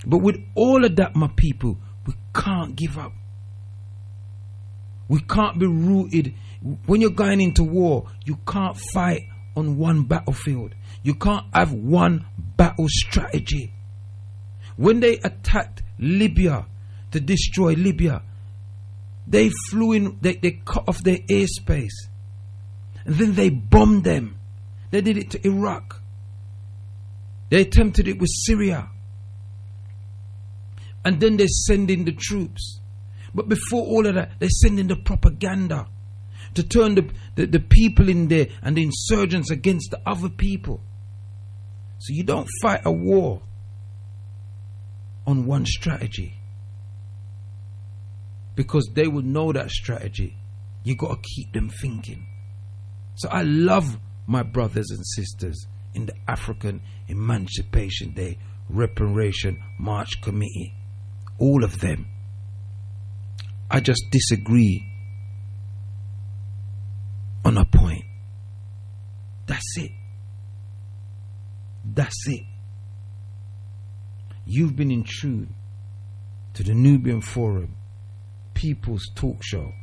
But with all of that, my people, we can't give up. We can't be rooted. When you're going into war, you can't fight on one battlefield. You can't have one battle strategy. When they attacked Libya to destroy Libya, they flew in, they cut off their airspace. And then they bombed them. They did it to Iraq. They attempted it with Syria. And then they send in the troops. But before all of that, they send in the propaganda to turn the people in there and the insurgents against the other people. So you don't fight a war on one strategy, because they will know that strategy. You got to keep them thinking. So I love my brothers and sisters in the African Emancipation Day Reparation March Committee. All of them. I just disagree on a point. That's it. That's it. You've been in tune to the Nubian Forum People's Talk Show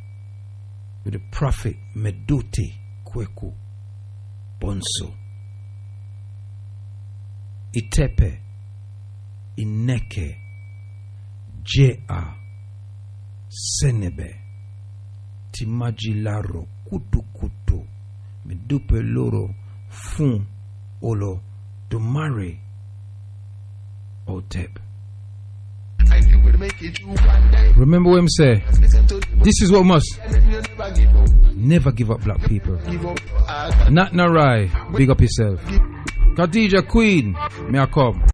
with the Prophet Meduti Kwaku Bonso Itepe Ineke Jea Senebe Timajilaro Kutu Kutu Medupe Loro Fun Olo Domare Otep. Remember what I'm saying? This is what must never give up, black people. Not Narai, big up yourself. Khadija Queen, may I come?